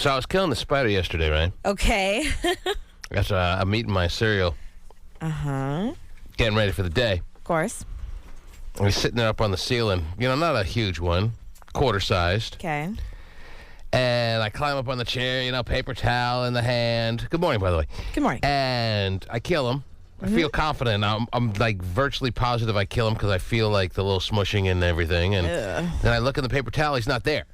So I was killing the spider yesterday, right? Okay. After I'm eating my cereal. Uh-huh. Getting ready for the day. Of course. I was sitting there up on the ceiling. Not a huge one. Quarter-sized. Okay. And I climb up on the chair, paper towel in the hand. Good morning, by the way. Good morning. And I kill him. I feel confident. I'm like virtually positive I kill him because I feel like the little smushing and everything. And then I look in the paper towel. He's not there.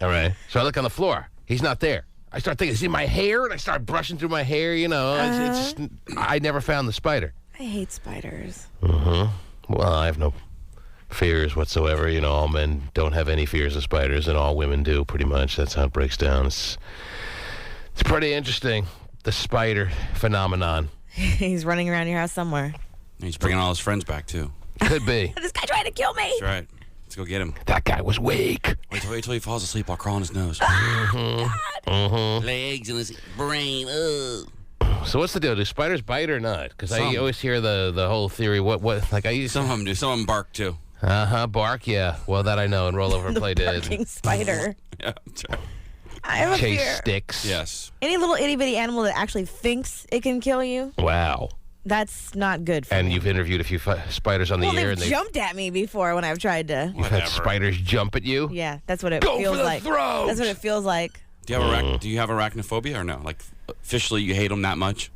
All right. So I look on the floor. He's not there. I start thinking, is he in my hair? And I start brushing through my hair. It's just, I never found the spider. I hate spiders. Well, I have no fears whatsoever. All men don't have any fears of spiders, and all women do, pretty much. That's how it breaks down. It's pretty interesting, the spider phenomenon. He's running around your house somewhere. He's bringing all his friends back, too. Could be. This guy tried to kill me. That's right. Let's go get him. That guy was weak. Wait till he falls asleep. I'll crawl on his nose. Legs and his brain. Ugh. So what's the deal? Do spiders bite or not? Because I always hear the whole theory. Some of them do. Some of them bark, too. Bark, yeah. Well, that I know, and roll over and play dead. Barking spider. Yeah, that's right. I have a Chase fear. sticks. Yes. Any little itty-bitty animal that actually thinks it can kill you, Wow. that's not good for And me. you've interviewed a few spiders on the air, They've and they've jumped at me before when I've tried to. had spiders jump at you. Yeah, that's what it Go feels for the like. throat! That's what it feels like. Do you have arachnophobia or no? Like, officially, you hate them that much?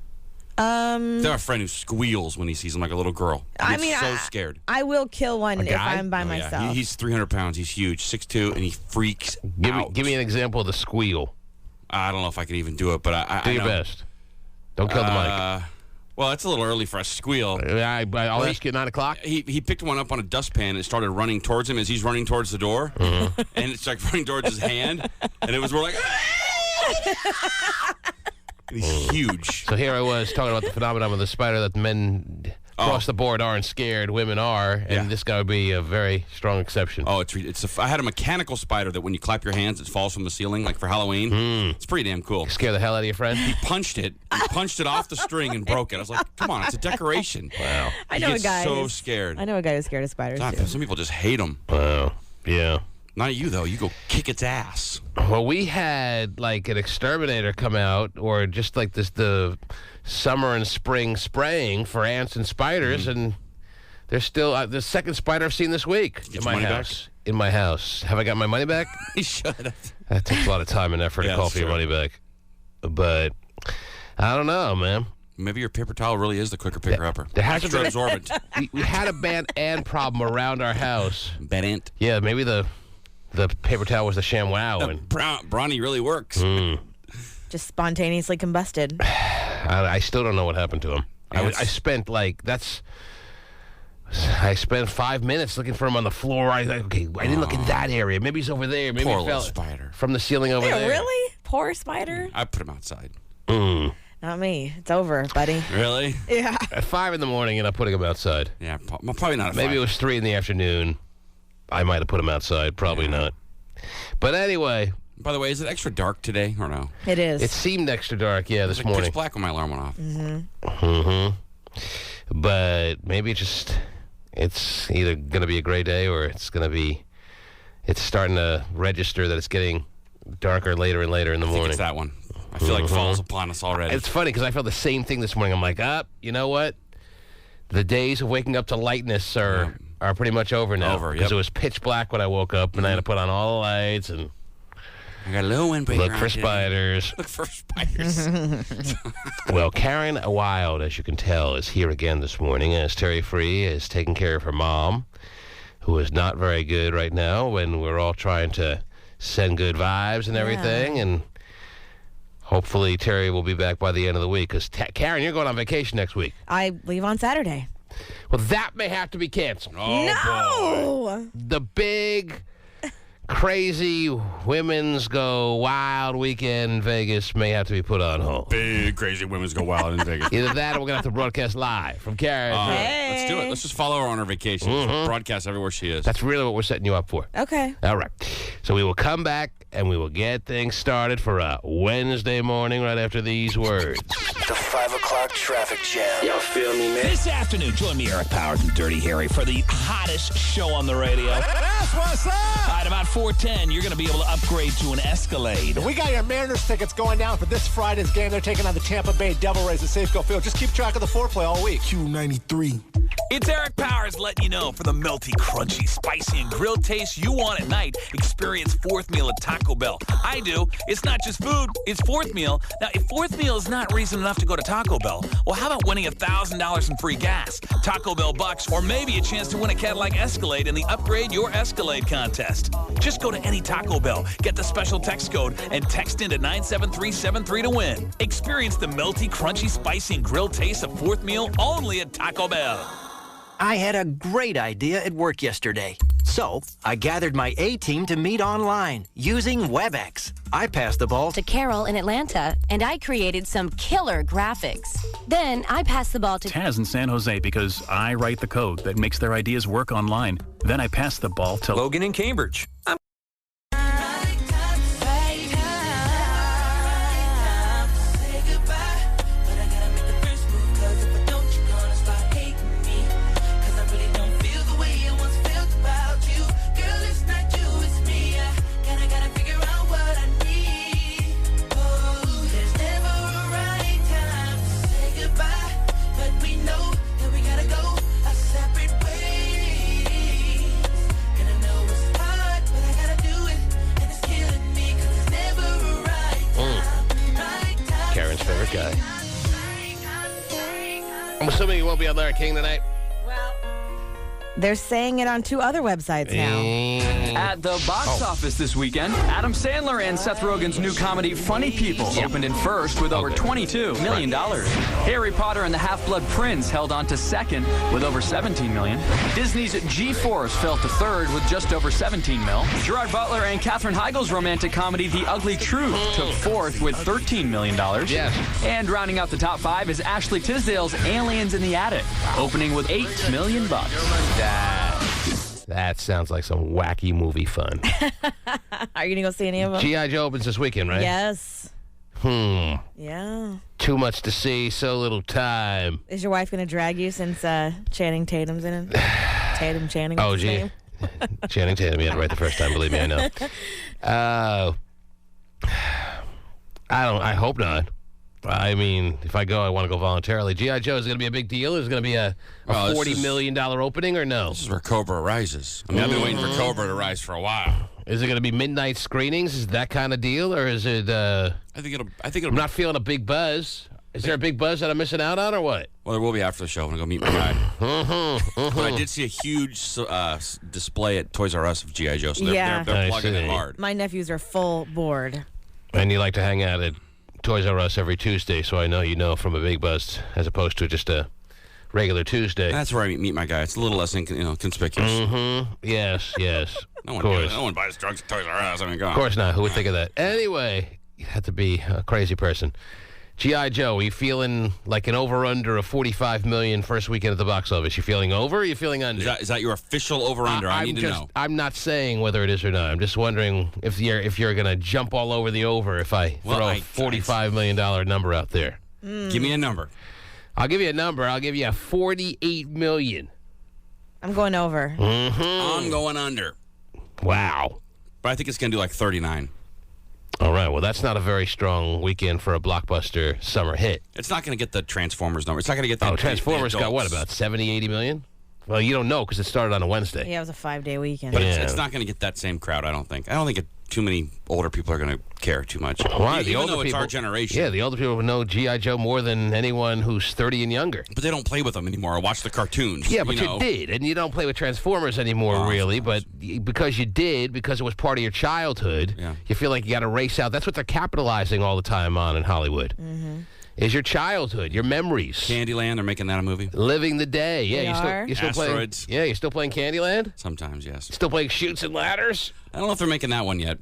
I have a friend who squeals when he sees them like a little girl. He gets so scared. I will kill one if guy? I'm by Oh, myself. Yeah. He's 300 pounds. He's huge, 6'2", and he freaks out. Give me an example of the squeal. I don't know if I could even do it, but I Do I your know. best. Don't kill the mic. Well, it's a little early for a squeal. I'll ask you at 9 o'clock. He picked one up on a dustpan and started running towards him as he's running towards the door. And it's like running towards his hand. And it was more like... And he's huge. So here I was talking about the phenomenon of the spider that men across the board aren't scared, women are, and this guy would be a very strong exception. Oh, I had a mechanical spider that when you clap your hands, it falls from the ceiling, like for Halloween. It's pretty damn cool. Scare the hell out of your friend? He punched it off the string and broke it. I was like, come on, it's a decoration. Wow. I know He a gets guy. so scared. I know a guy who's scared of spiders too. Some people just hate them. Wow. Yeah. Not you, though. You go kick its ass. Well, we had like an exterminator come out, or just like the summer and spring spraying for ants and spiders, and there's still the second spider I've seen this week in my house. In my house. Have I got my money back? You should. That takes a lot of time and effort to call for your money back. But I don't know, man. Maybe your paper towel really is the quicker picker-upper. There hasn't Extra been- absorbent. We had a bad ant problem around our house. Bad ant. Yeah, maybe the paper towel was the ShamWow. And Brawny really works. Just spontaneously combusted. I still don't know what happened to him. I spent I spent 5 minutes looking for him on the floor. I didn't look in that area. Maybe he's over there. Maybe Poor he fell little spider. from the ceiling over there. Really? Poor spider? I put him outside. Not me. It's over, buddy. Really? Yeah. At 5 in the morning, and I'm putting him outside. Yeah, probably not. Maybe it was 3 in the afternoon. I might have put him outside. Probably not. But anyway. By the way, is it extra dark today or no? It is. It seemed extra dark, this It was like morning. pitch black when my alarm went off. But maybe it's either going to be a gray day or it's starting to register that it's getting darker later and later in the I think morning. it's that one. I feel like fall's upon us already. It's funny because I felt the same thing this morning. I'm like, you know what? The days of waking up to lightness are pretty much over now. Because it was pitch black when I woke up, and I had to put on all the lights and I got a little windbreaker. look for spiders. Look for spiders. Well, Karen Wild, as you can tell, is here again this morning as Terry Free is taking care of her mom, who is not very good right now when we're all trying to send good vibes and everything. And hopefully Terry will be back by the end of the week. Because, Karen, you're going on vacation next week. I leave on Saturday. Well, that may have to be canceled. No! The big, crazy women's go wild weekend in Vegas may have to be put on hold. Big crazy women's go wild in Vegas. Either that or we're going to have to broadcast live from Karen. Let's do it. Let's just follow her on her vacation. Broadcast everywhere she is. That's really what we're setting you up for. Okay. All right. So we will come back and we will get things started for a Wednesday morning right after these words. The 5 o'clock traffic jam. Y'all feel me, man? This afternoon, join me, Eric Powers and Dirty Harry, for the hottest show on the radio. That's what's up! All right, about 4:10, you're going to be able to upgrade to an Escalade. We got your Mariners tickets going down for this Friday's game. They're taking on the Tampa Bay Devil Rays at Safeco Field. Just keep track of the foreplay all week. Q93. It's Eric Powers letting you know, for the melty, crunchy, spicy, and grilled taste you want at night, experience fourth meal at Taco Bell. I do. It's not just food, it's fourth meal. Now, if fourth meal is not reason enough to go to Taco Bell, well, how about winning $1,000 in free gas, Taco Bell bucks, or maybe a chance to win a Cadillac Escalade in the Upgrade Your Escalade contest? Just go to any Taco Bell, get the special text code, and text into 97373 to win. Experience the melty, crunchy, spicy, and grilled taste of fourth meal only at Taco Bell. I had a great idea at work yesterday. So, I gathered my A-team to meet online using WebEx. I passed the ball to Carol in Atlanta, and I created some killer graphics. Then I passed the ball to Taz in San Jose because I write the code that makes their ideas work online. Then I passed the ball to Logan in Cambridge. Favorite guy. I'm assuming you won't be on Larry King tonight. Well, they're saying it on 2 other websites now. At the box office this weekend, Adam Sandler and Seth Rogen's new comedy Funny People opened in first with over $22 million. Harry Potter and the Half-Blood Prince held on to second with over $17 million. Disney's G-Force fell to third with just over $17 million. Gerard Butler and Katherine Heigl's romantic comedy The Ugly Truth took fourth with $13 million. Yes. And rounding out the top 5 is Ashley Tisdale's Aliens in the Attic, opening with $8 million. That sounds like some wacky movie fun. Are you going to go see any of them? G.I. Joe opens this weekend, right? Yes. Yeah. Too much to see, so little time. Is your wife going to drag you since Channing Tatum's in it? Channing. Oh, gee. Channing Tatum, you had it right the first time, believe me, I know. I hope not. I mean, if I go, I want to go voluntarily. G.I. Joe, is it going to be a big deal? Is it going to be a $40 million opening or no? This is where Cobra rises. I mean, I've been waiting for Cobra to rise for a while. Is it going to be midnight screenings? Is it that kind of deal? Or is it, I think it'll I'm not feeling a big buzz. Is there a big buzz that I'm missing out on or what? Well, there will be after the show. I'm going to go meet my guy. But I did see a huge display at Toys R Us of G.I. Joe, so they're plugging it hard. My nephews are full board. And you like to hang out at Toys R Us every Tuesday, so I know you know from a big buzz as opposed to just a regular Tuesday. That's where I meet my guy. It's a little less conspicuous. Mm-hmm. Yes. No one buys drugs at Toys R Us. I mean, go on. Of course not. Who would think of that? Anyway, you have to be a crazy person. G.I. Joe, are you feeling like an over-under of $45 million first weekend at the box office? You feeling over or are you feeling under? Is that your official over-under? I need to know. I'm not saying whether it is or not. I'm just wondering if you're going to jump all over the over if I throw a $45 million number out there. Give me a number. I'll give you a number. I'll give you a $48 million. I'm going over. Mm-hmm. I'm going under. Wow. But I think it's going to do like 39. All right, well, that's not a very strong weekend for a blockbuster summer hit. It's not going to get the Transformers number. It's not going to get the Transformers got what, about 70, 80 million? Well, you don't know because it started on a Wednesday. Yeah, it was a 5-day weekend. But it's not going to get that same crowd, I don't think. I don't think too many older people are going to care too much. Why? Even though it's our generation. Yeah, the older people would know G.I. Joe more than anyone who's 30 and younger. But they don't play with them anymore or watch the cartoons. Yeah, but you did, and you don't play with Transformers anymore, really. But because you did, because it was part of your childhood, you feel like you got to race out. That's what they're capitalizing all the time on in Hollywood. Mm-hmm. Is your childhood, your memories. Candyland, they're making that a movie. Living the day. Yeah, you're still playing. Yeah, you're still playing Candyland? Sometimes, yes. Still playing Chutes and Ladders? I don't know if they're making that one yet.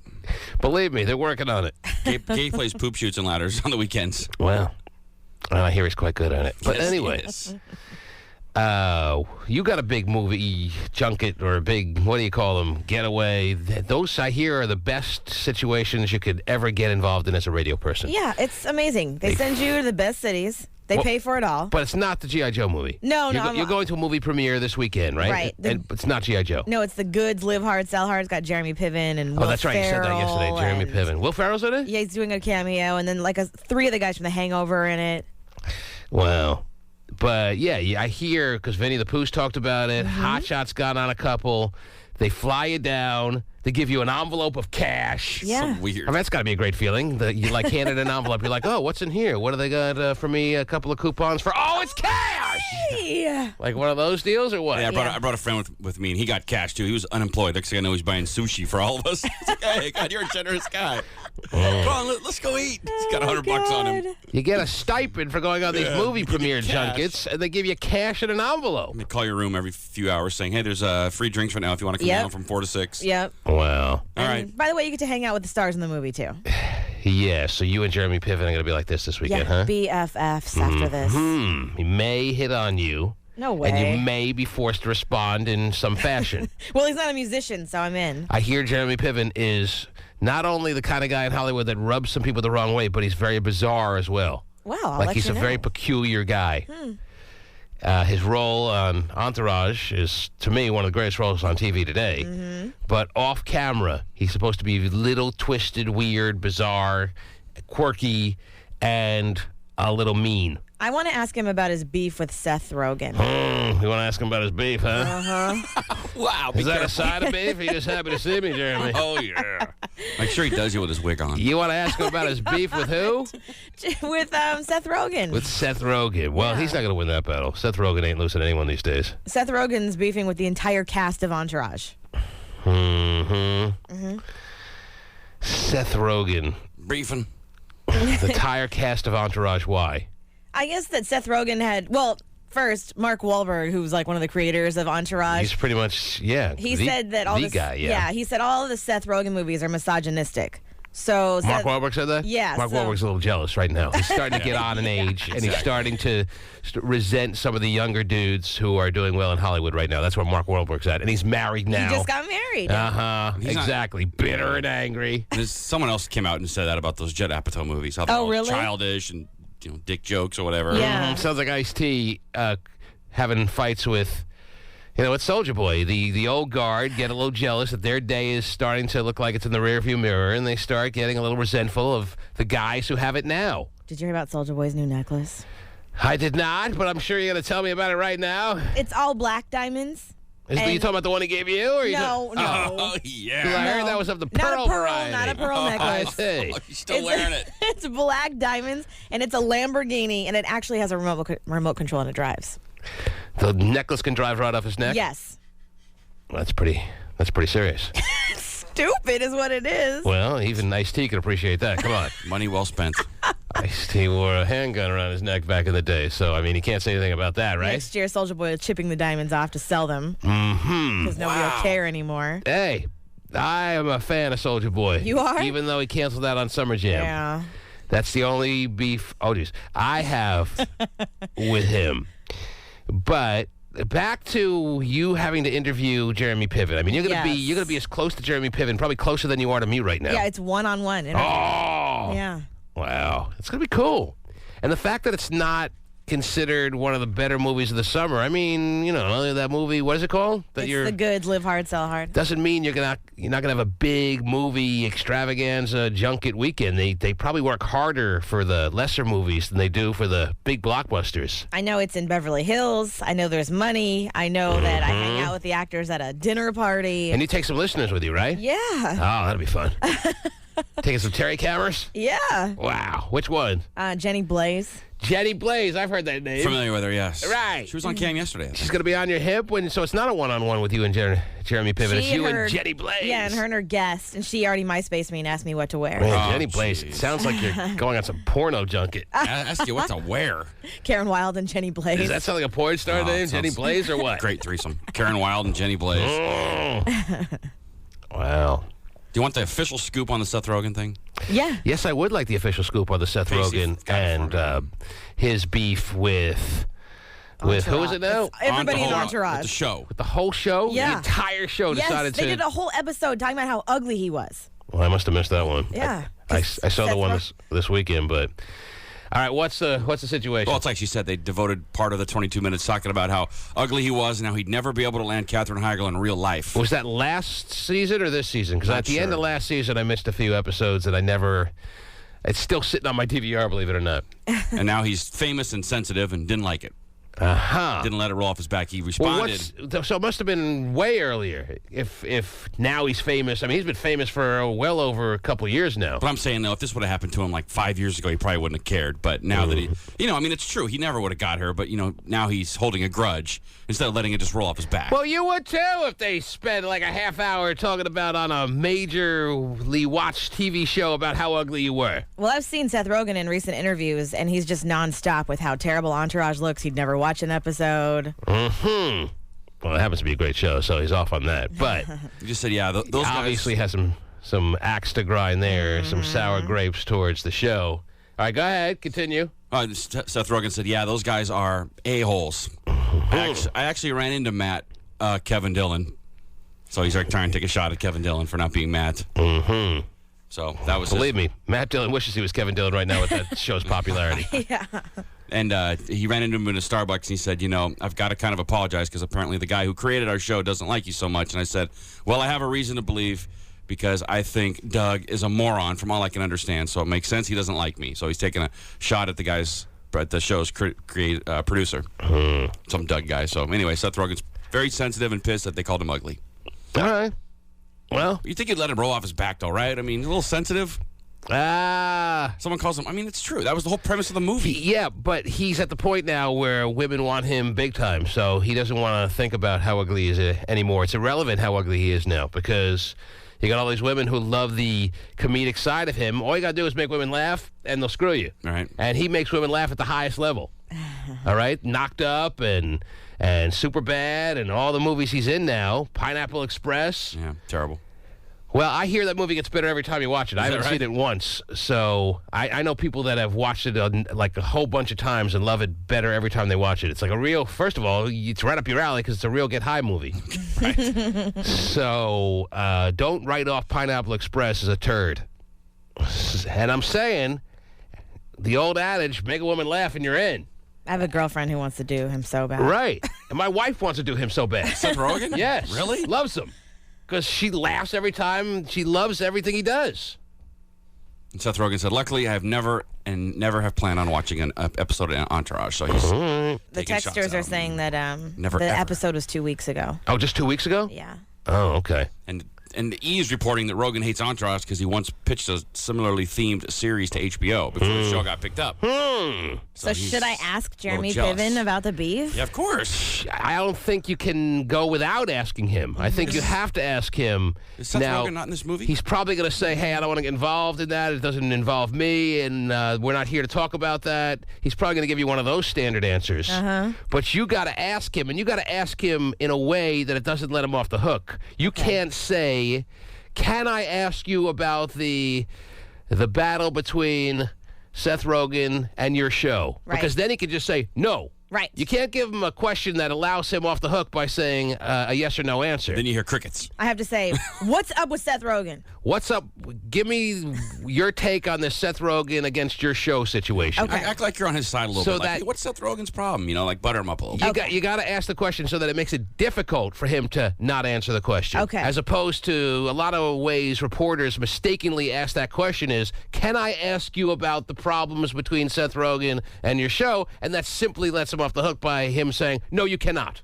Believe me, they're working on it. Gabe plays Poop Chutes and Ladders on the weekends. Well, I hear he's quite good at it. But anyway, You got a big movie junket or a big, what do you call them, getaway. Those, I hear, are the best situations you could ever get involved in as a radio person. Yeah, it's amazing. They send you to the best cities. They pay for it all. But it's not the G.I. Joe movie. No. You're going to a movie premiere this weekend, right? Right. And it's not G.I. Joe. No, it's the Goods, Live Hard, Sell Hard. It's got Jeremy Piven and Will that's right. You said that yesterday, Jeremy Piven. Will Ferrell's in it? Yeah, he's doing a cameo. And then like 3 of the guys from The Hangover in it. Well, but yeah, I hear, because Vinnie the Pooh's talked about it. Hot Shot's got on a couple. They fly you down. They give you an envelope of cash. Yeah. So weird. I mean, that's got to be a great feeling. That you like handed an envelope. You're like, oh, what's in here? What do they got for me? A couple of coupons for, oh, it's cash! Hey. Like one of those deals or what? Yeah, I brought a friend with me, and he got cash, too. He was unemployed. Next thing I know, he's buying sushi for all of us. It's like, hey, God, you're a generous guy. Come on, let's go eat. He's got $100 on him. You get a stipend for going on these movie premiere junkets, and they give you cash in an envelope. They call your room every few hours saying, hey, there's free drinks right now if you want to come down from 4 to 6. Yep. Wow. All right. By the way, you get to hang out with the stars in the movie, too. Yeah, so you and Jeremy Piven are going to be like this weekend, huh? BFFs after this. He may hit on you. No way. And you may be forced to respond in some fashion. Well, he's not a musician, so I'm in. I hear Jeremy Piven is not only the kind of guy in Hollywood that rubs some people the wrong way, but he's very bizarre as well. Wow, I'll like let he's you a know. very peculiar guy. His role on Entourage is, to me, one of the greatest roles on TV today. But off camera, he's supposed to be little twisted, weird, bizarre, quirky, and a little mean. I want to ask him about his beef with Seth Rogen. You want to ask him about his beef, huh? Uh-huh. Wow. Is that a side of beef? He's just happy to see me, Jeremy. Oh, yeah. Make sure he does you with his wig on. You want to ask him about his beef with who? With Seth Rogen. With Seth Rogen. Well, he's not going to win that battle. Seth Rogen ain't losing to anyone these days. Seth Rogen's beefing with the entire cast of Entourage. Seth Rogen. Beefing. The entire cast of Entourage. Why? I guess that Seth Rogen had, first, Mark Wahlberg, who's like one of the creators of Entourage. He's pretty much, He said that all the guy, yeah. he said all of the Seth Rogen movies are misogynistic. So Mark Wahlberg said that? Yeah. Mark Wahlberg's a little jealous right now. He's starting to get on in age, and he's starting to resent some of the younger dudes who are doing well in Hollywood right now. That's where Mark Wahlberg's at. And he's married now. He just got married. Exactly. Bitter and angry. There's someone else came out and said that about those Judd Apatow movies. How they're all really? childish and dick jokes or whatever. Yeah. Sounds like Ice-T having fights with, with Soulja Boy. The old guard get a little jealous that their day is starting to look like it's in the rearview mirror, and they start getting a little resentful of the guys who have it now. Did you hear about Soulja Boy's new necklace? I did not, but I'm sure you're going to tell me about it right now. It's all black diamins. You talking about the one he gave you? Or No. Oh, yeah. I heard that was of the pearl variety. Not a pearl necklace. I see. Oh, you're still wearing it. It's black diamonds, and it's a Lamborghini, and it actually has a remote control, and it drives. The necklace can drive right off his neck? Yes. Well, that's pretty serious. Stupid is what it is. Well, even Ice-T can appreciate that. Come on. Money well spent. Ice-T wore a handgun around his neck back in the day, so, I mean, he can't say anything about that, right? Next year, Soulja Boy is chipping the diamonds off to sell them. Because nobody will care anymore. Hey, I am a fan of Soulja Boy. You are? Even though he canceled out on Summer Jam. Yeah. That's the only beef, I have with him. But back to you having to interview Jeremy Piven. I mean, you're gonna be as close to Jeremy Piven, probably closer than you are to me right now. Yeah, it's one-on-one. Oh, yeah. Wow, it's gonna be cool. And the fact that it's not considered one of the better movies of the summer. I mean, that movie. What is it called? It's The Good, Live Hard, Sell Hard. Doesn't mean you're not gonna have a big movie extravaganza junket weekend. They probably work harder for the lesser movies than they do for the big blockbusters. I know it's in Beverly Hills. I know there's money. I know that I hang out with the actors at a dinner party. And you take some listeners with you, right? Yeah. Oh, that'll be fun. Taking some Tari cameras? Yeah. Wow. Which one? Jenny Blaze. Jenny Blaze. I've heard that name. Familiar with her, yes. Right. She was on Cam yesterday. She's going to be on your hip, so it's not a one-on-one with you and Jeremy Piven. It's you and Jenny Blaze. Yeah, and her and her guest. And she already MySpaced me and asked me what to wear. Man, Jenny Blaze. It sounds like you're going on some porno junket. I asked you what to wear. Karen Wilde and Jenny Blaze. Does that sound like a porn star name, Jenny Blaze, or what? Great threesome. Karen Wilde and Jenny Blaze. Wow. Do you want the official scoop on the Seth Rogen thing? Yeah. Yes, I would like the official scoop on the Seth Rogen and his beef with With who is it now? Everybody in With Entourage. the show. With the whole show? Yeah. The entire show decided Yes, they to... did a whole episode talking about how ugly he was. Well, I must have missed that one. Yeah. I saw the one this weekend, but... All right, what's the situation? Well, it's like she said, they devoted part of the 22 minutes talking about how ugly he was and how he'd never be able to land Katherine Heigl in real life. Was that last season or this season? Because Not at the end of last season, I missed a few episodes that I never... It's still sitting on my DVR, believe it or not. And now he's famous and sensitive and didn't like it. Uh-huh. Didn't let it roll off his back. He responded. So it must have been way earlier. If now he's famous. I mean, he's been famous for well over a couple years now. But I'm saying, though, if this would have happened to him like 5 years ago, he probably wouldn't have cared. But now that he, I mean, it's true. He never would have got her. But, now he's holding a grudge instead of letting it just roll off his back. Well, you would too if they spent like a half hour talking about on a majorly watched TV show about how ugly you were. Well, I've seen Seth Rogen in recent interviews, and he's just nonstop with how terrible Entourage looks. He'd never watch an episode. Mm-hmm. Well, it happens to be a great show, so he's off on that. But you just said, yeah, those guys obviously has some axe to grind there, some sour grapes towards the show. All right, go ahead, continue. Seth Rogen said, yeah, those guys are a-holes. I actually ran into Matt, Kevin Dillon. So he's like trying to take a shot at Kevin Dillon for not being Matt. Mm-hmm. So that was Believe me, Matt Dillon wishes he was Kevin Dillon right now with that show's popularity. Yeah. And he ran into him in a Starbucks, and he said, I've got to kind of apologize because apparently the guy who created our show doesn't like you so much. And I said, well, I have a reason to believe because I think Doug is a moron from all I can understand. So it makes sense he doesn't like me. So he's taking a shot at the show's producer, some Doug guy. So anyway, Seth Rogen's very sensitive and pissed that they called him ugly. All right. Well, you think you'd let him roll off his back, though, right? I mean, a little sensitive. Someone calls him. I mean, it's true. That was the whole premise of the movie. Yeah, but he's at the point now where women want him big time, so he doesn't want to think about how ugly he is anymore. It's irrelevant how ugly he is now because you got all these women who love the comedic side of him. All you got to do is make women laugh, and they'll screw you. All right. And he makes women laugh at the highest level. All right? Knocked Up and Superbad and all the movies he's in now. Pineapple Express. Yeah, terrible. Well, I hear that movie gets better every time you watch it. I haven't seen it once, so I know people that have watched it like a whole bunch of times and love it better every time they watch it. It's like a real, first of all, it's right up your alley because it's a real get-high movie. Right. So don't write off Pineapple Express as a turd. And I'm saying, the old adage, make a woman laugh and you're in. I have a girlfriend who wants to do him so bad. Right. And my wife wants to do him so bad. Seth Rogen? Yes. Really? Loves him. Because she laughs every time. She loves everything he does. And Seth Rogen said, luckily, I have never have planned on watching an episode of Entourage. So he's the texters are saying that episode was 2 weeks ago. Oh, just 2 weeks ago? Yeah. Oh, okay. And E! is reporting that Rogen hates Entourage because he once pitched a similarly themed series to HBO before the show got picked up. So should I ask Jeremy Piven about the beef? Yeah, of course. I don't think you can go without asking him. I think you have to ask him. Is Seth Rogen not in this movie? He's probably going to say, hey, I don't want to get involved in that. It doesn't involve me, and we're not here to talk about that. He's probably going to give you one of those standard answers. But you got to ask him, and you got to ask him in a way that it doesn't let him off the hook. You can't say, can I ask you about the battle between Seth Rogen and your show? Right. Because then he could just say no. Right. You can't give him a question that allows him off the hook by saying a yes or no answer. Then you hear crickets. I have to say, what's up with Seth Rogen? What's up? Give me your take on this Seth Rogen against your show situation. Okay. Act like you're on his side a little bit. Like, hey, what's Seth Rogen's problem? Like butter him up a little bit. You got to ask the question so that it makes it difficult for him to not answer the question. Okay. As opposed to a lot of ways reporters mistakenly ask that question is, can I ask you about the problems between Seth Rogen and your show? And that simply lets him off the hook by him saying, no, you cannot.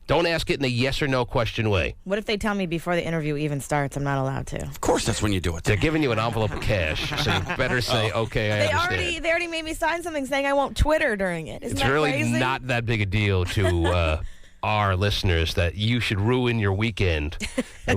Don't ask it in a yes or no question way. What if they tell me before the interview even starts I'm not allowed to? Of course that's when you do it. They're giving you an envelope of cash, so you better say, okay, I understand. They already made me sign something saying I won't Twitter during it. Isn't It's that really crazy? not that big a deal to our listeners that you should ruin your weekend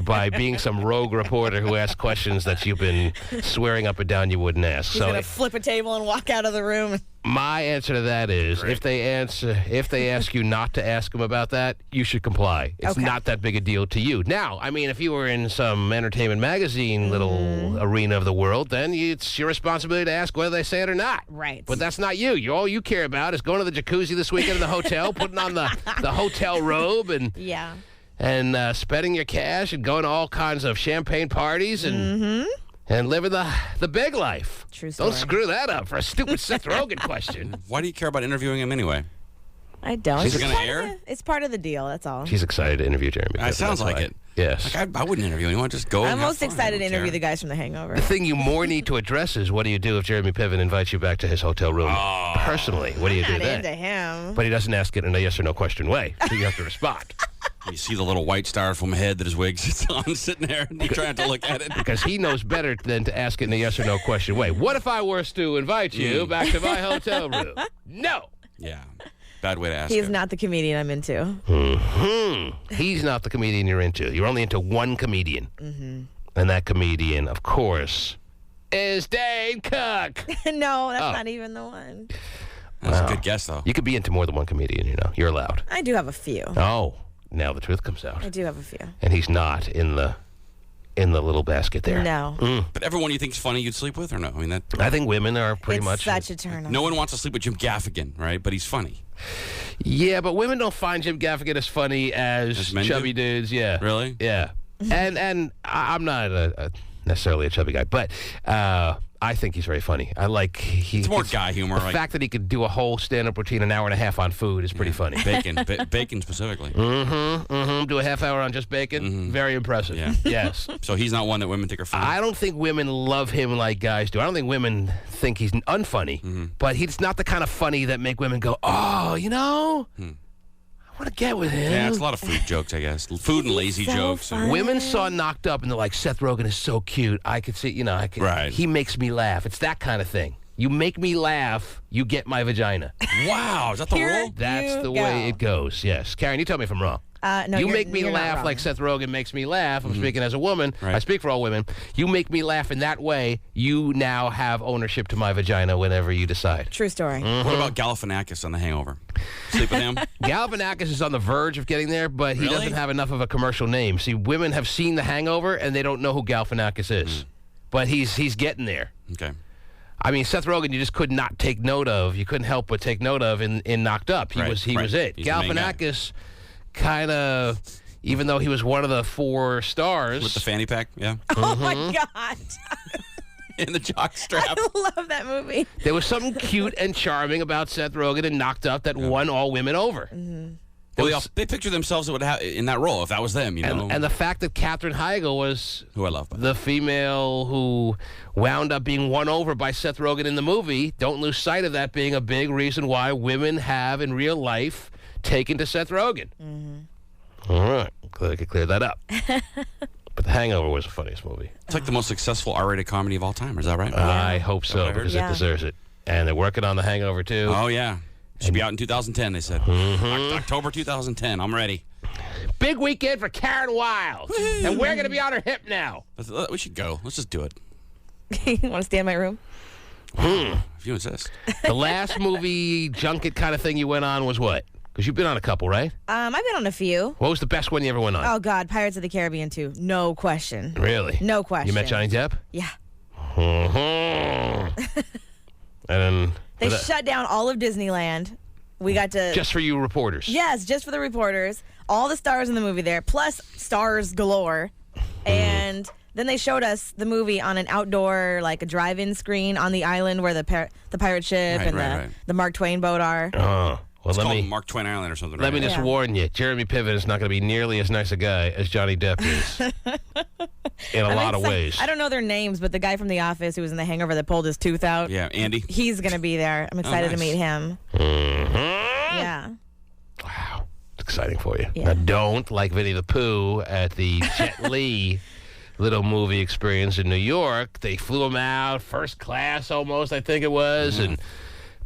by being some rogue reporter who asks questions that you've been swearing up and down you wouldn't ask. He's going to flip a table and walk out of the room. My answer to that is if they ask you not to ask them about that, you should comply. It's not that big a deal to you. Now, I mean, if you were in some entertainment magazine little arena of the world, then it's your responsibility to ask whether they say it or not. Right. But that's not you. All you care about is going to the jacuzzi this weekend in the hotel, putting on the hotel robe and spending your cash and going to all kinds of champagne parties and living the big life. True story. Don't screw that up for a stupid Seth Rogen question. Why do you care about interviewing him anyway? I don't. She's going to air? It's part of the deal, that's all. She's excited to interview Jeremy Piven. It sounds like it. Yes. Like I wouldn't interview anyone. Just go. I'm most excited to interview the guys from The Hangover. The thing you more need to address is what do you do if Jeremy Piven invites you back to his hotel room personally? What do you do Not then? into him. But he doesn't ask it in a yes or no question way, so you have to respond. You see the little white styrofoam head that his wig sits on sitting there, and you try not to look at it. Because he knows better than to ask it in a yes or no question way. What if I were to invite you back to my hotel room? No. Yeah. Bad way to ask He's it. not the comedian I'm into. He's not the comedian you're into. You're only into one comedian. And that comedian, of course, is Dane Cook. No, that's not even the one. That's a good guess, though. You could be into more than one comedian, you know. You're allowed. I do have a few. Oh, now the truth comes out. I do have a few. And he's not in the little basket there. No. But everyone you think's funny, you'd sleep with, or no? I mean, I think women are pretty much. It's such a turn on. No one wants to sleep with Jim Gaffigan, right? But he's funny. Yeah, but women don't find Jim Gaffigan as funny as men chubby do? dudes. Yeah. Really? Yeah. and I'm not necessarily a chubby guy, but I think he's very funny. I like It's more guy humor. The fact that he could do a whole stand-up routine an hour and a half on food is pretty funny. Bacon specifically. Do a half hour on just bacon. Very impressive. Yeah. Yes. So he's not one that women think are funny. I don't think women love him like guys do. I don't think women think he's unfunny, but he's not the kind of funny that make women go, oh, you know, I want to get with him. Yeah, it's a lot of food jokes, I guess. Food and lazy jokes. Women saw Knocked Up and they're like, Seth Rogen is so cute. I could see, Right. He makes me laugh. It's that kind of thing. You make me laugh, you get my vagina. Wow, is that the rule? That's the way it goes, yes. Karen, you tell me if I'm wrong. No, you make me you're not laugh wrong. like Seth Rogen makes me laugh. I'm speaking as a woman. Right. I speak for all women. You make me laugh in that way. You now have ownership to my vagina whenever you decide. True story. What about Galifianakis on The Hangover? Sleep with him? Galifianakis is on the verge of getting there, but he doesn't have enough of a commercial name. See, women have seen The Hangover, and they don't know who Galifianakis is. But he's getting there. Okay. I mean, Seth Rogen, you just could not take note of. You couldn't help but take note of in Knocked Up. He was it. He's the main guy. Galifianakis kind of, even though he was one of the 4 stars. With the fanny pack, yeah. Oh, my God. In the jock strap. I love that movie. There was something cute and charming about Seth Rogen and Knocked Up that won all women over. Well, they picture themselves in that role if that was them, you know. And the fact that Katherine Heigl was who I love, the female who wound up being won over by Seth Rogen in the movie, don't lose sight of that being a big reason why women have in real life taken to Seth Rogen. All right, glad I could clear that up. But The Hangover was the funniest movie. It's like the most successful R-rated comedy of all time. Is that right? I hope so, because it deserves it. And they're working on The Hangover, too. Oh, yeah. Should be out in 2010, they said. October 2010. I'm ready. Big weekend for Karen Wild. And we're going to be on her hip now. We should go. Let's just do it. You want to stay in my room? If you insist. The last movie junket kind of thing you went on was what? Because you've been on a couple, right? I've been on a few. What was the best one you ever went on? Oh, God, Pirates of the Caribbean 2. No question. Really? No question. You met Johnny Depp? Yeah. And then... They shut down all of Disneyland. We got to... Just for you reporters? Yes, just for the reporters. All the stars in the movie there, plus stars galore. And then they showed us the movie on an outdoor, like a drive-in screen on the island where the pirate ship the Mark Twain boat are. Oh. Well, it's called Mark Twain Island or something. Let me just warn you. Jeremy Piven is not going to be nearly as nice a guy as Johnny Depp is. In a lot of ways. I don't know their names, but the guy from The Office who was in The Hangover that pulled his tooth out. Yeah, Andy. He's going to be there. I'm excited to meet him. Yeah. Wow. It's exciting for you. Yeah. Now, don't, like Vinnie the Pooh at the Jet Li little movie experience in New York, they flew him out, first class almost, I think it was, and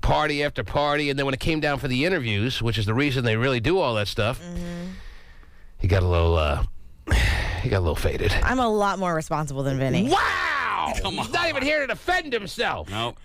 party after party. And then when it came down for the interviews, which is the reason they really do all that stuff, he got a little faded. I'm a lot more responsible than Vinnie. Wow! Come on. He's not even here to defend himself. Nope.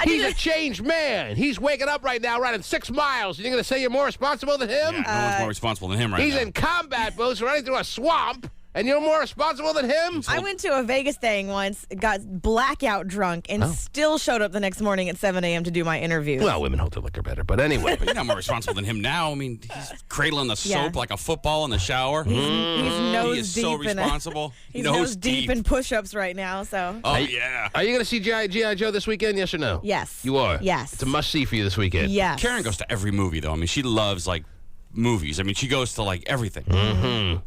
He's a changed man. He's waking up right now running 6 miles. You're going to say you're more responsible than him? Yeah, no one's more responsible than him right now. He's in combat boots running through a swamp, and you're more responsible than him? I went to a Vegas thing once, got blackout drunk, and still showed up the next morning at 7 a.m. to do my interview. Well, women hold their liquor better, but anyway. But you're not more responsible than him now. I mean, he's cradling the soap like a football in the shower. He's nose he is deep so in responsible. He's nose deep in push-ups right now, so. Oh, yeah. Are you going to see G.I. Joe this weekend, yes or no? Yes. You are? Yes. It's a must-see for you this weekend. Yes. Karen goes to every movie, though. I mean, she loves, like, movies. I mean, she goes to, like, everything. Mm-hmm.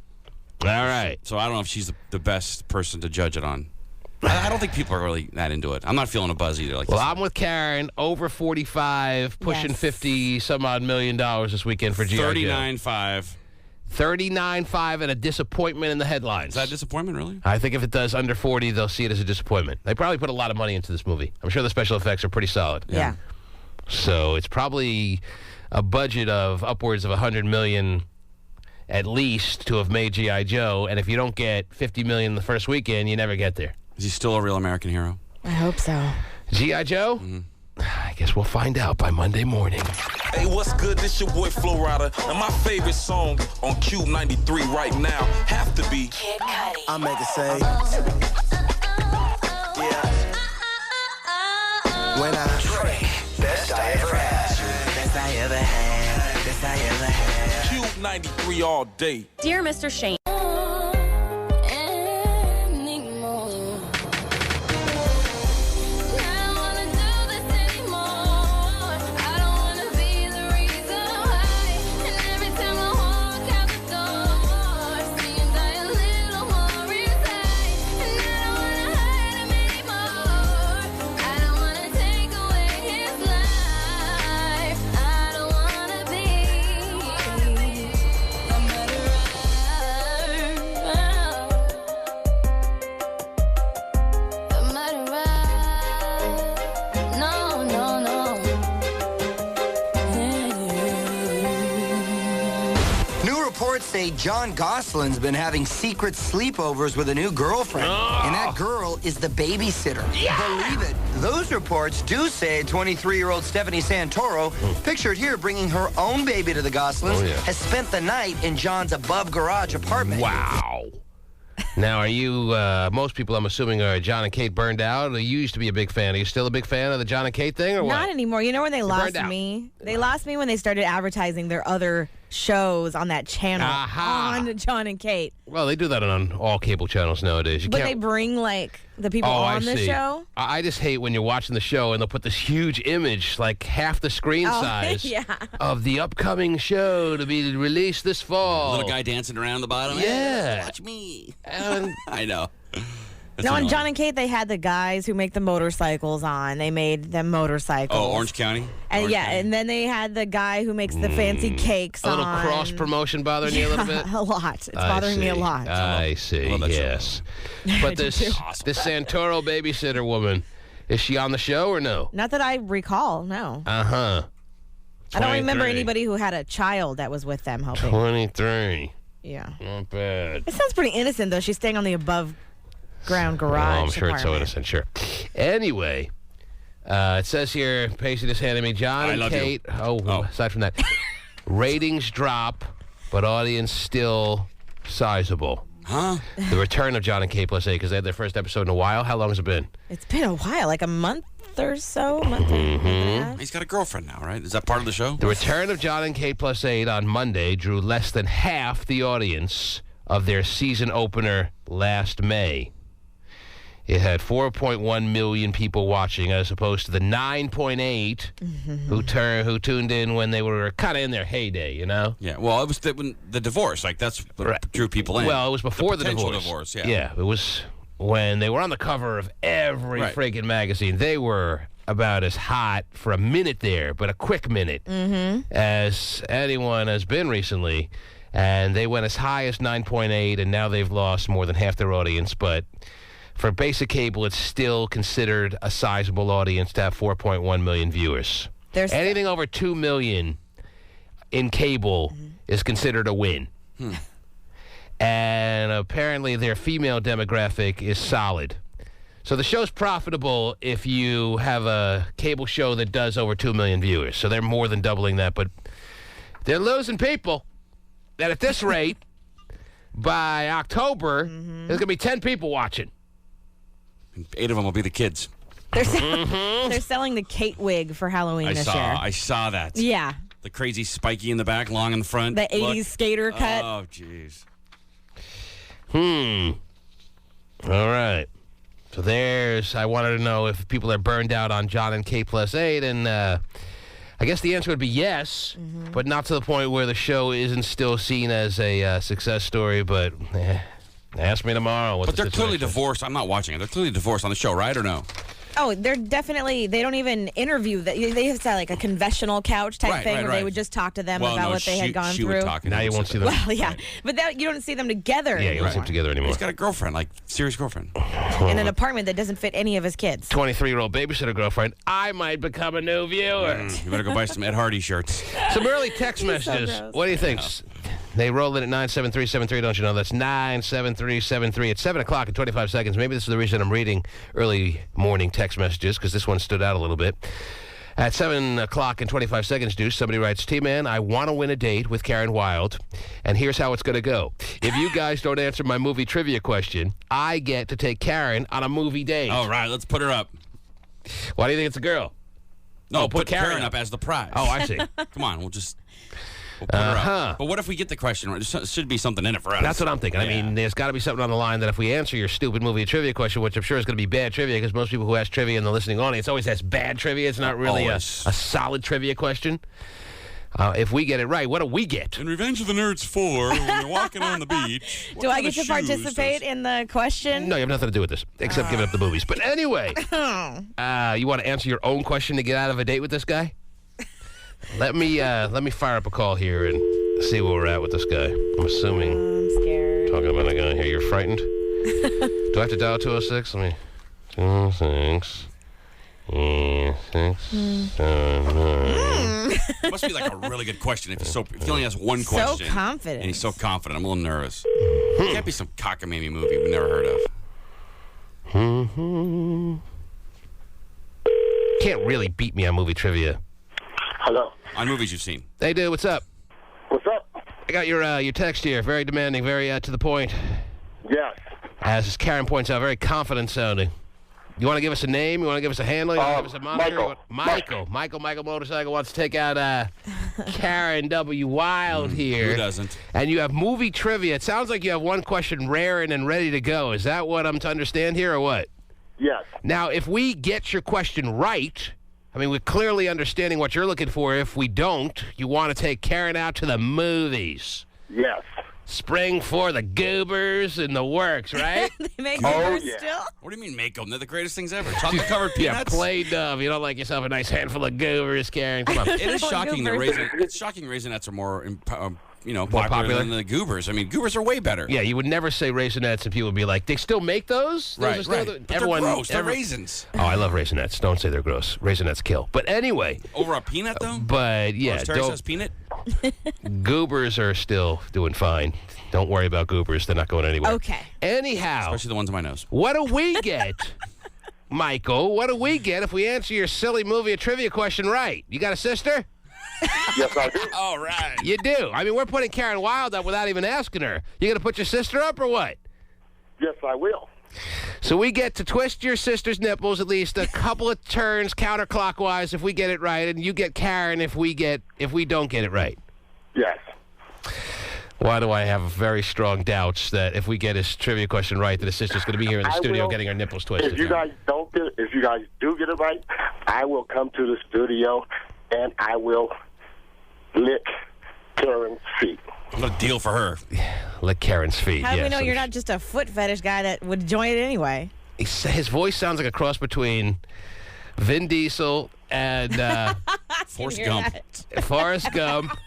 All right. So I don't know if she's the best person to judge it on. I don't think people are really that into it. I'm not feeling a buzz either. Like well, I'm with Karen. Over 45, pushing 50 some odd $1 million this weekend for G.I. Joe. 39.5. 39.5 and a disappointment in the headlines. Is that a disappointment, really? I think if it does under 40, they'll see it as a disappointment. They probably put a lot of money into this movie. I'm sure the special effects are pretty solid. Yeah. So it's probably a budget of upwards of $100 million at least to have made G.I. Joe. And if you don't get $50 million the first weekend, you never get there. Is he still a real American hero? I hope so. G.I. Joe? Mm-hmm. I guess we'll find out by Monday morning. Hey, what's good? This your boy Flo Rida, and my favorite song on KUBE 93 right now have to be Kid Cudi. I'll make it say. Yeah. When I Drake, best I ever had. best I ever had. Best I ever had. KUBE 93 all day. Dear Mr. Shane. Say John Gosling's been having secret sleepovers with a new girlfriend. And that girl is the babysitter. Yeah! Believe it. Those reports do say 23-year-old Stephanie Santoro, pictured here bringing her own baby to the Goslings, has spent the night in John's above-garage apartment. Wow. Now, are you, most people, I'm assuming, are John and Kate burned out? You used to be a big fan. Are you still a big fan of the John and Kate thing, or what? Not anymore. You know where they lost me? They lost me when they started advertising their other shows on that channel on John and Kate. Well, they do that on all cable channels nowadays. But they bring, like, the people on the show? I just hate when you're watching the show and they'll put this huge image, like half the screen size, of the upcoming show to be released this fall. Little guy dancing around the bottom. Yeah. Hey, watch me. I know. No, on John and Kate, they had the guys who make the motorcycles on. They made them motorcycles. Oh, Orange County? And and then they had the guy who makes the fancy cakes on. A little cross-promotion bothering you a little bit? A lot. It's bothering me a lot. I see, yes. But this Santoro babysitter woman, is she on the show or no? Not that I recall, no. Uh-huh. I don't remember anybody who had a child that was with them helping. 23. Yeah. Not bad. It sounds pretty innocent, though. She's staying on the above-ground garage. Oh, I'm sure it's so apartment. innocent, sure. Anyway, it says here, Pasty just handed me John and Kate. Aside from that, ratings drop, but audience still sizable. Huh? The return of John and Kate plus 8, because they had their first episode in a while. How long has it been? It's been a while, like a month or so. He's got a girlfriend now, right? Is that part of the show? The return of John and Kate plus 8 on Monday drew less than half the audience of their season opener last May. It had 4.1 million people watching, as opposed to the 9.8 who tuned in when they were kind of in their heyday, you know? Yeah, well, it was when the divorce. Like, that's what drew people in. Well, it was before the divorce. Yeah, it was when they were on the cover of every friggin' magazine. They were about as hot for a minute there, but a quick minute, as anyone has been recently. And they went as high as 9.8, and now they've lost more than half their audience. But for basic cable, it's still considered a sizable audience to have 4.1 million viewers. Anything over 2 million in cable is considered a win. And apparently their female demographic is solid. So the show's profitable if you have a cable show that does over 2 million viewers. So they're more than doubling that, but they're losing people. That at this rate, by October, there's going to be 10 people watching. 8 of them will be the kids. They're selling the Kate wig for Halloween this year. I saw that. Yeah. The crazy spiky in the back, long in the front. The 80s skater cut. Oh, jeez. All right. So I wanted to know if people are burned out on John and K+8, and I guess the answer would be yes, but not to the point where the show isn't still seen as a success story, but ask me tomorrow. But they're clearly divorced. I'm not watching it. They're clearly divorced on the show, right, or no? Oh, they're definitely, they don't even interview. They have like a confessional couch type thing where they would just talk to them about what they had gone she through. Would talk now you won't see them. Well, yeah. But you don't see them together Yeah, you anymore. don't see them together anymore. He's got a girlfriend, like serious girlfriend. In an apartment that doesn't fit any of his kids. 23-year-old babysitter girlfriend. I might become a new viewer. You better go buy some Ed Hardy shirts. Some early text messages. gross. What do you think? They roll in at 97373, don't you know? That's 97373. It's 7 o'clock and 25 seconds. Maybe this is the reason I'm reading early morning text messages, because this one stood out a little bit. At 7 o'clock and 25 seconds, Deuce, somebody writes, T-Man, I want to win a date with Karen Wilde, and here's how it's going to go. If you guys don't answer my movie trivia question, I get to take Karen on a movie date. All right, let's put her up. Why do you think it's a girl? No, put Karen up as the prize. Oh, I see. Come on, we'll put her up. But what if we get the question right? There should be something in it for us. That's what I'm thinking. Yeah. I mean, there's got to be something on the line that if we answer your stupid movie trivia question, which I'm sure is going to be bad trivia, because most people who ask trivia in the listening audience always has bad trivia. It's not really a solid trivia question. If we get it right, what do we get? In Revenge of the Nerds 4, when they're walking on the beach. Do I get to participate in the question? No, you have nothing to do with this, except giving up the movies. But anyway, you want to answer your own question to get out of a date with this guy? Let me fire up a call here and see where we're at with this guy. I'm assuming. I'm scared. Talking about a guy here. You're frightened? Do I have to dial 206? Let me. 206. 6, 7, 9. It must be like a really good question if he only has one question. So confident. And he's so confident. I'm a little nervous. It can't be some cockamamie movie we've never heard of. Can't really beat me on movie trivia. Hello. On movies you've seen. Hey, dude, what's up? What's up? I got your text here. Very demanding, very to the point. Yes. As Karen points out, very confident sounding. You want to give us a name? You want to give us a handle? You want to give us a moniker? Michael Motorcycle wants to take out Karen W. Wilde here. Who doesn't? And you have movie trivia. It sounds like you have one question raring and ready to go. Is that what I'm to understand here, or what? Yes. Now, if we get your question right, I mean, we're clearly understanding what you're looking for. If we don't, you want to take Karen out to the movies. Yes. Spring for the goobers and the works, right? They make goobers still? What do you mean make them? They're the greatest things ever. Chocolate-covered peanuts? Yeah, plain dove. You don't like yourself a nice handful of goobers, Karen. Come on. It is shocking that Raisinets are more popular than the goobers. I mean, goobers are way better. Yeah, you would never say Raisinets and people would be like, they still make those? Those Right, are still right. But they're gross. They're raisins. Oh, I love Raisinets. Don't say they're gross. Raisinets kill. But anyway. Over a peanut, though? But, yeah. Tari says peanut? Goobers are still doing fine. Don't worry about goobers. They're not going anywhere. Okay. Anyhow. Especially the ones on my nose. What do we get, Michael? What do we get if we answer your silly movie or trivia question right? You got a sister? Yes, I do. All right. You do. I mean, we're putting Karen Wilde up without even asking her. You going to put your sister up or what? Yes, I will. So we get to twist your sister's nipples at least a couple of turns counterclockwise if we get it right, and you get Karen if we don't get it right. Yes. Why do I have very strong doubts that if we get his trivia question right, that his sister's going to be here in the studio getting her nipples twisted? If you guys do get it right, I will come to the studio and I will lick Karen's feet. What a deal for her. Lick Karen's feet. How do we yes. know you're not just a foot fetish guy that would join it anyway? His voice sounds like a cross between Vin Diesel and Forrest Gump. Forrest Gump.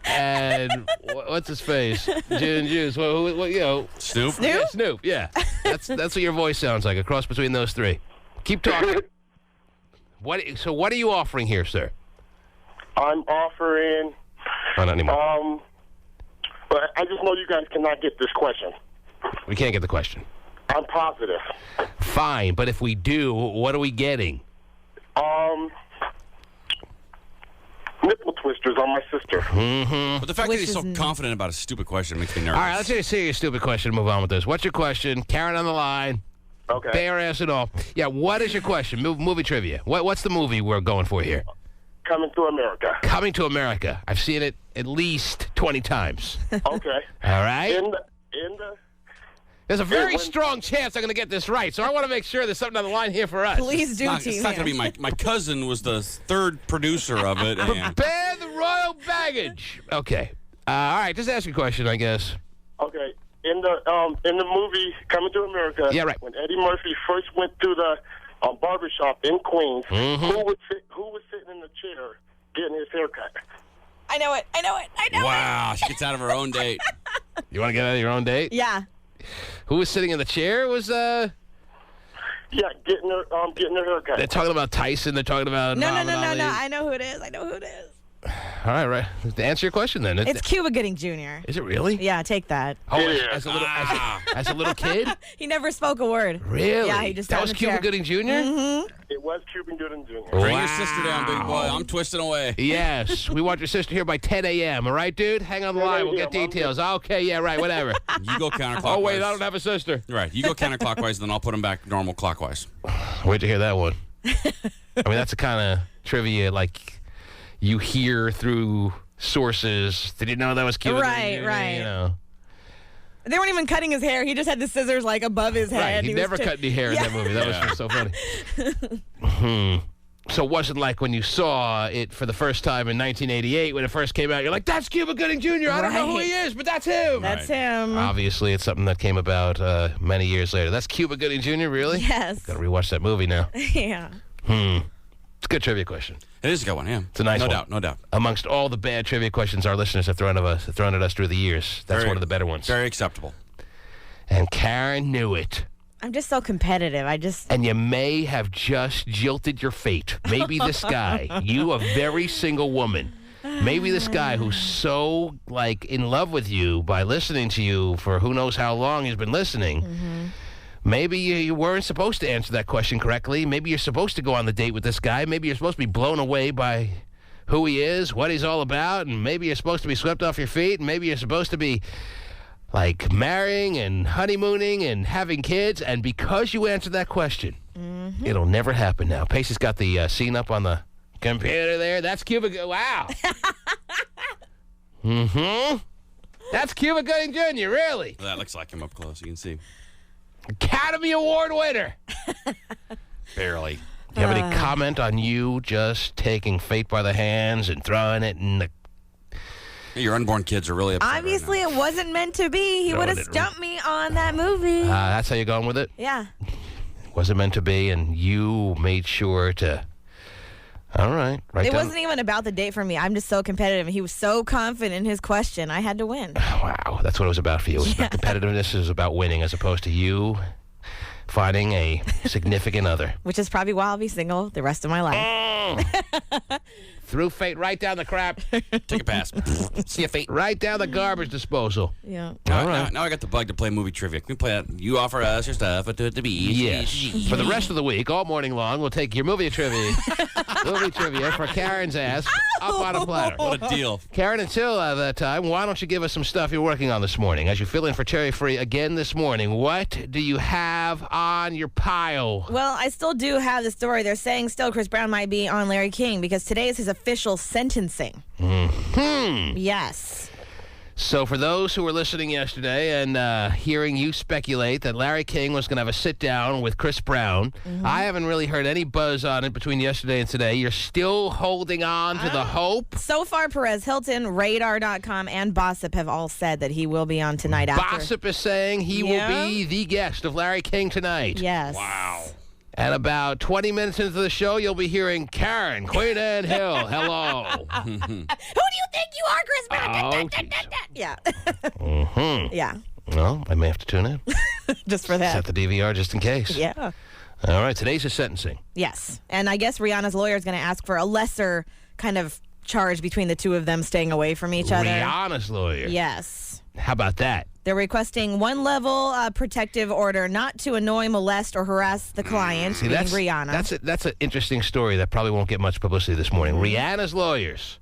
And what's his face? Gin and Juice. What, Snoop? Snoop? Yeah, Snoop, yeah. That's what your voice sounds like, a cross between those three. Keep talking. So what are you offering here, sir? I'm offering... Oh, not anymore. But I just know you guys cannot get this question. We can't get the question. I'm positive. Fine, but if we do, what are we getting? Nipple twisters on my sister. But the fact that he's so confident about a stupid question makes me nervous. All right, let's see your stupid question. Move on with this. What's your question? Karen on the line. Okay. Bare ass and all. Yeah, what is your question? Movie trivia. What's the movie we're going for here? Coming to America. Coming to America. I've seen it at least 20 times. Okay. All right. In the There's a very strong chance I'm going to get this right, so I want to make sure there's something on the line here for us. Please do, It's not going to be my cousin was the third producer of it. And Prepare the royal baggage. Okay. All right, just ask a question, I guess. Okay. In the movie Coming to America, yeah, right. When Eddie Murphy first went to the barbershop in Queens, who was sitting in the chair getting his haircut? I know it. Wow, she gets out of her own date. You want to get out of your own date? Yeah. Who was sitting in the chair? Was Yeah, getting her haircut. They're talking about Tyson. They're talking about No. Ali. I know who it is. All right. To answer your question, then. It's Cuba Gooding Jr. Is it really? Yeah, take that. Oh, as a little kid? He never spoke a word. Really? Yeah, he just that sat was in the Cuba chair. Gooding Jr.? Mm-hmm. It was Cuba Gooding Jr. Bring your sister down, big boy. I'm twisting away. Yes. We want your sister here by 10 a.m. All right, dude? Hang on the line. We'll get details. Okay, yeah, right, whatever. You go counterclockwise. Oh, wait, I don't have a sister. Right. You go counterclockwise, then I'll put them back normal clockwise. Where'd you hear that one? I mean, that's the kind of trivia, like, you hear through sources. Did you know that was Cuba Gooding Jr.? Right. You know. They weren't even cutting his hair. He just had the scissors, like, above his head. Right. He never cut any hair in that movie. That was just so funny. So it wasn't like when you saw it for the first time in 1988 when it first came out, you're like, that's Cuba Gooding Jr. I don't know who he is, but that's him. That's him. Obviously, it's something that came about many years later. That's Cuba Gooding Jr., really? Yes. Got to rewatch that movie now. Yeah. It's a good trivia question. It is a good one, yeah. It's a nice one. No doubt. Amongst all the bad trivia questions our listeners have thrown at us through the years, that's one of the better ones. Very acceptable. And Karen knew it. I'm just so competitive. And you may have just jilted your fate. Maybe this guy, you, a very single woman, maybe this guy who's so, like, in love with you by listening to you for who knows how long he's been listening. Maybe you weren't supposed to answer that question correctly. Maybe you're supposed to go on the date with this guy. Maybe you're supposed to be blown away by who he is, what he's all about, and maybe you're supposed to be swept off your feet, and maybe you're supposed to be, like, marrying and honeymooning and having kids, and because you answered that question, it'll never happen now. Pacey's got the scene up on the computer there. That's Cuba. Wow. That's Cuba Gooding Jr., really. That looks like him up close. You can see. Academy Award winner. Barely. Do you have any comment on you just taking fate by the hands and throwing it in the... Your unborn kids are really upset. Obviously, it wasn't meant to be. He would have stumped me on that movie. That's how you're going with it? Yeah. Wasn't meant to be, and you made sure to... All right. It wasn't even about the date for me. I'm just so competitive. He was so confident in his question. I had to win. Wow. That's what it was about for you. It was about competitiveness. It was about winning as opposed to you finding a significant other. Which is probably why I'll be single the rest of my life. Threw fate right down the crap. Take a pass. See ya, fate. Right down the garbage disposal. Yeah. All right. Now I got the bug to play movie trivia. Can we play that? You offer us your stuff at the beach. Yes. For the rest of the week, all morning long, we'll take your movie trivia. Movie trivia for Karen's ass up on a platter. What a deal. Karen, until that time, why don't you give us some stuff you're working on this morning? As you fill in for Terry Free again this morning, what do you have on your pile? Well, I still do have the story. They're saying still Chris Brown might be on Larry King because today is his official sentencing. Yes. So for those who were listening yesterday and hearing you speculate that Larry King was going to have a sit-down with Chris Brown, I haven't really heard any buzz on it between yesterday and today. You're still holding on to the hope? So far, Perez Hilton, Radar.com, and Bossip have all said that he will be on tonight after. Bossip is saying he will be the guest of Larry King tonight. Yes. Wow. And about 20 minutes into the show, you'll be hearing Karen, Queen Anne Hill. Hello. Who do you think you are, Chris Brown? Yeah. Yeah. Well, I may have to tune in. Just for that. Set the DVR just in case. Yeah. All right. Today's his sentencing. Yes. And I guess Rihanna's lawyer is going to ask for a lesser kind of charge between the two of them staying away from each other. Rihanna's lawyer. Yes. How about that? They're requesting one-level protective order not to annoy, molest, or harass the client, being Rihanna. That's an interesting story that probably won't get much publicity this morning. Rihanna's lawyers.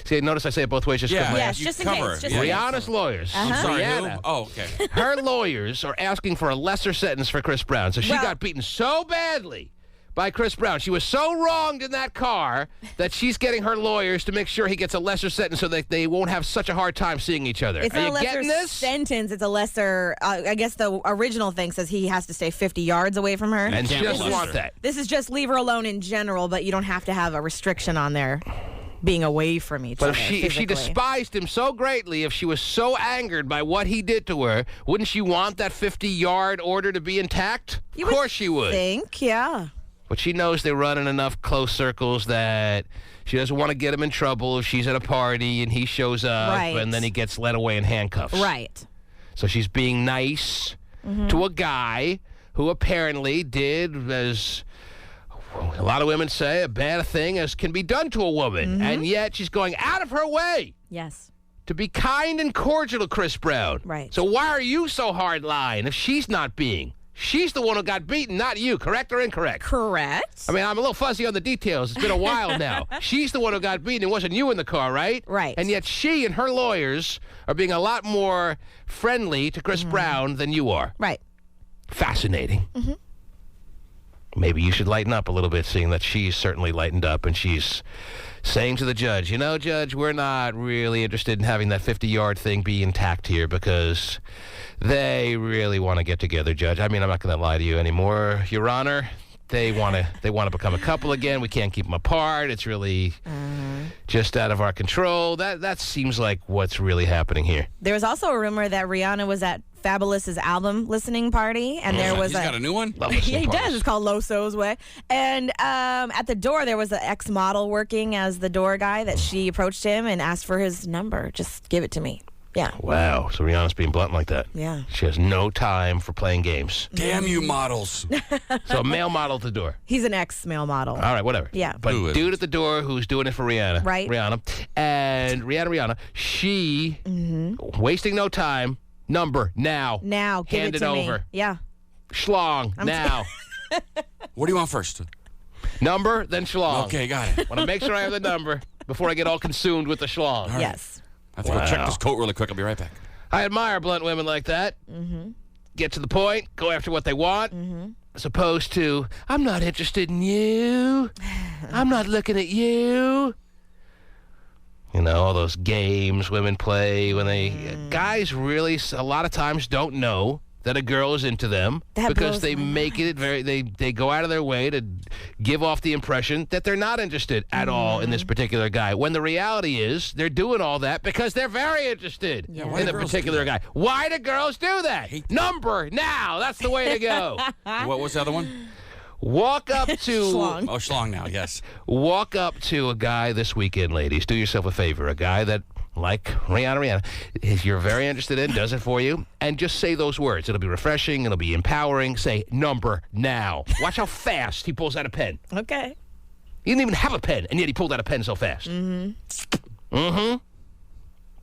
See, notice I say it both ways. Just yes, just in case. Rihanna's lawyers. Uh-huh. I'm sorry, Rihanna. who? Oh, okay. Her lawyers are asking for a lesser sentence for Chris Brown. So she got beaten so badly by Chris Brown. She was so wronged in that car that she's getting her lawyers to make sure he gets a lesser sentence so that they won't have such a hard time seeing each other. It's Are not you a lesser getting this? sentence. It's a lesser, I guess the original thing says he has to stay 50 yards away from her. And she doesn't want that. This is just leave her alone in general, but you don't have to have a restriction on there being away from each other. But if she despised him so greatly, if she was so angered by what he did to her, wouldn't she want that 50-yard order to be intact? Of course she would. Yeah. But she knows they run in enough close circles that she doesn't want to get him in trouble if she's at a party and he shows up and then he gets led away in handcuffs. Right. So she's being nice to a guy who apparently did, as a lot of women say, a bad thing as can be done to a woman. And yet she's going out of her way. Yes. To be kind and cordial to Chris Brown. Right. So why are you so hard line if she's not being? She's the one who got beaten, not you. Correct or incorrect? Correct. I mean, I'm a little fuzzy on the details. It's been a while now. She's the one who got beaten. It wasn't you in the car, right? Right. And yet she and her lawyers are being a lot more friendly to Chris Brown than you are. Right. Fascinating. Maybe you should lighten up a little bit, seeing that she's certainly lightened up and she's saying to the judge, you know, Judge, we're not really interested in having that 50-yard thing be intact here because they really want to get together, Judge. I mean, I'm not going to lie to you anymore, Your Honor. They want to become a couple again. We can't keep them apart. It's really just out of our control. That seems like what's really happening here. There was also a rumor that Rihanna was at Fabulous's album listening party, and there was He's got a new one? Yeah, he does. It's called Loso's Way. And at the door, there was an ex-model working as the door guy that she approached him and asked for his number. Just give it to me. Yeah. Wow. So Rihanna's being blunt like that. Yeah. She has no time for playing games. Damn you models. So a male model at the door. He's an ex-male model. All right, whatever. Yeah. But dude at the door who's doing it for Rihanna. Right. Rihanna. And Rihanna, she, wasting no time, number, now. Now, give Hand it to me. over. Yeah. Schlong, now. What do you want first? Number, then schlong. Okay, got it. Want to make sure I have the number before I get all consumed with the schlong. All right. Yes. I have to go check this coat really quick. I'll be right back. I admire blunt women like that. Get to the point, go after what they want, as opposed to, I'm not interested in you. I'm not looking at you. You know, all those games women play when they... Guys really, a lot of times, don't know that a girl is into them because they make it very... They go out of their way to give off the impression that they're not interested at all in this particular guy. When the reality is, they're doing all that because they're very interested in the particular guy. Why do girls do that? Number, now. That's the way to go. What was the other one? Walk up to... Schlong. Oh, schlong now, yes. Walk up to a guy this weekend, ladies. Do yourself a favor. A guy that, like Rihanna, if you're very interested in, does it for you. And just say those words. It'll be refreshing. It'll be empowering. Say, number, now. Watch how fast he pulls out a pen. Okay. He didn't even have a pen, and yet he pulled out a pen so fast.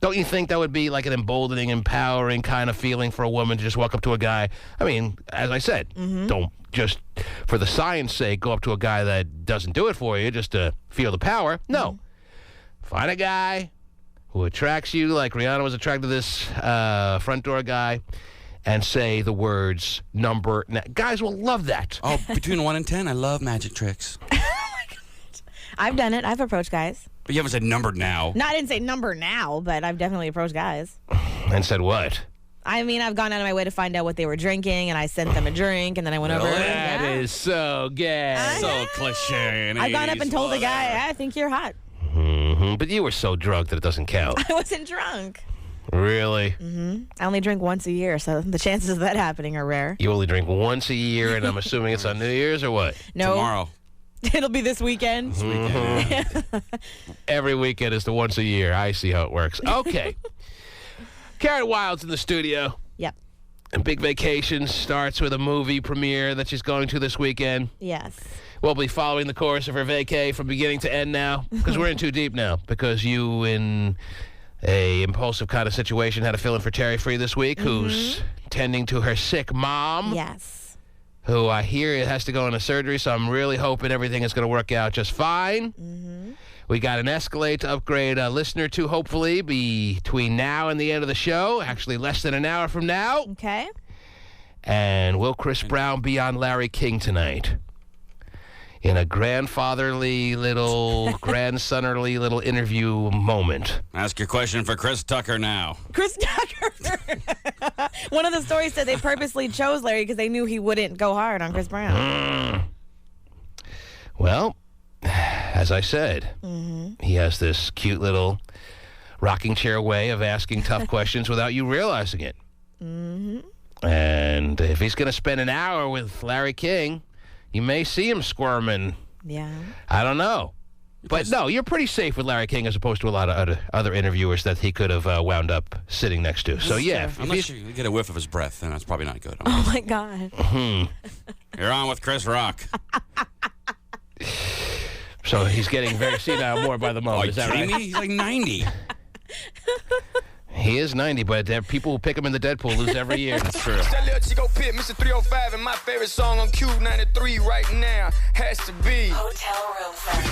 Don't you think that would be like an emboldening, empowering kind of feeling for a woman to just walk up to a guy? I mean, as I said, don't just for the science sake go up to a guy that doesn't do it for you just to feel the power. No. Find a guy who attracts you like Rihanna was attracted to this front door guy and say the words number. Guys will love that. Oh, between 1 and 10, I love magic tricks. I've done it. I've approached guys. But you haven't said number now. No, I didn't say number now, but I've definitely approached guys. And said what? I mean, I've gone out of my way to find out what they were drinking, and I sent them a drink, and then I went over. That is so gay. So cliche. I've gone up and told the guy, I think you're hot. But you were so drunk that it doesn't count. I wasn't drunk. Really? I only drink once a year, so the chances of that happening are rare. You only drink once a year, and I'm assuming it's on New Year's or what? No. Tomorrow. It'll be this weekend. Every weekend is the once a year. I see how it works. Okay. Karen Wilde's in the studio. Yep. And Big Vacation starts with a movie premiere that she's going to this weekend. Yes. We'll be following the course of her vacay from beginning to end now, because we're in too deep now, because you and a impulsive kind of situation. Had a fill-in for Tari for you this week, who's tending to her sick mom. Yes. Who I hear has to go into surgery, so I'm really hoping everything is going to work out just fine. We got an Escalade to upgrade a listener to, hopefully, between now and the end of the show. Actually, less than an hour from now. Okay. And will Chris Brown be on Larry King tonight? In a grandfatherly little, grandsonnerly little interview moment. Ask your question for Chris Tucker now. Chris Tucker. One of the stories said they purposely chose Larry because they knew he wouldn't go hard on Chris Brown. Well, as I said, he has this cute little rocking chair way of asking tough questions without you realizing it. And if he's going to spend an hour with Larry King, you may see him squirming. Yeah. I don't know. But no, you're pretty safe with Larry King as opposed to a lot of other interviewers that he could have wound up sitting next to. So, yeah. Unless you get a whiff of his breath, then that's probably not good. Oh, my God. You're on with Chris Rock. So he's getting very senile more by the moment. Is that right? He's like 90. He is 90, but there are people who pick him in the Deadpool lose every year. That's true. That little Chico Pit, Mr. 305, and my favorite song on KUBE 93 right now has to be Hotel Room Service.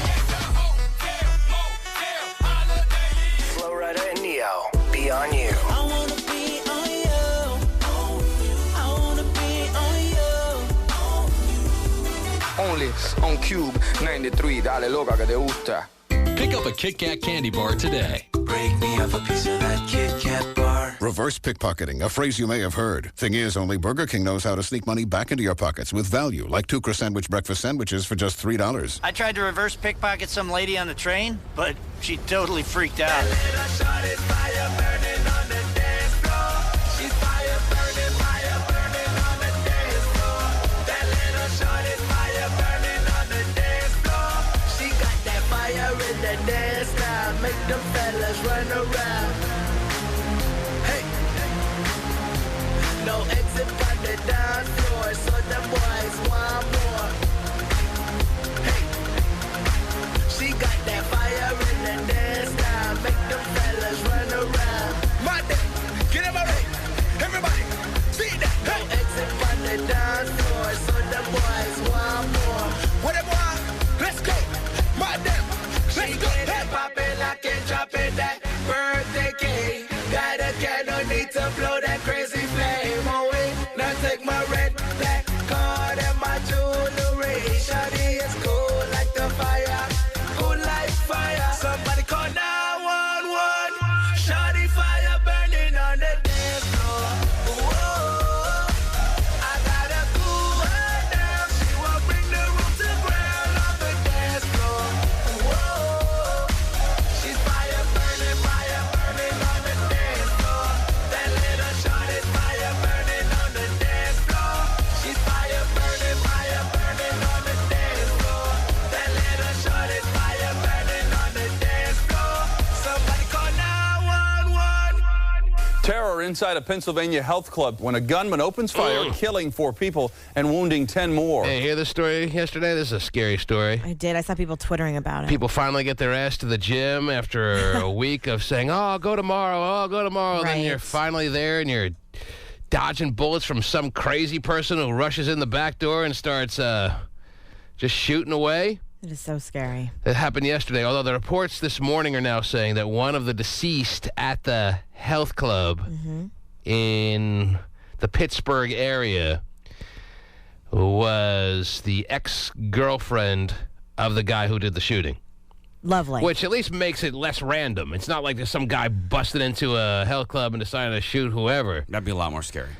Florida and Neo, be on you. I wanna be on you. I wanna be on you. Only on KUBE 93, dale loca que te gusta. Pick up a Kit Kat candy bar today. Break me off a piece of that Kit Kat bar. Reverse pickpocketing, a phrase you may have heard. Thing is, only Burger King knows how to sneak money back into your pockets with value, like 2 sandwich breakfast sandwiches for just $3. I tried to reverse pickpocket some lady on the train, but she totally freaked out. Make them fellas run around. Hey, no exit on the dance floor, so the boys want more. Hey, she got that fire in the dance now. Make them fellas run around. My day, get him already. Everybody, see that. Hey, no exit on the dance floor, so the boys want more. What it want? Let's go. My damn. Let's go. Dropping that birthday cake. Got a candle, need to blow that crazy flame away. Now take my red, black card and my jewelry. Shawty is cool like the fire, cool like fire. Somebody call 911. Shawty fire burning on the dance floor. Whoa, I gotta cool her down. She won't bring the room to ground on the dance floor. Whoa. She's fire burning on the dance floor. That little shot is fire burning on the dance floor. She's fire burning on the dance floor. That little shot is fire burning on the dance floor. Somebody call 911. Terror inside a Pennsylvania health club when a gunman opens fire, killing 4 people and wounding 10 more. Hey, hear this story yesterday? This is a scary story. I did. I saw people twittering about it. People finally get their ass to the gym after a week of saying, I'll go tomorrow. Then you're finally there and you're dodging bullets from some crazy person who rushes in the back door and starts just shooting away. It is so scary. It happened yesterday, although the reports this morning are now saying that one of the deceased at the health club in the Pittsburgh area was the ex-girlfriend of the guy who did the shooting. Lovely. Which at least makes it less random. It's not like there's some guy busted into a health club and deciding to shoot whoever. That'd be a lot more scary.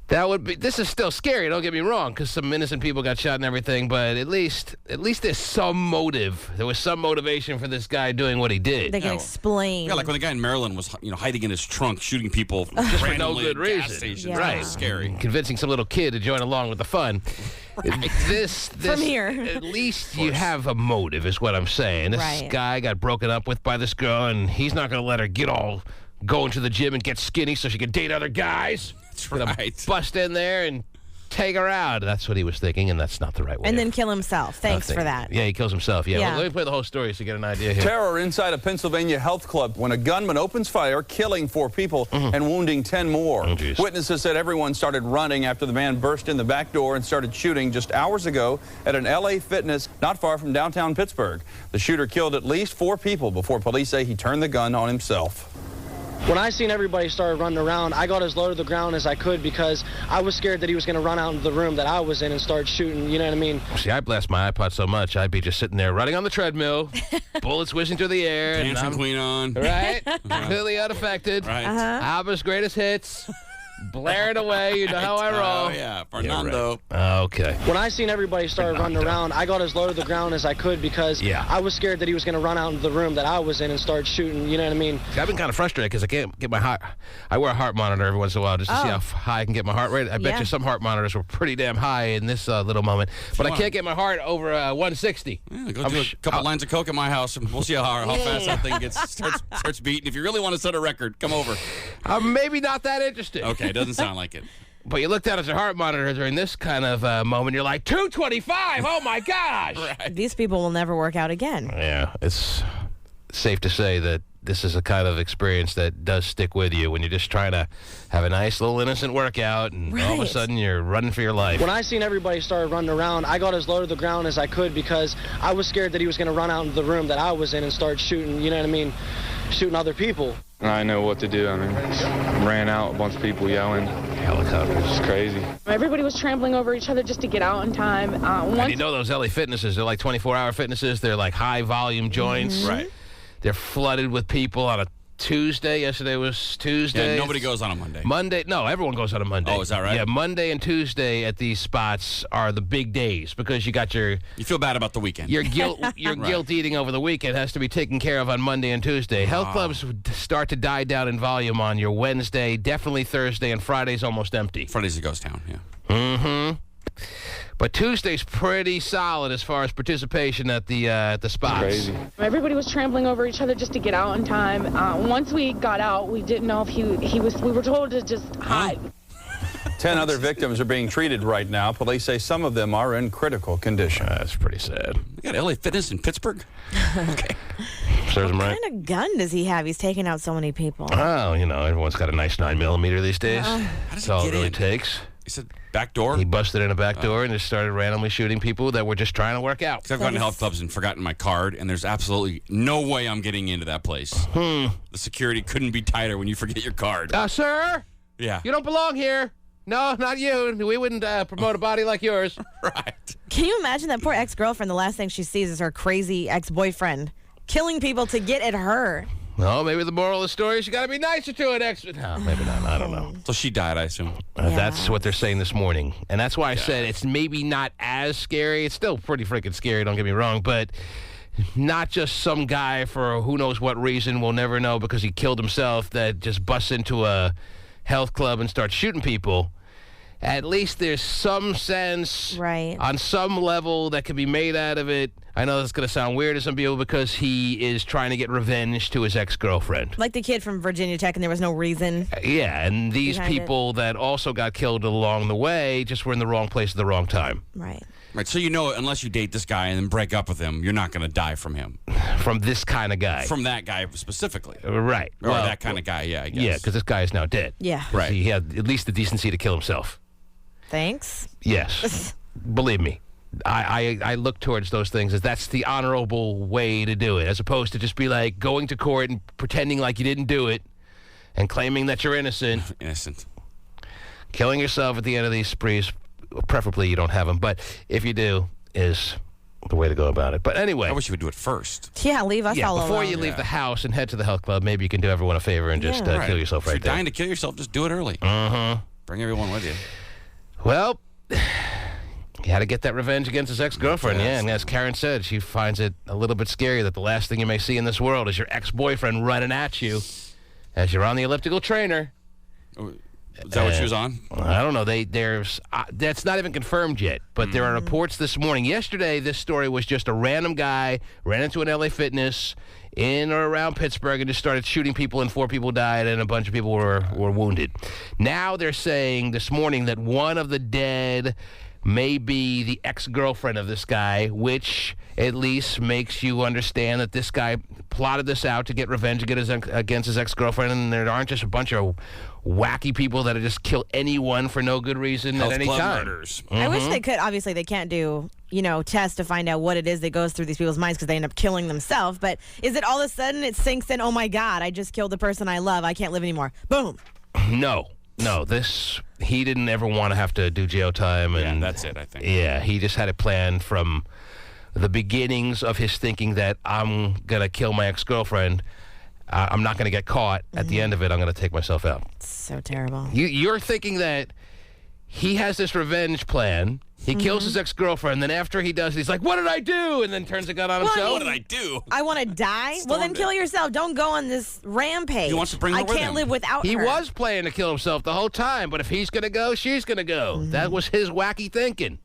That would be. This is still scary. Don't get me wrong, because some innocent people got shot and everything. But at least there's some motive. There was some motivation for this guy doing what he did. They can explain. Yeah, like when the guy in Maryland was, hiding in his trunk, shooting people just for no good at gas reason. stations. Right? Scary. Convincing some little kid to join along with the fun. This From here. At least you have a motive, is what I'm saying. This guy got broken up with by this girl, and he's not going to let her go into the gym and get skinny so she can date other guys. That's right. Bust in there and hang around. That's what he was thinking, and that's not the right way. And then kill himself. Thanks for that. Yeah, he kills himself. Yeah. Yeah. Well, let me play the whole story so you get an idea here. Terror inside a Pennsylvania health club when a gunman opens fire, killing 4 people and wounding 10 more. Oh, geez. Witnesses said everyone started running after the man burst in the back door and started shooting just hours ago at an LA Fitness not far from downtown Pittsburgh. The shooter killed at least 4 people before police say he turned the gun on himself. When I seen everybody started running around, I got as low to the ground as I could because I was scared that he was going to run out into the room that I was in and start shooting, you know what I mean? See, I blast my iPod so much, I'd be just sitting there running on the treadmill, bullets whizzing through the air. Dancing Queen on. Right? Completely unaffected. Right. ABBA's greatest hits. Blaring away, you know how I roll. Oh, yeah. Fernando. Okay. When I seen everybody started running around, I got as low to the ground as I could because I was scared that he was going to run out into the room that I was in and start shooting, you know what I mean? See, I've been kind of frustrated because I can't get my heart. I wear a heart monitor every once in a while just to see how high I can get my heart rate. I bet you some heart monitors were pretty damn high in this little moment. But I can't get my heart over 160. Yeah, go do a couple lines of coke at my house, and we'll see how fast that thing starts beating. If you really want to set a record, come over. I'm maybe not that interested. Okay, it doesn't sound like it. But you look down at your heart monitor during this kind of moment, you're like, 225, oh my gosh! Right. These people will never work out again. Yeah, it's safe to say that this is a kind of experience that does stick with you when you're just trying to have a nice little innocent workout and all of a sudden you're running for your life. When I seen everybody started running around, I got as low to the ground as I could because I was scared that he was going to run out into the room that I was in and start shooting, you know what I mean, shooting other people. I know what to do. I mean, ran out, a bunch of people yelling. Helicopters. It's crazy. Everybody was trampling over each other just to get out in time. And you know those LA Fitnesses, they're like 24-hour fitnesses. They're like high-volume joints. Right. They're flooded with people on a Tuesday. Yesterday was Tuesday. Yeah, nobody goes on a Monday. Monday. No, everyone goes on a Monday. Oh, is that right? Yeah, Monday and Tuesday at these spots are the big days because you got your... You feel bad about the weekend. Your guilt eating over the weekend has to be taken care of on Monday and Tuesday. Health clubs start to die down in volume on your Wednesday, definitely Thursday, and Friday's almost empty. Friday's a ghost town, yeah. Mm-hmm. But Tuesday's pretty solid as far as participation at the spots. Crazy. Everybody was trampling over each other just to get out in time. Once we got out, we didn't know if he was. We were told to just hide. 10 other victims are being treated right now. Police say some of them are in critical condition. That's pretty sad. You got LA Fitness in Pittsburgh? Okay. Serves him right. What kind of gun does he have? He's taking out so many people. Oh, you know, everyone's got a nice 9mm these days. That's all it really takes. He said back door? He busted in a back door and just started randomly shooting people that were just trying to work out. I've gone to health clubs and forgotten my card, and there's absolutely no way I'm getting into that place. The security couldn't be tighter when you forget your card. Sir? Yeah. You don't belong here. No, not you. We wouldn't promote a body like yours. Right. Can you imagine that poor ex-girlfriend? The last thing she sees is her crazy ex-boyfriend killing people to get at her. No, maybe the moral of the story is you got to be nicer to an ex. No, maybe not. I don't know. So she died, I assume. That's what they're saying this morning. And that's why I said it's maybe not as scary. It's still pretty freaking scary, don't get me wrong. But not just some guy for who knows what reason, we'll never know because he killed himself, that just busts into a health club and starts shooting people. At least there's some sense on some level that can be made out of it. I know that's going to sound weird to some people because he is trying to get revenge to his ex-girlfriend. Like the kid from Virginia Tech, and there was no reason. Yeah, and these people that also got killed along the way just were in the wrong place at the wrong time. Right. Right, so you know unless you date this guy and then break up with him, you're not going to die from him. From this kind of guy. From that guy specifically. Right. Or that kind of guy, yeah, I guess. Yeah, because this guy is now dead. Yeah. Right. He had at least the decency to kill himself. Thanks. Yes. Believe me. I look towards those things as that's the honorable way to do it, as opposed to just be like going to court and pretending like you didn't do it and claiming that you're innocent. Innocent. Killing yourself at the end of these sprees, preferably you don't have them, but if you do, is the way to go about it. But anyway. I wish you would do it first. Yeah, leave us all alone. Before you leave the house and head to the health club, maybe you can do everyone a favor and just kill yourself right there. If you're dying to kill yourself, just do it early. Bring everyone with you. Well, he had to get that revenge against his ex-girlfriend, and as Karen said, she finds it a little bit scary that the last thing you may see in this world is your ex-boyfriend running at you as you're on the elliptical trainer. Is that what she was on? I don't know. That's not even confirmed yet, but there are reports this morning. Yesterday, this story was just a random guy ran into an LA Fitness in or around Pittsburgh and just started shooting people, and 4 people died and a bunch of people were wounded. Now they're saying this morning that one of the dead may be the ex-girlfriend of this guy, which at least makes you understand that this guy plotted this out to get revenge against his ex-girlfriend, and there aren't just a bunch of wacky people that just kill anyone for no good reason at any time. Murders. I wish they could. Obviously, they can't do, tests to find out what it is that goes through these people's minds because they end up killing themselves. But is it all of a sudden it sinks in, oh, my God, I just killed the person I love. I can't live anymore. Boom. No, he didn't ever want to have to do jail time. And yeah, that's it, I think. Yeah, he just had it planned from the beginnings of his thinking that I'm going to kill my ex-girlfriend. I'm not going to get caught. At the end of it, I'm going to take myself out. So terrible. You're thinking that he has this revenge plan. He kills his ex-girlfriend. Then after he does, he's like, what did I do? And then turns the gun on himself. What did I do? I want to die? Well, then kill yourself. Don't go on this rampage. He wants to bring her I with can't him. live without He her. was planning to kill himself the whole time, but if he's going to go, she's going to go. That was his wacky thinking.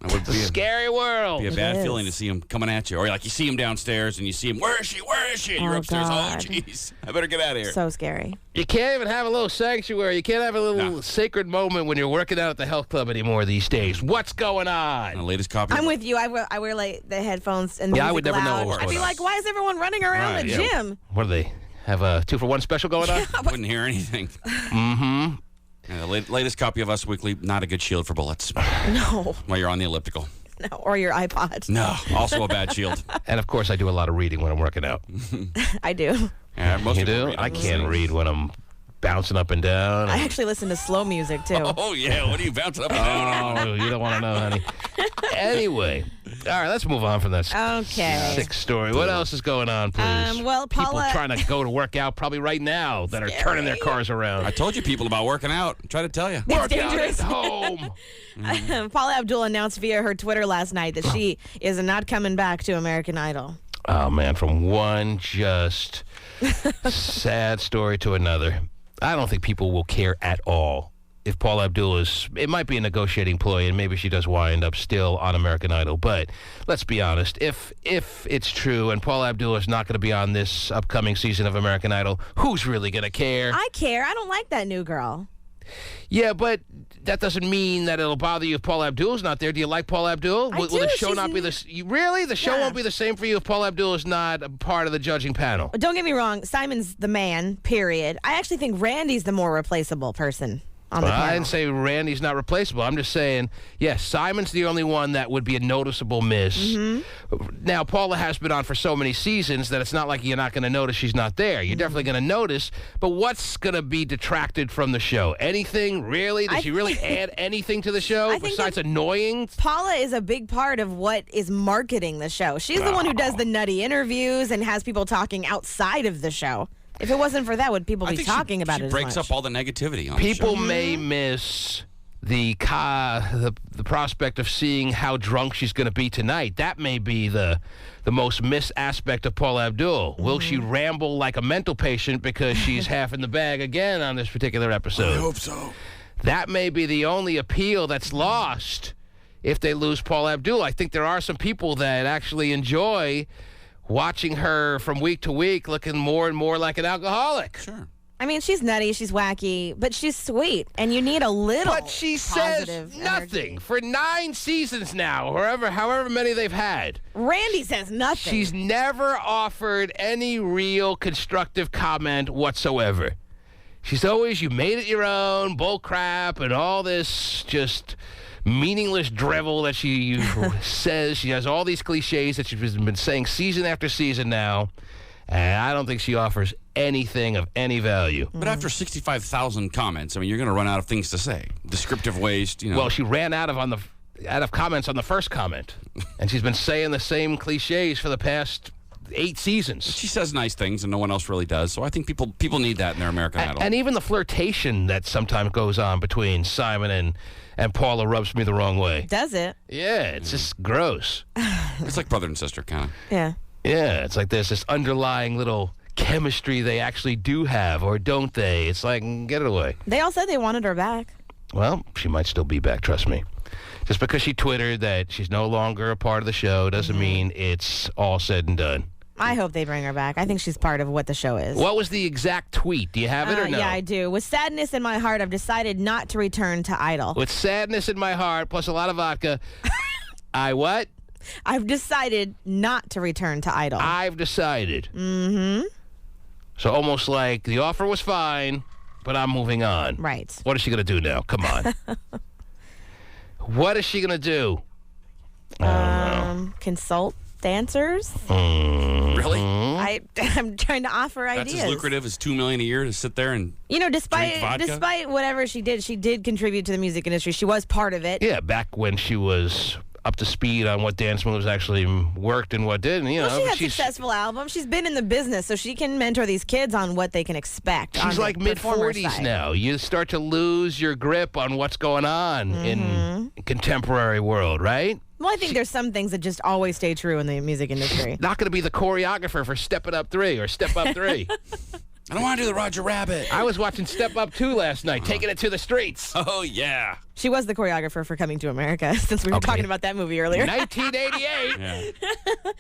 It would It's a scary world. be a bad feeling to see him coming at you. Or like you see him downstairs and you see him, where is she? Where is she? And you're upstairs. God. Oh, jeez. I better get out of here. So scary. You can't even have a little sanctuary. You can't have a little sacred moment when you're working out at the health club anymore these days. What's going on? The latest copy. I'm with you. I wear like the headphones and Yeah, I music would never know loud. what I'd be was. like, why is everyone running around the gym? What do they have, a 2-for-1 special going on? Wouldn't hear anything. Mm-hmm. Yeah, the latest copy of Us Weekly, not a good shield for bullets. No. While you're on the elliptical. No, or your iPod. No, also a bad shield. And, of course, I do a lot of reading when I'm working out. I do. Yeah, most You people do? read I can't read when I'm bouncing up and down. I actually listen to slow music, too. Oh, yeah. What are you bouncing up and down? Oh, you don't want to know, honey. Anyway, all right, let's move on from that Okay. sick story. What else is going on, please? Well, People Paula- trying to go to work out probably right now that are turning their cars around. I told you people about working out. Try to tell you. Work dangerous. out at home. Paula Abdul announced via her Twitter last night that she is not coming back to American Idol. Oh, man, from one just sad story to another. I don't think people will care at all if Paula Abdul it might be a negotiating ploy, and maybe she does wind up still on American Idol. But let's be honest, if it's true and Paula Abdul is not going to be on this upcoming season of American Idol, who's really going to care? I care. I don't like that new girl. Yeah, but that doesn't mean that it'll bother you if Paula Abdul's not there. Do you like Paula Abdul? Will the show not be really? The show won't be the same for you if Paula Abdul is not a part of the judging panel. Don't get me wrong. Simon's the man, period. I actually think Randy's the more replaceable person on the I panel. didn't say Randy's not replaceable. I'm just saying, yes, Simon's the only one that would be a noticeable miss. Now, Paula has been on for so many seasons that it's not like you're not going to notice she's not there. You're definitely going to notice, but what's going to be detracted from the show? Anything, really? Does she really add anything to the show besides annoying? Paula is a big part of what is marketing the show. She's the one who does the nutty interviews and has people talking outside of the show. If it wasn't for that, would people be talking about it as breaks much? up all the negativity on People the show. may miss the prospect of seeing how drunk she's going to be tonight. That may be the most missed aspect of Paula Abdul. Will she ramble like a mental patient because she's half in the bag again on this particular episode? I hope so. That may be the only appeal that's lost if they lose Paula Abdul. I think there are some people that actually enjoy watching her from week to week looking more and more like an alcoholic. Sure. I mean, she's nutty, she's wacky, but she's sweet, and you need a little But she says nothing for 9 seasons now, however many they've had. Randy says nothing. She's never offered any real constructive comment whatsoever. She's always, you made it your own, bull crap, and all this just meaningless drivel that she says. She has all these cliches that she's been saying season after season now, and I don't think she offers anything of any value. But after 65,000 comments, I mean, you're going to run out of things to say. Descriptive ways, Well, she ran out of comments on the first comment, and she's been saying the same cliches for the past 8 seasons. She says nice things, and no one else really does. So I think people need that in their American Idol. And even the flirtation that sometimes goes on between Simon and Paula rubs me the wrong way. Does it? Yeah, it's just gross. It's like brother and sister, kind of. Yeah. Yeah, it's like there's this underlying little chemistry they actually do have, or don't they? It's like, get it away. They all said they wanted her back. Well, she might still be back, trust me. Just because she twittered that she's no longer a part of the show doesn't mean it's all said and done. I hope they bring her back. I think she's part of what the show is. What was the exact tweet? Do you have it or no? Yeah, I do. With sadness in my heart, I've decided not to return to Idol. With sadness in my heart, plus a lot of vodka, I what? I've decided not to return to Idol. I've decided. Mm-hmm. So almost like the offer was fine, but I'm moving on. Right. What is she going to do now? Come on. What is she going to do? Consult dancers. Really? I'm trying to offer ideas. That's as lucrative as $2 million a year to sit there and despite whatever she did contribute to the music industry. She was part of it. Yeah, back when she was up to speed on what dance moves actually worked and what didn't. You know, she had successful albums. She's been in the business, so she can mentor these kids on what they can expect. She's like mid-40s now. You start to lose your grip on what's going on in contemporary world, right? Well, I think there's some things that just always stay true in the music industry. Not going to be the choreographer for Step It Up 3 or Step Up 3. I don't want to do the Roger Rabbit. I was watching Step Up 2 last night, taking it to the streets. Oh, yeah. She was the choreographer for Coming to America, since we were talking about that movie earlier. 1988. Yeah.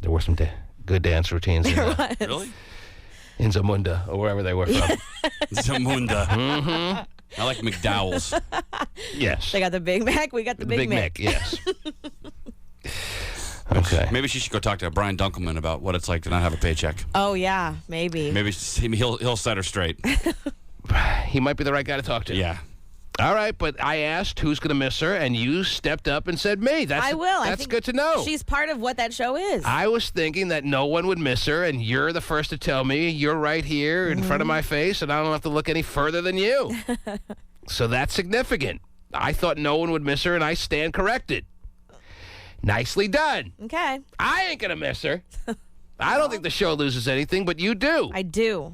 There were some good dance routines in was. Really? In Zamunda, or wherever they were from. Zamunda. Mm-hmm. I like McDowell's. Yes. They got the Big Mac. We got the Big Mac. Yes. Okay. Maybe she should go talk to Brian Dunkelman about what it's like to not have a paycheck. Oh, yeah, maybe. Maybe he'll set her straight. He might be the right guy to talk to. Yeah. All right, but I asked who's going to miss her, and you stepped up and said me. I will. That's I think good to know. She's part of what that show is. I was thinking that no one would miss her, and you're the first to tell me. You're right here in front of my face, and I don't have to look any further than you. So that's significant. I thought no one would miss her, and I stand corrected. Nicely done. Okay. I ain't going to miss her. I don't think the show loses anything, but you do. I do.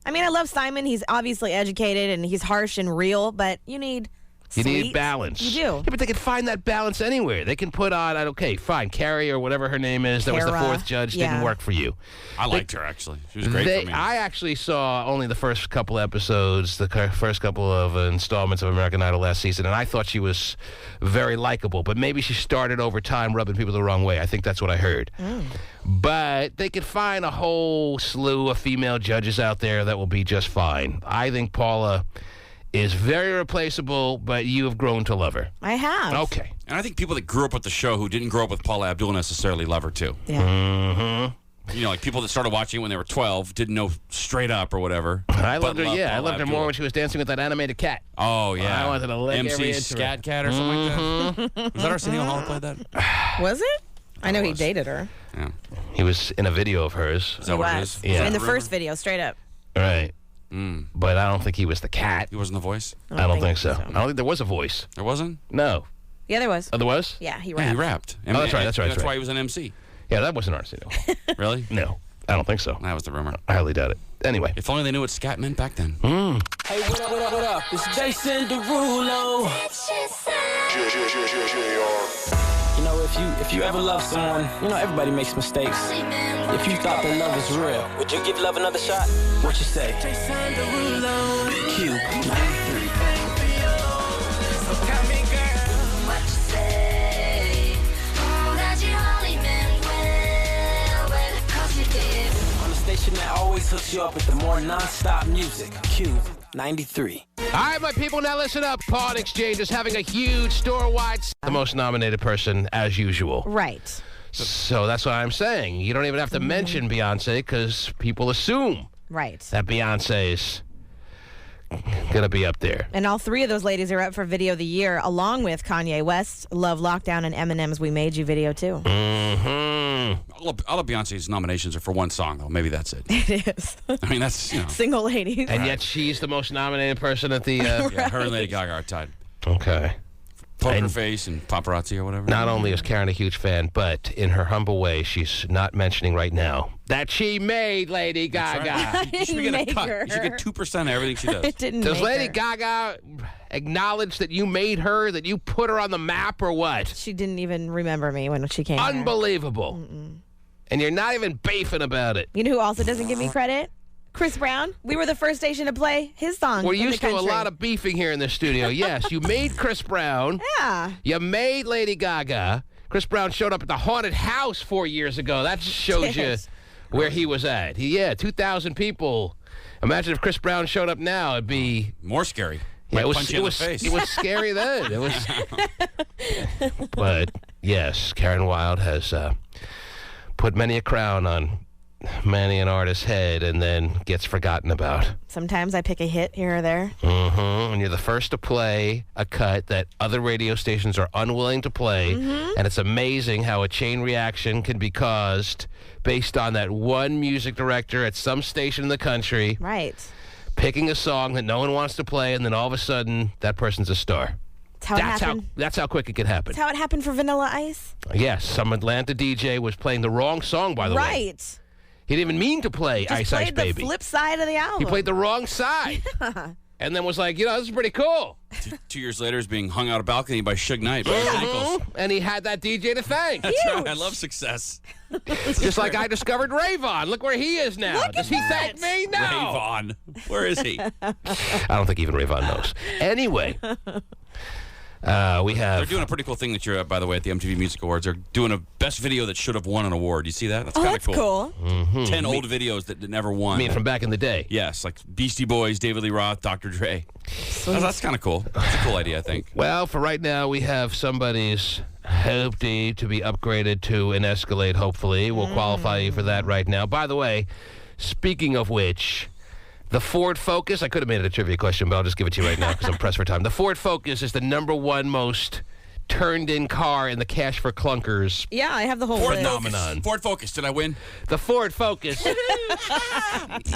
I mean, I love Simon. He's obviously educated, and he's harsh and real, but you need need balance. You do. Yeah, but they can find that balance anywhere. They can put on, okay, fine, Carrie or whatever her name is, that was the fourth judge, didn't work for you. I liked her, actually. She was great for me. I actually saw only the first couple episodes, the first couple of installments of American Idol last season, and I thought she was very likable, but maybe she started over time rubbing people the wrong way. I think that's what I heard. But they could find a whole slew of female judges out there that will be just fine. I think Paula is very replaceable, but you have grown to love her. I have. Okay. And I think people that grew up with the show who didn't grow up with Paula Abdul necessarily love her, too. Yeah. Mm-hmm. You know, like people that started watching when they were 12, didn't know straight up or whatever. I loved her, I loved her more when she was dancing with that animated cat. Oh, yeah. I wanted to lick every MC inch of Scat her. Cat or something like that. Was that Arsenio Hall played that? Was it? I know he dated her. Yeah. He was in a video of hers. Is that what it is? Yeah. In the first video, straight up. Right. But I don't think he was the cat. He wasn't the voice? I don't think so. I don't think there was a voice. There wasn't? No. Yeah, there was. Oh, there was? Yeah, he Yeah, rapped. he rapped. Oh, that's right. That's why he was an MC. Yeah, that wasn't Arsenio. Really? No, I don't think so. That was the rumor. I highly doubt it. Anyway. If only they knew what scat meant back then. Hey, what up, what up, what up? It's Jason Derulo. You know, if you ever love someone, you know, everybody makes mistakes. If you thought that love was real, would you give love another shot? What you say? Jason Derulo. KUBE 93. On the station that always hooks you up with the more non-stop music. KUBE 93. All right, my people, now listen up. Pawn Exchange is having a huge store-wide... The most nominated person, as usual. Right. So that's what I'm saying. You don't even have to mention Beyonce because people assume Right. that Beyonce's going to be up there. And all three of those ladies are up for Video of the Year, along with Kanye West, Love Lockdown, and Eminem's We Made You video, too. All of Beyonce's nominations are for one song, though. Maybe that's it. It is. I mean, that's, you know. Single ladies. And yet she's the most nominated person at the... Yeah, her and Lady Gaga are tied. Okay. Poker Face and Paparazzi or whatever. Not only is Karen a huge fan, but in her humble way, she's not mentioning right now that she made Lady Gaga. Right. You should get a cut. You should get 2% of everything she does. It didn't Does make Lady her. Gaga acknowledge that you made her, that you put her on the map, or what? She didn't even remember me when she came here. Unbelievable. And you're not even beefing about it. You know who also doesn't give me credit? Chris Brown. We were the first station to play his song. We're in the used to a country. lot of beefing here in the studio. Yes, you made Chris Brown. Yeah. You made Lady Gaga. Chris Brown showed up at the haunted house 4 years ago. That shows you where he was at. 2,000 people. Imagine if Chris Brown showed up now. It'd be more scary. Yeah, Punch you in the face. It was scary then. It was. But yes, Karen Wilde has put many a crown on many an artist's head and then gets forgotten about. Sometimes I pick a hit here or there. And you're the first to play a cut that other radio stations are unwilling to play. And it's amazing how a chain reaction can be caused based on that one music director at some station in the country. Right. Picking a song that no one wants to play, and then all of a sudden, that person's a star. That's how quick it can happen. That's how it happened for Vanilla Ice. Yes, some Atlanta DJ was playing the wrong song, by the way. Right. He didn't even mean to play Ice Ice Baby. Just played the flip side of the album. He played the wrong side. And then was like, this is pretty cool. 2 years later, he's being hung out a balcony by Suge Knight. By And he had that DJ to thank. That's right. I love success. Just like I discovered Rayvon. Look where he is now. Does he thank me? No. Rayvon. Where is he? I don't think even Rayvon knows. Anyway. We have... They're doing a pretty cool thing that you're at, by the way, at the MTV Music Awards. They're doing a best video that should have won an award. You see that? That's kind of cool. Mm-hmm. 10 old videos that never won. I mean, from back in the day. Yes, like Beastie Boys, David Lee Roth, Dr. Dre. That's kind of cool. That's a cool idea, I think. Well, for right now, we have somebody's Hope D to be upgraded to an Escalade, hopefully. We'll qualify you for that right now. By the way, speaking of which... The Ford Focus, I could have made it a trivia question, but I'll just give it to you right now because I'm pressed for time. The Ford Focus is the #1 most turned-in car in the Cash for Clunkers Yeah, I have the whole phenomenon. Ford Focus, did I win? The Ford Focus.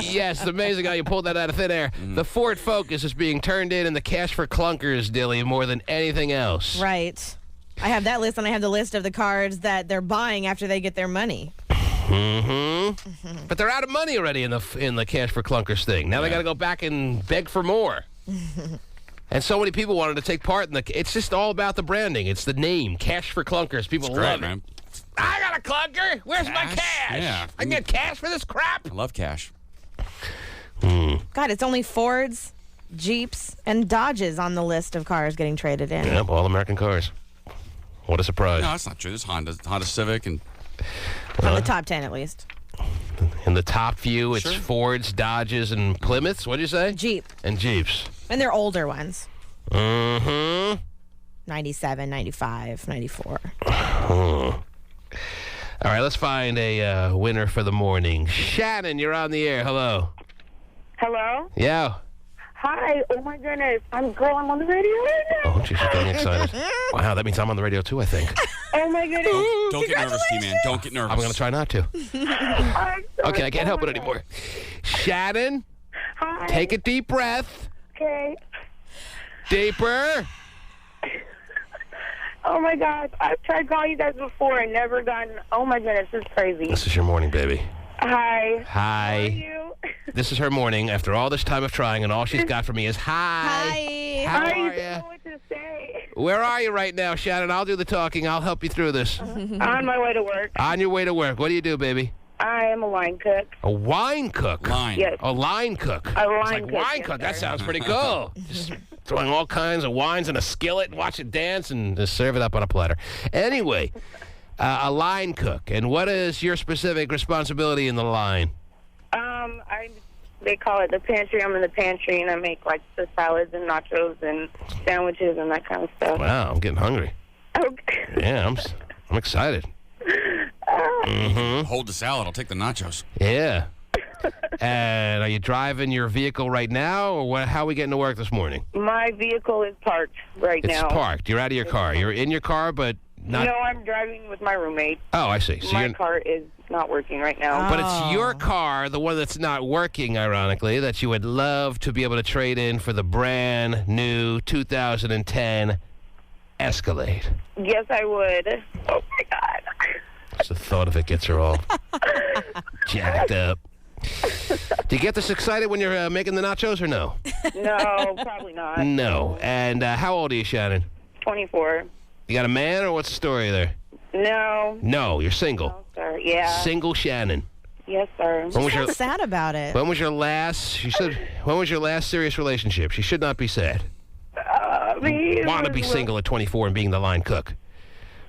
Yes, it's amazing how you pulled that out of thin air. The Ford Focus is being turned in the Cash for Clunkers, Dilly, more than anything else. Right. I have that list, and I have the list of the cars that they're buying after they get their money. But they're out of money already in the Cash for Clunkers thing. Now they got to go back and beg for more. And so many people wanted to take part in it's just all about the branding. It's the name, Cash for Clunkers. People love it. I got a clunker. Where's my cash? Yeah. I can get cash for this crap. I love cash. God, it's only Fords, Jeeps, and Dodges on the list of cars getting traded in. Yep, all American cars. What a surprise. No, that's not true. There's Honda Civic and... On the top 10, at least. In the top few, it's Fords, Dodges, and Plymouths. What'd you say? Jeep. And Jeeps. And they're older ones. 97, 95, 94. All right, let's find a winner for the morning. Shannon, you're on the air. Hello. Hello? Yeah. Hi. Oh, my goodness. I'm on the radio right now. Oh, she's getting excited. Wow, that means I'm on the radio, too, I think. Oh, my goodness. Don't get nervous, T-Man. Don't get nervous. I'm going to try not to. Okay, I can't help it anymore. Shannon, Hi. take a deep breath. Okay. Deeper. Oh, my gosh. I've tried calling you guys before and never gotten... Oh, my goodness. This is crazy. This is your morning, baby. Hi. Hi. How are you? This is her morning after all this time of trying, and all she's got for me is hi. Hi. How I are don't you? know what to say. Where are you right now, Shannon? I'll do the talking. I'll help you through this. On my way to work. On your way to work. What do you do, baby? I am a line cook. A wine cook? Line. Yes. A line cook. A line It's like cook, wine yes, cook. That sir. sounds pretty cool. Just throwing all kinds of wines in a skillet and watch it dance and just serve it up on a platter. Anyway, a line cook. And what is your specific responsibility in the line? They call it the pantry. I'm in the pantry, and I make, like, the salads and nachos and sandwiches and that kind of stuff. Wow, I'm getting hungry. Okay. Yeah, I'm excited. Hold the salad. I'll take the nachos. Yeah. And are you driving your vehicle right now, or how are we getting to work this morning? My vehicle is parked right now. It's parked. You're out of your car. You're in your car, but not... No, I'm driving with my roommate. Oh, I see. So my you're... car is not working right now. But it's your car, the one that's not working, ironically, that you would love to be able to trade in for the brand new 2010 Escalade. Yes, I would. Oh, my God. Just the thought of it gets her all jacked up. Do you get this excited when you're making the nachos or no? No, probably not. No. And how old are you, Shannon? 24. You got a man, or what's the story there? No. No, you're single. Oh, sorry. yeah. Single Shannon. Yes, sir. When was She's your sad about it. When was your last? When was your last serious relationship? She should not be sad. Want to be single at 24 and being the line cook.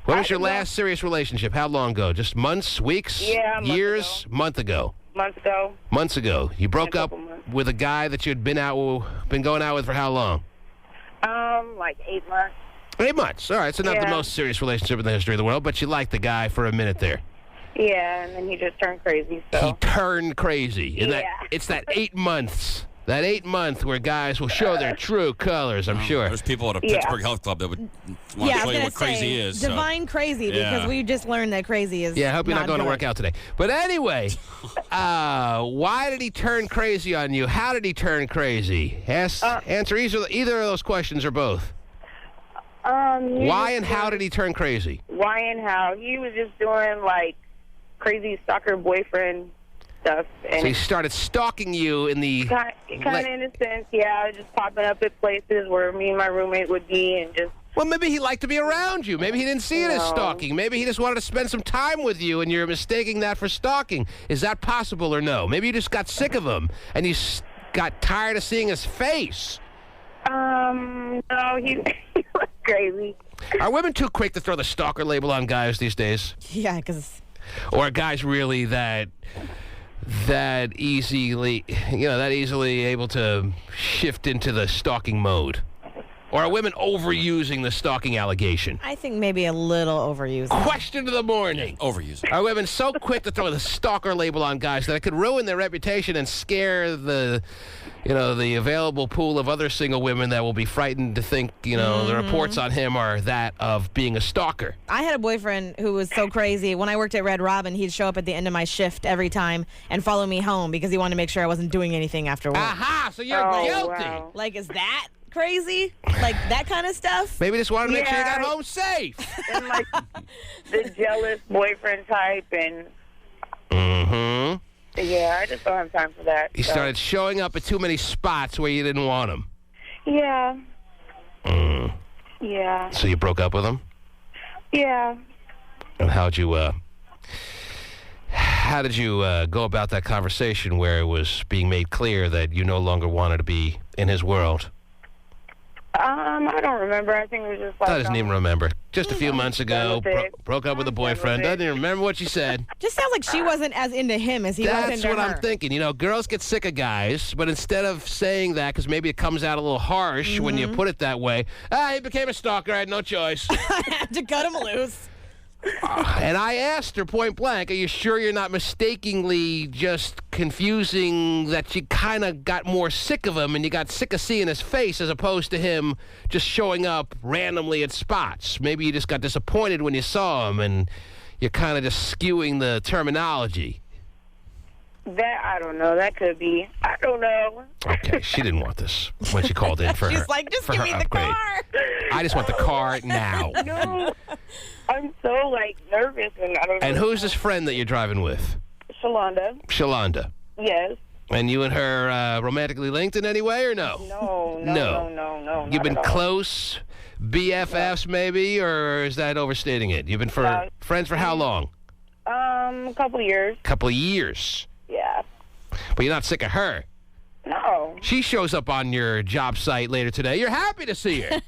When was your last serious relationship? How long ago? Just months, weeks, years? Month ago. Months ago. Months ago. You broke up with a guy that you'd been going out with for how long? Like 8 months. 8 months. All right, so not the most serious relationship in the history of the world, but you liked the guy for a minute there. Yeah, and then he just turned crazy. So. He turned crazy. And it's that 8 months. That 8 month where guys will show their true colors, I'm sure. There's people at a Pittsburgh Health Club that would want to show you what crazy is. Divine crazy, because we just learned that crazy is. Yeah, I hope you're not going good. to work out today. But anyway, why did he turn crazy on you? How did he turn crazy? Answer either of those questions or both. Why and how did he turn crazy? Why and how? He was just doing, like, crazy stalker boyfriend stuff. And so he started stalking you in the... Kind of in a sense, yeah. Just popping up at places where me and my roommate would be and just... Well, maybe he liked to be around you. Maybe he didn't see it as stalking. Maybe he just wanted to spend some time with you, and you're mistaking that for stalking. Is that possible or no? Maybe you just got sick of him, and you got tired of seeing his face. No, he was crazy. Are women too quick to throw the stalker label on guys these days? Yeah, because... Or are guys really that easily able to shift into the stalking mode? Or are women overusing the stalking allegation? I think maybe a little overused. Question of the morning. Overusing. Are women so quick to throw the stalker label on guys that it could ruin their reputation and scare the available pool of other single women that will be frightened to think, the reports on him are that of being a stalker? I had a boyfriend who was so crazy. When I worked at Red Robin, he'd show up at the end of my shift every time and follow me home because he wanted to make sure I wasn't doing anything after work. Aha, so you're guilty. Wow. Like, is that crazy? Like, that kind of stuff? Maybe just wanted to make sure you got home safe. And, like, the jealous boyfriend type and... Mm-hmm. Yeah, I just don't have time for that. He started showing up at too many spots where you didn't want him. Yeah. Yeah. So you broke up with him? Yeah. And how did you go about that conversation where it was being made clear that you no longer wanted to be in his world? I don't remember. I think it was just like... Doesn't even remember. Just a few months ago, broke up with a boyfriend. Doesn't even remember what she said. Just sounds like she wasn't as into him as he was into her. That's what I'm thinking. Girls get sick of guys, but instead of saying that, because maybe it comes out a little harsh when you put it that way, he became a stalker. I had no choice. I had to cut him loose. And I asked her point blank, are you sure you're not mistakenly just confusing that you kind of got more sick of him and you got sick of seeing his face as opposed to him just showing up randomly at spots? Maybe you just got disappointed when you saw him and you're kind of just skewing the terminology. That, I don't know. That could be. I don't know. Okay, she didn't want this when she called in for She's like, just give me the car. I just want the car now. No, I'm so, like, nervous and I don't know. And who's this friend that you're driving with? Shalonda. Yes. And you and her romantically linked in any way or no? No. You've been close, BFFs maybe, or is that overstating it? You've been friends for how long? A couple years. Couple of years. Yeah. But you're not sick of her? No. She shows up on your job site later today. You're happy to see her.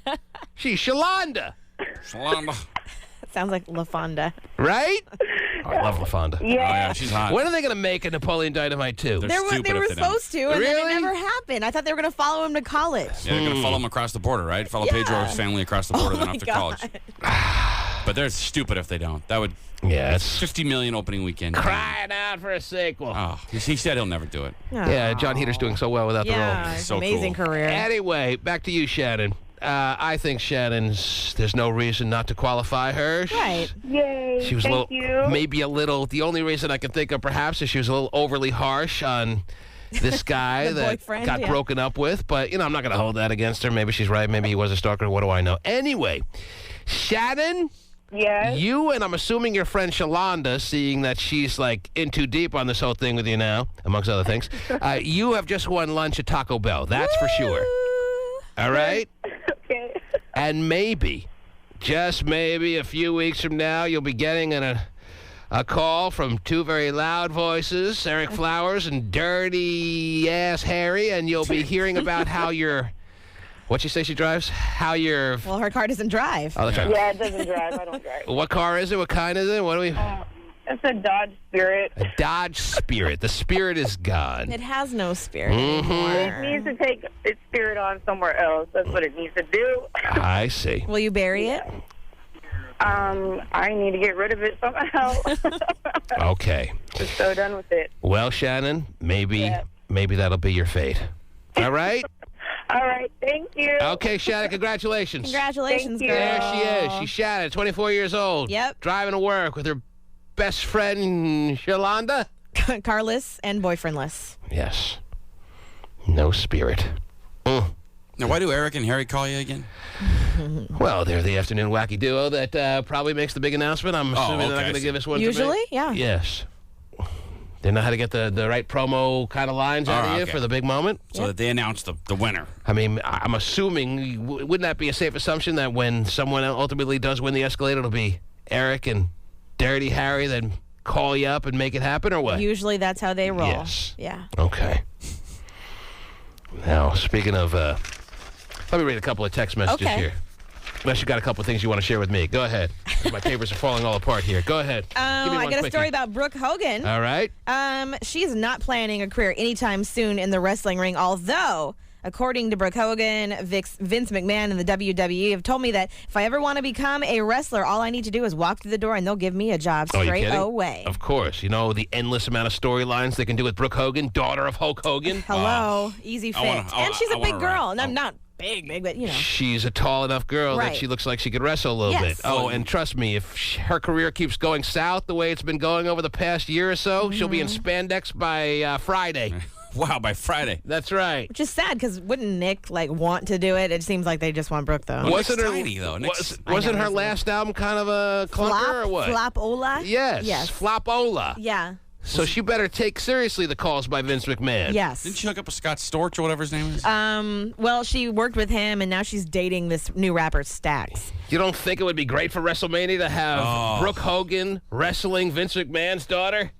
She's Shalonda. Sounds like LaFonda. Right? Oh, I love LaFonda. Yeah. Oh, yeah, she's hot. When are they going to make a Napoleon Dynamite 2? They were supposed to, and then it never happened. I thought they were going to follow him to college. Yeah, they're going to follow him across the border, right? Follow Pedro's family across the border, then off to college. But they're stupid if they don't. That would... Yeah, it's $50 million opening weekend. Crying out for a sequel. Oh, he said he'll never do it. Yeah, John Heater's doing so well without the role. Yeah, so amazing cool. career. Anyway, back to you, Shannon. I think there's no reason not to qualify her. Right. Yay. She was Thank you. maybe a little, the only reason I can think of perhaps is she was a little overly harsh on this guy that got broken up with. But, I'm not going to hold that against her. Maybe she's right. Maybe he was a stalker. What do I know? Anyway, Shannon. Yes. You and I'm assuming your friend Shalonda, seeing that she's like in too deep on this whole thing with you now, amongst other things, you have just won lunch at Taco Bell. That's for sure. All right? Okay. And maybe, just maybe a few weeks from now, you'll be getting a A call from two very loud voices, Eric Flowers and dirty-ass Harry, and you'll be hearing about how your... What'd she say she drives? How your... Well, her car doesn't drive. Oh, that's right. Yeah, it doesn't drive. I don't drive. What car is it? What kind is it? What do we... It's a Dodge Spirit. A Dodge Spirit. The Spirit is gone. It has no spirit Mm-hmm. anymore. It needs to take its spirit on somewhere else. That's what it needs to do. I see. Will you bury it? I need to get rid of it somehow. Okay. I'm so done with it. Well, Shannon, maybe that'll be your fate. All right? All right, thank you. Okay, Shannon, congratulations. Congratulations, Thank girl. you. There she is. She's Shannon, 24 years old. Yep. Driving to work with her best friend, Shalonda. Carless and boyfriendless. Yes. No spirit. Now, why do Eric and Harry call you again? Well, they're the afternoon wacky duo that probably makes the big announcement. I'm assuming they're not going to give us one Usually, today. yeah. Yes. They know how to get the right promo kind of lines out of you for the big moment. So that they announce the winner. I mean, I'm assuming, wouldn't that be a safe assumption that when someone ultimately does win the Escalade, it'll be Eric and Dirty Harry that call you up and make it happen, or what? Usually that's how they roll. Yes. Yeah. Okay. Now, speaking of, let me read a couple of text messages here. Unless you got a couple of things you want to share with me. Go ahead. My papers are falling all apart here. Go ahead. I got a story about Brooke Hogan. All right. She's not planning a career anytime soon in the wrestling ring, although, according to Brooke Hogan, Vince McMahon and the WWE have told me that if I ever want to become a wrestler, all I need to do is walk through the door and they'll give me a job straight away. Of course. You know the endless amount of storylines they can do with Brooke Hogan, daughter of Hulk Hogan. Hello. Easy fit. And she's a big girl. And I'm not big, but, you know. She's a tall enough girl that she looks like she could wrestle a little bit. Oh, and trust me, if her career keeps going south the way it's been going over the past year or so, she'll be in spandex by Friday. Wow, by Friday. That's right. Which is sad, because wouldn't Nick, want to do it? It seems like they just want Brooke, though. Wasn't her, tiny, though. Wasn't her last album kind of a clunker or what? Flopola? Yes. Flopola. Yeah. So she better take seriously the calls by Vince McMahon. Yes. Didn't she hook up with Scott Storch or whatever his name is? Well, she worked with him, and now she's dating this new rapper, Stax. You don't think it would be great for WrestleMania to have Brooke Hogan wrestling Vince McMahon's daughter?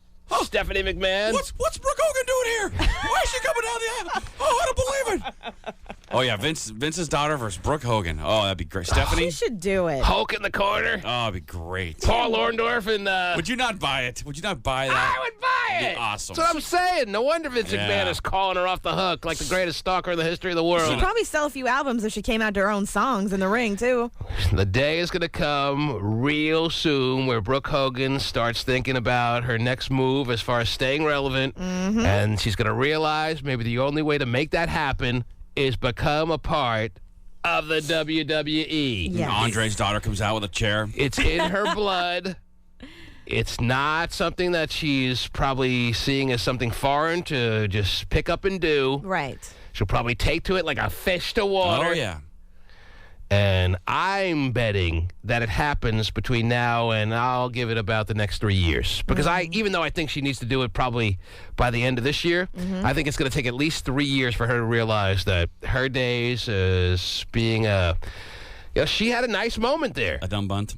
Stephanie McMahon? What's Brooke Hogan doing here? Why is she coming down the aisle? Oh, I don't believe it. Oh, yeah, Vince's daughter versus Brooke Hogan. Oh, that'd be great. Stephanie? She should do it. Hulk in the corner? Oh, that'd be great. Paul Orndorff and... Would you not buy it? Would you not buy that? I would buy it. Awesome. That's what I'm saying. No wonder Vince McMahon is calling her off the hook like the greatest stalker in the history of the world. She'd probably sell a few albums if she came out to her own songs in the ring, too. The day is going to come real soon where Brooke Hogan starts thinking about her next move as far as staying relevant, and she's going to realize maybe the only way to make that happen is become a part of the WWE. Yes. Andre's daughter comes out with a chair. It's in her blood. It's not something that she's probably seeing as something foreign to just pick up and do. Right. She'll probably take to it like a fish to water. Oh, yeah. And I'm betting that it happens between now and I'll give it about the next 3 years. Because even though I think she needs to do it probably by the end of this year, I think it's going to take at least 3 years for her to realize that her days as being she had a nice moment there. A dumb bunt.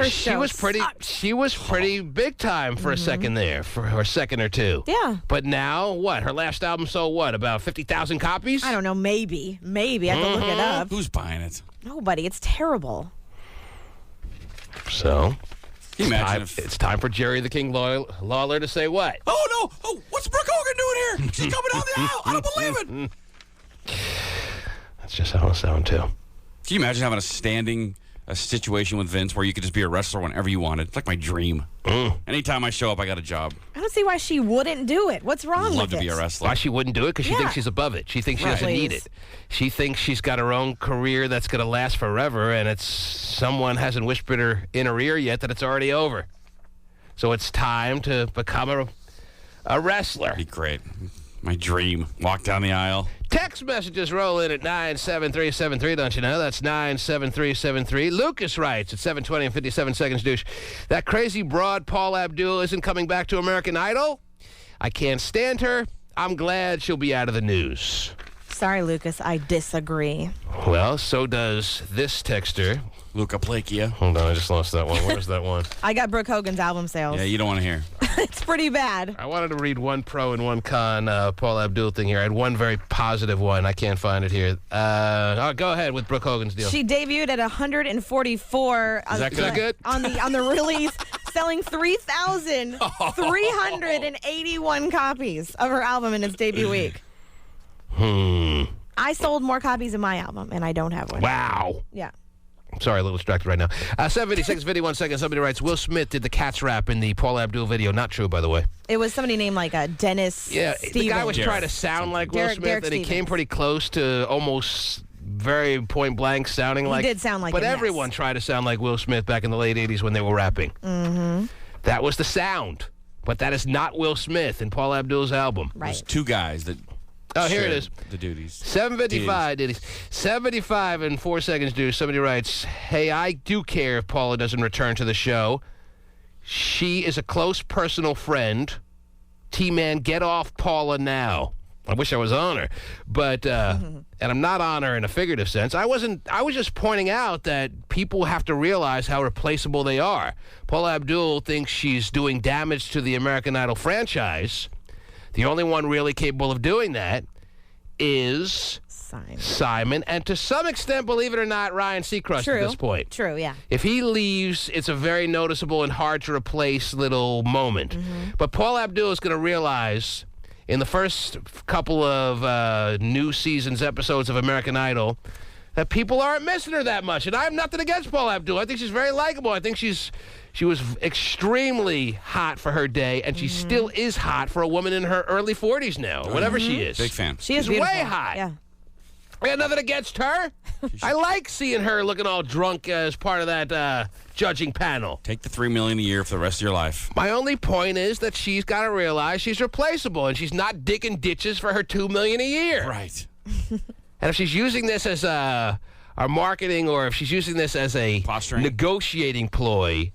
She was pretty big time for a second there, for a second or two. Yeah. But now, what? Her last album sold what? About 50,000 copies? I don't know. Maybe. I have to look it up. Who's buying it? Nobody. It's terrible. So, can you imagine it's time for Jerry the King Lawler to say what? Oh, no. Oh, what's Brooke Hogan doing here? She's coming down the aisle. I don't believe it. That's just how it sounds, too. Can you imagine having a situation with Vince where you could just be a wrestler whenever you wanted? It's like my dream. Anytime I show up, I got a job. I don't see why she wouldn't do it. What's wrong with it? Love to be a wrestler. Why she wouldn't do it? Because she thinks she's above it. She thinks she doesn't need it. She thinks she's got her own career that's going to last forever, and someone hasn't whispered her in her ear yet that it's already over. So it's time to become a wrestler. Be great. My dream. Walk down the aisle. Text messages roll in at 97373, don't you know? That's 97373. Lucas writes at 7:20 and 57 seconds, douche. That crazy broad Paul Abdul isn't coming back to American Idol? I can't stand her. I'm glad she'll be out of the news. Sorry, Lucas, I disagree. Well, so does this texter. Luca Plakia. Hold on, I just lost that one. Where's that one? I got Brooke Hogan's album sales. Yeah, you don't want to hear. It's pretty bad. I wanted to read one pro and one con Paul Abdul thing here. I had one very positive one. I can't find it here. Go ahead with Brooke Hogan's deal. She debuted at 144. Is that good? On the release, selling 3,381 copies of her album in its debut week. I sold more copies of my album, and I don't have one. Wow. Yeah. Sorry, a little distracted right now. 756, 51 seconds. Somebody writes, Will Smith did the Cats rap in the Paul Abdul video. Not true, by the way. It was somebody named Dennis Stevens. The guy was trying to sound like Will Smith, and he came pretty close to almost very point blank sounding like. He did sound like But him, yes. everyone tried to sound like Will Smith back in the late 80s when they were rapping. Mm-hmm. That was the sound. But that is not Will Smith in Paul Abdul's album. Right. There's two guys that. Oh, here it is. The duties. 7:55, Diddy. 7:55 and 4 seconds, dude. Somebody writes, hey, I do care if Paula doesn't return to the show. She is a close personal friend. T-Man, get off Paula now. I wish I was on her. But, and I'm not on her in a figurative sense. I was just pointing out that people have to realize how replaceable they are. Paula Abdul thinks she's doing damage to the American Idol franchise. The only one really capable of doing that is Simon, and to some extent, believe it or not, Ryan Seacrest at this point. True, yeah. If he leaves, it's a very noticeable and hard to replace little moment. But Paul Abdul is going to realize in the first couple of new season's episodes of American Idol that people aren't missing her that much. And I have nothing against Paul Abdul. I think she's very likable. I think she was extremely hot for her day, and she still is hot for a woman in her early 40s now, whatever she is. Big fan. She is She's beautiful. way hot. Yeah. I got nothing against her. I like seeing her looking all drunk as part of that judging panel. Take the $3 million a year for the rest of your life. My only point is that she's got to realize she's replaceable, and she's not digging ditches for her $2 million a year. Right. And if she's using this as our marketing, or if she's using this as a negotiating ploy,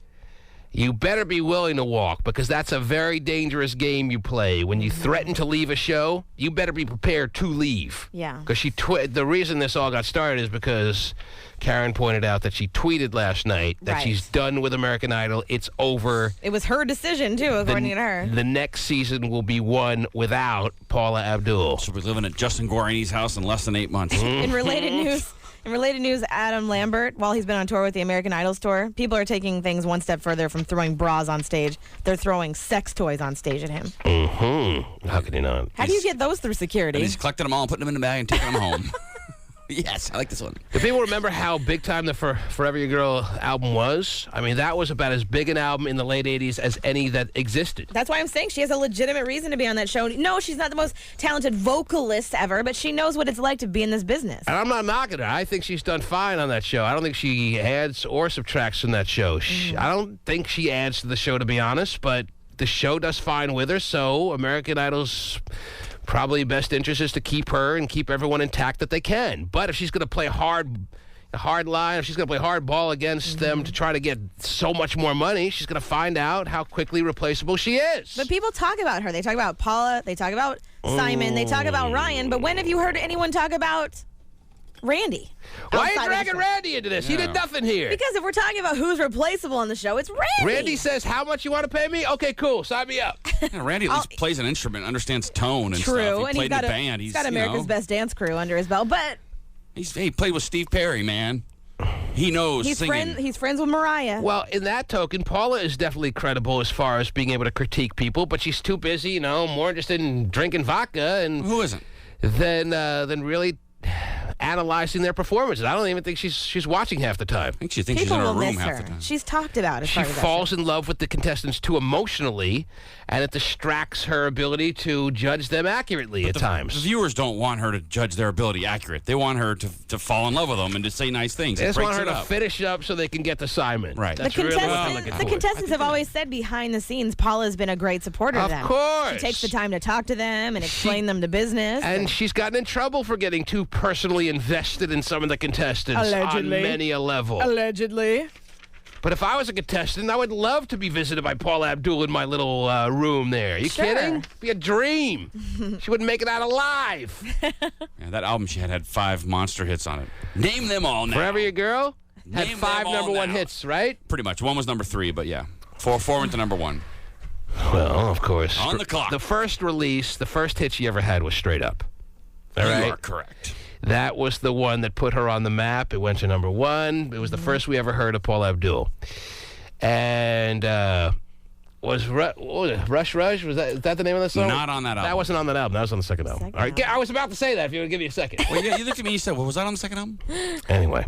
you better be willing to walk, because that's a very dangerous game you play. When you threaten to leave a show, you better be prepared to leave. Yeah. Because the reason this all got started is because Karen pointed out that she tweeted last night that she's done with American Idol. It's over. It was her decision, too, according to her. The next season will be won without Paula Abdul. She'll be living at Justin Guarini's house in less than 8 months. In related news, Adam Lambert, while he's been on tour with the American Idol tour, people are taking things one step further from throwing bras on stage. They're throwing sex toys on stage at him. How can you not? How do you get those through security? And he's collecting them all and putting them in the bag and taking them home. Yes, I like this one. Do people remember how big time the Forever Your Girl album was? I mean, that was about as big an album in the late 80s as any that existed. That's why I'm saying she has a legitimate reason to be on that show. No, she's not the most talented vocalist ever, but she knows what it's like to be in this business. And I'm not knocking her. I think she's done fine on that show. I don't think she adds or subtracts from that show. I don't think she adds to the show, to be honest, but the show does fine with her, so American Idol's probably best interest is to keep her and keep everyone intact that they can. But if she's going to play a hard line, if she's going to play hard ball against them to try to get so much more money, she's going to find out how quickly replaceable she is. But people talk about her. They talk about Paula. They talk about Simon. They talk about Ryan. But when have you heard anyone talk about Randy? Why are you dragging Randy into this? He did nothing here. Because if we're talking about who's replaceable on the show, it's Randy. Randy says, how much you want to pay me? Okay, cool. Sign me up. Yeah, Randy at least plays an instrument, understands tone and True, stuff. He and played in a band. He's got America's Best Dance Crew under his belt, but he played with Steve Perry, man. He knows singing. He's friends with Mariah. Well, in that token, Paula is definitely credible as far as being able to critique people, but she's too busy, more interested in drinking vodka and who isn't? Than really analyzing their performances. I don't even think she's watching half the time. I think she thinks she's in her room half the time. She's talked about it. She falls in love with the contestants too emotionally, and it distracts her ability to judge them accurately at times. The viewers don't want her to judge their ability accurate. They want her to fall in love with them and to say nice things. They just want her to finish up so they can get the Simon. Right. That's the really contestants have always said behind the scenes, Paula's been a great supporter of them. Of course. She takes the time to talk to them and explain them to business. And she's gotten in trouble for getting too personally invested in some of the contestants on many a level. Allegedly. But if I was a contestant, I would love to be visited by Paula Abdul in my little room there. Are you kidding? It'd be a dream. She wouldn't make it out alive. Yeah, that album she had 5 monster hits on it. Name them all now. Forever Your Girl had Name 5 them all number 1 now. hits, right? Pretty much. One was number 3, but yeah. 4 went to number 1. Well, of course. On the clock. The first release, the first hit she ever had was Straight Up. All right? You are correct. That was the one that put her on the map. It went to number 1. It was the first we ever heard of Paula Abdul. And was Rush? Was that the name of the song? Not on that album. That wasn't on that album. That was on the second album. All right, I was about to say that if you would give me a second. Well, yeah, you looked at me and you said, well, was that on the second album? Anyway.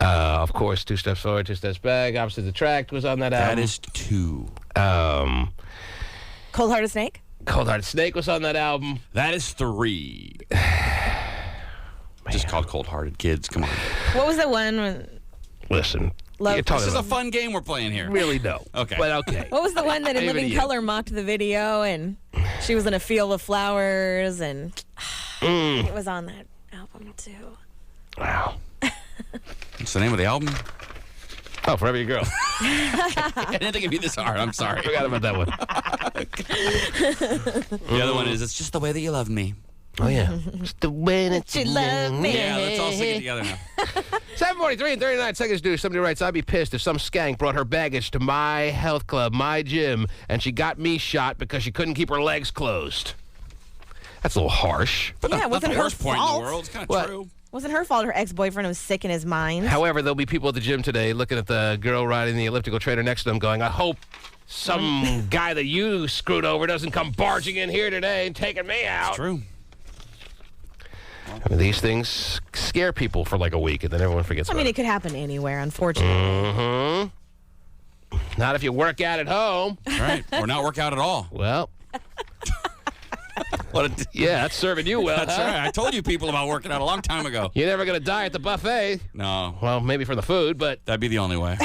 Of course, 2 Steps Forward, 2 Steps Back, Opposite Attract was on that album. That is 2. Cold Hearted Snake? Cold Hearted Snake was on that album. That is 3. Just called Cold Hearted, kids. Come on. What was the one when... Listen. This is a fun game we're playing here. Really, no. Okay. But okay. What was the one that in Even Living you. Color mocked the video and she was in a field of flowers and it was on that album too. Wow. What's the name of the album? Oh, Forever Your Girl. I didn't think it'd be this hard. I'm sorry. I forgot about that one. The other one is It's Just the Way That You Love Me. Oh, yeah. It's the way that you love me. Yeah, let's all sing it together now. 7:43 and 39 seconds to. Somebody writes, I'd be pissed if some skank brought her baggage to my health club, my gym, and she got me shot because she couldn't keep her legs closed. That's a little harsh. But yeah, it wasn't the her worst point in fault. the world. It's kind of What? true. Wasn't her fault. Her ex-boyfriend was sick in his mind. However, there'll be people at the gym today looking at the girl riding the elliptical trainer next to them going, I hope some guy that you screwed over doesn't come barging in here today and taking me out. It's true. I mean, these things scare people for like a week, and then everyone forgets I about mean, it. it could happen anywhere, unfortunately. Mm-hmm. Not if you work out at home. Right. Or not work out at all. Well. Yeah, that's serving you well. That's huh? right. I told you people about working out a long time ago. You're never going to die at the buffet. No. Well, maybe for the food, but... That'd be the only way.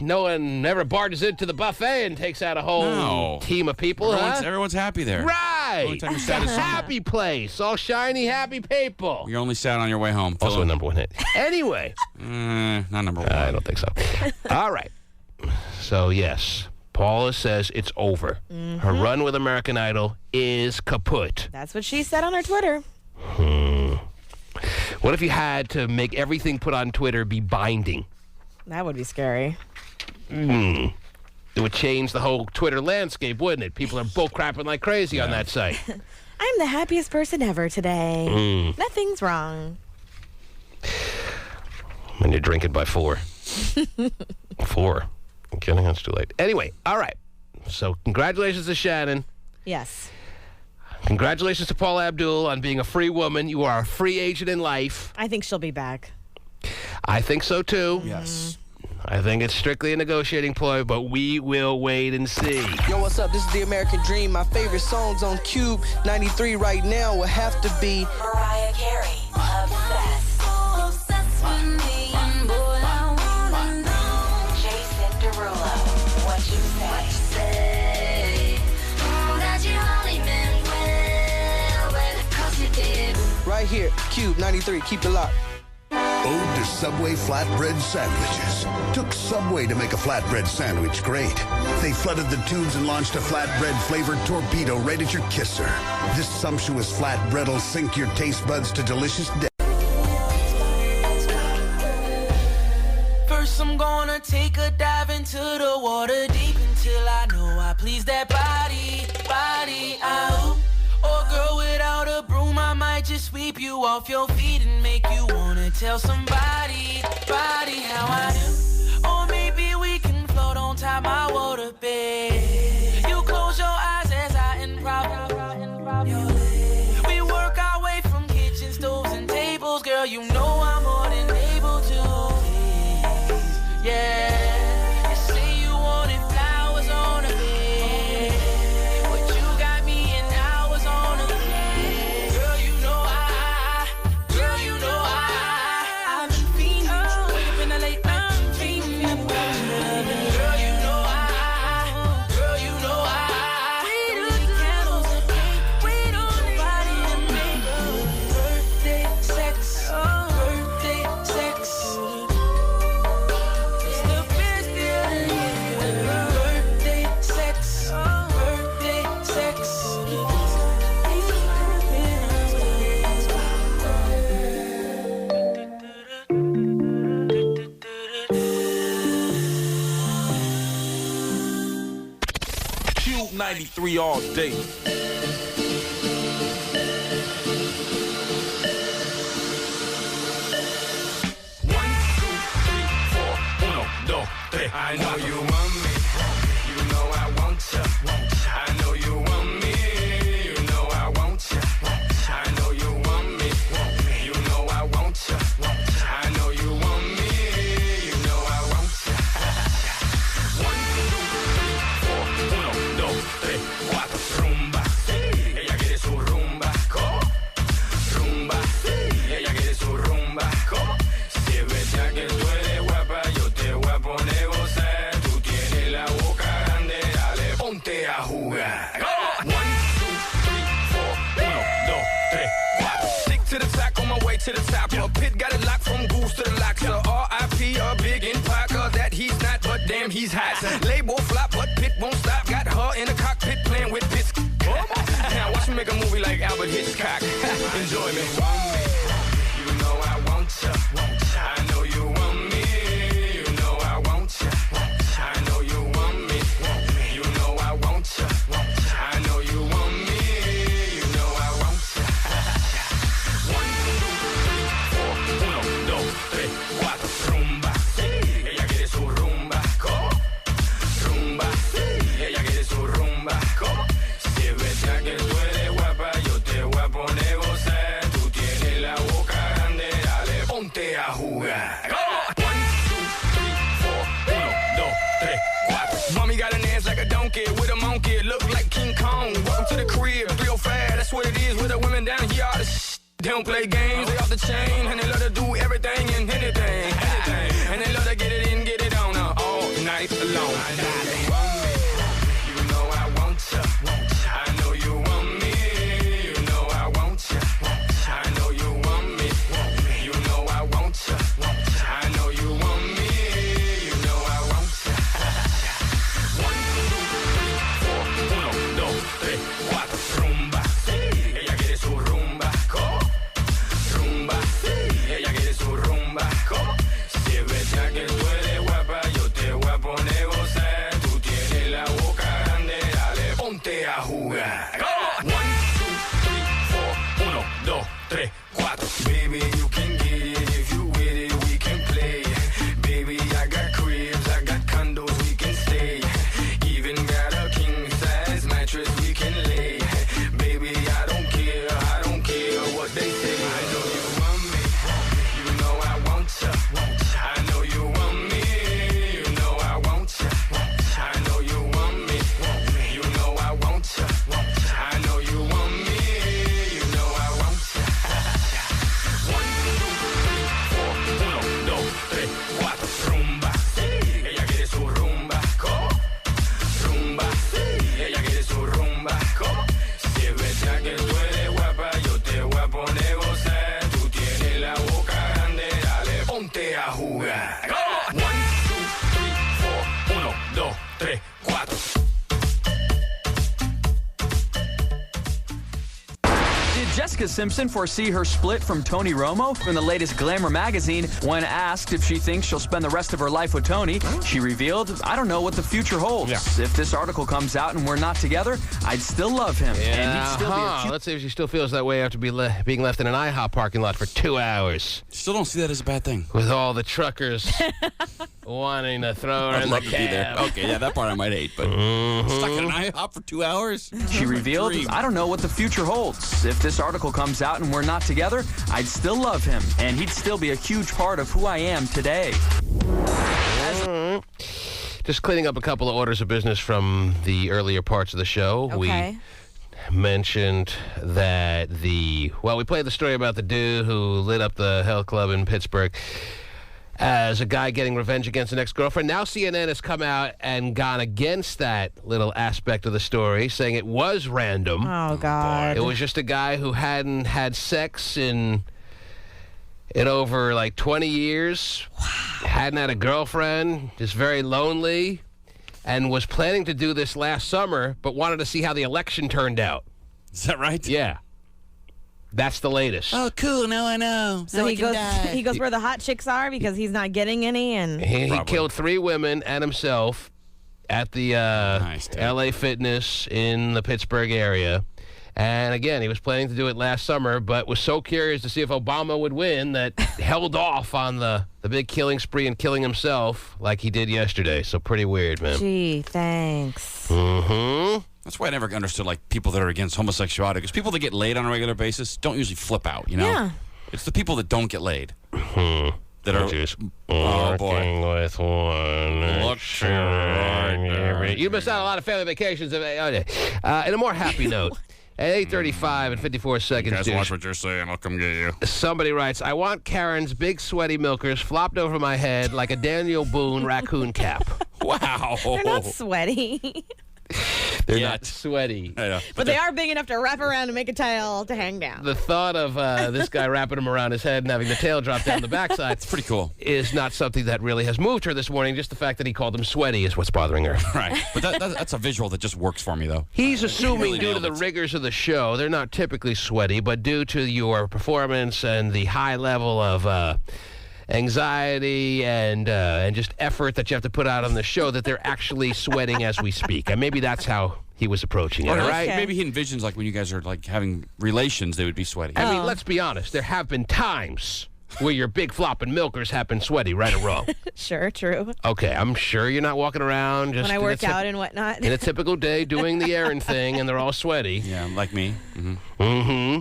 No one ever barges into the buffet and takes out a whole team of people, Everyone's happy there. Right. Only time you're It's sad a is happy place. All shiny, happy people. You're only sad on your way home. Also a number 1 hit. Anyway. Not number 1. I don't think so. All right. So, yes. Paula says it's over. Her run with American Idol is kaput. That's what she said on her Twitter. What if you had to make everything put on Twitter be binding? That would be scary. It would change the whole Twitter landscape, wouldn't it? People are bullcrapping like crazy on that site. I'm the happiest person ever today. Nothing's wrong. When you're drinking by 4. 4. I'm kidding, that's too late. Anyway, all right. So congratulations to Shannon. Yes. Congratulations to Paula Abdul on being a free woman. You are a free agent in life. I think she'll be back. I think so, too. Yes. I think it's strictly a negotiating ploy, but we will wait and see. Yo, what's up? This is The American Dream. My favorite songs on KUBE 93 right now will have to be Mariah Carey, Obsessed with me, and boy, I wanna know. Jason Derulo, What You Say. That you only meant well, 'cause you did. right here, KUBE 93. Keep it locked. Ode to Subway flatbread sandwiches. Took Subway to make a flatbread sandwich great. They flooded the tubes and launched a flatbread-flavored torpedo right at your kisser. This sumptuous flatbread will sink your taste buds to delicious depth. First I'm gonna take a dive into the water deep until I know I please that body out. Or girl without a broom, I might just sweep you off your feet and make you wanna tell somebody how I do. Or maybe we can float on top my water bed. You close your eyes as I improv. We work our way from kitchen stoves and tables, girl. You know I'm more than able to. Yeah. You say you wanted flowers on a bed, but you got me in hours on a bed. Girl, you know I've been fiending. Wake up in the late night, dreaming. Cube 93 all day. I know you want me. You know I want ya. I know you want me. You know I want ya. I know you want me. You know I want ya. I know you want me. You know I want ya. 1, 2, 3, 4. 1, 2, 3, 4. Rumba. Ella quiere su rumba. Rumba. Ella quiere su rumba. Si es verdad que tú eres guapa, yo te voy a poner gozar. Tú tienes la boca grande, dale, ponte a jugar. 1, 2, 3, 4. 1, 2, 3, 4. Stick to the track on my way to the top. A pit got it locked from goose to the locks. R.I.P. a big in Parker that he's not, but damn he's hot. Label flop, but Pit won't stop. Got her in the cockpit playing with bits. Now watch me make a movie like Albert Hitchcock. Enjoy me. You know I want ya. I know you want me. You know I want ya. I know you want me. You know I want ya. I know you want me. You know I want ya. 1, 2, 3, 4. Rumba. Ella quiere su rumba. Rumba. Ella quiere su rumba. Si es verdad que tú eres guapa, yo te voy a poner gozar. Tú tienes la boca grande, dale, ponte a jugar. 1, 2, 3, 4. 1, 2, 3, 4. Mommy got an ass like a donkey with a monkey. Look like King Kong. Welcome to the crib. 305, that's what it is with the women down here. All the they don't play games, they off the chain. And they love to do everything and anything. And they love to get it in, get it on all night long. You know I want ya. I know you want me. You know I want ya. I know you want me. You know I want ya. I know you want me. You know I want ya. 1, 2, 3, 4. Rumba. Ella quiere su rumba. Rumba. Ella quiere su rumba. Si es verdad que tú eres guapa, yo te voy a poner gozar. Tú tienes la boca grande, dale, ponte a jugar. 1, 2, 3, 4. 1, 2, 3, 4. Baby, you can get it if you with it, we can play. Baby, I got cribs, I got condos, we can stay. Even got a king size mattress we can lay. Baby, I don't care what they say. I know you want me, you know I want ya. I know you want me, you know I want ya. I know you want me, you know I want ya. I know you want me, you know I want ya. 1, 2, 3, 4. Rumba. Ella quiere su rumba. Rumba. Ella quiere su rumba. Si es verdad que tú eres guapa, yo te voy a poner gozar. Tú tienes la boca grande, dale, ponte a jugar. 1, 2, 3, 4. 1, 2, 3, 4. Did Jessica Simpson foresee her split from Tony Romo? In the latest Glamour magazine, when asked if she thinks she'll spend the rest of her life with Tony, she revealed, I don't know what the future holds. If this article comes out and we're not together, I'd still love him. And he'd still be a cute... Let's see if she still feels that way after being left in an IHOP parking lot for 2 hours. Still don't see that as a bad thing. With all the truckers wanting to throw her I'd in love the to be there. cab. Okay, yeah, that part I might hate, but stuck in an IHOP for 2 hours? She revealed, I don't know what the future holds. If this article comes out and we're not together, I'd still love him. And he'd still be a huge part of who I am today. Just cleaning up a couple of orders of business from the earlier parts of the show. Okay. We mentioned that we played the story about the dude who lit up the health club in Pittsburgh as a guy getting revenge against an ex-girlfriend. Now CNN has come out and gone against that little aspect of the story, saying it was random. Oh, God. It was just a guy who hadn't had sex in over like 20 years. Wow. Hadn't had a girlfriend, just very lonely, and was planning to do this last summer, but wanted to see how the election turned out. Is that right? Yeah. That's the latest. Oh, cool. Now I know. So he goes where the hot chicks are because he's not getting any. And he killed 3 women and himself at the LA Fitness in the Pittsburgh area. And again, he was planning to do it last summer, but was so curious to see if Obama would win that held off on the big killing spree and killing himself like he did yesterday. So pretty weird, man. Gee, thanks. Mm-hmm. That's why I never understood like people that are against homosexuality, because people that get laid on a regular basis don't usually flip out, you know? Yeah. It's the people that don't get laid. That are just working with one. You missed out on a lot of family vacations. In a more happy note, at 8:35 and 54 seconds. You guys watch what you're saying. I'll come get you. Somebody writes, I want Karen's big sweaty milkers flopped over my head like a Daniel Boone raccoon cap. Wow. They're not sweaty. They're not sweaty. But they are big enough to wrap around and make a tail to hang down. The thought of this guy wrapping them around his head and having the tail drop down the backside it's pretty cool. Is not something that really has moved her this morning. Just the fact that he called them sweaty is what's bothering her. Right. But that's a visual that just works for me, though. He's assuming really due to the rigors of the show, they're not typically sweaty, but due to your performance and the high level of anxiety and just effort that you have to put out on the show, that they're actually sweating as we speak. And maybe that's how he was approaching it, Or right? maybe he envisions like when you guys are like having relations, they would be sweaty. I mean, let's be honest. There have been times where your big flopping milkers have been sweaty, right or wrong. Sure, true. Okay, I'm sure you're not walking around just When I work out and whatnot. in a typical day doing the errand thing, and they're all sweaty. Yeah, like me. Mm-hmm. Mm-hmm.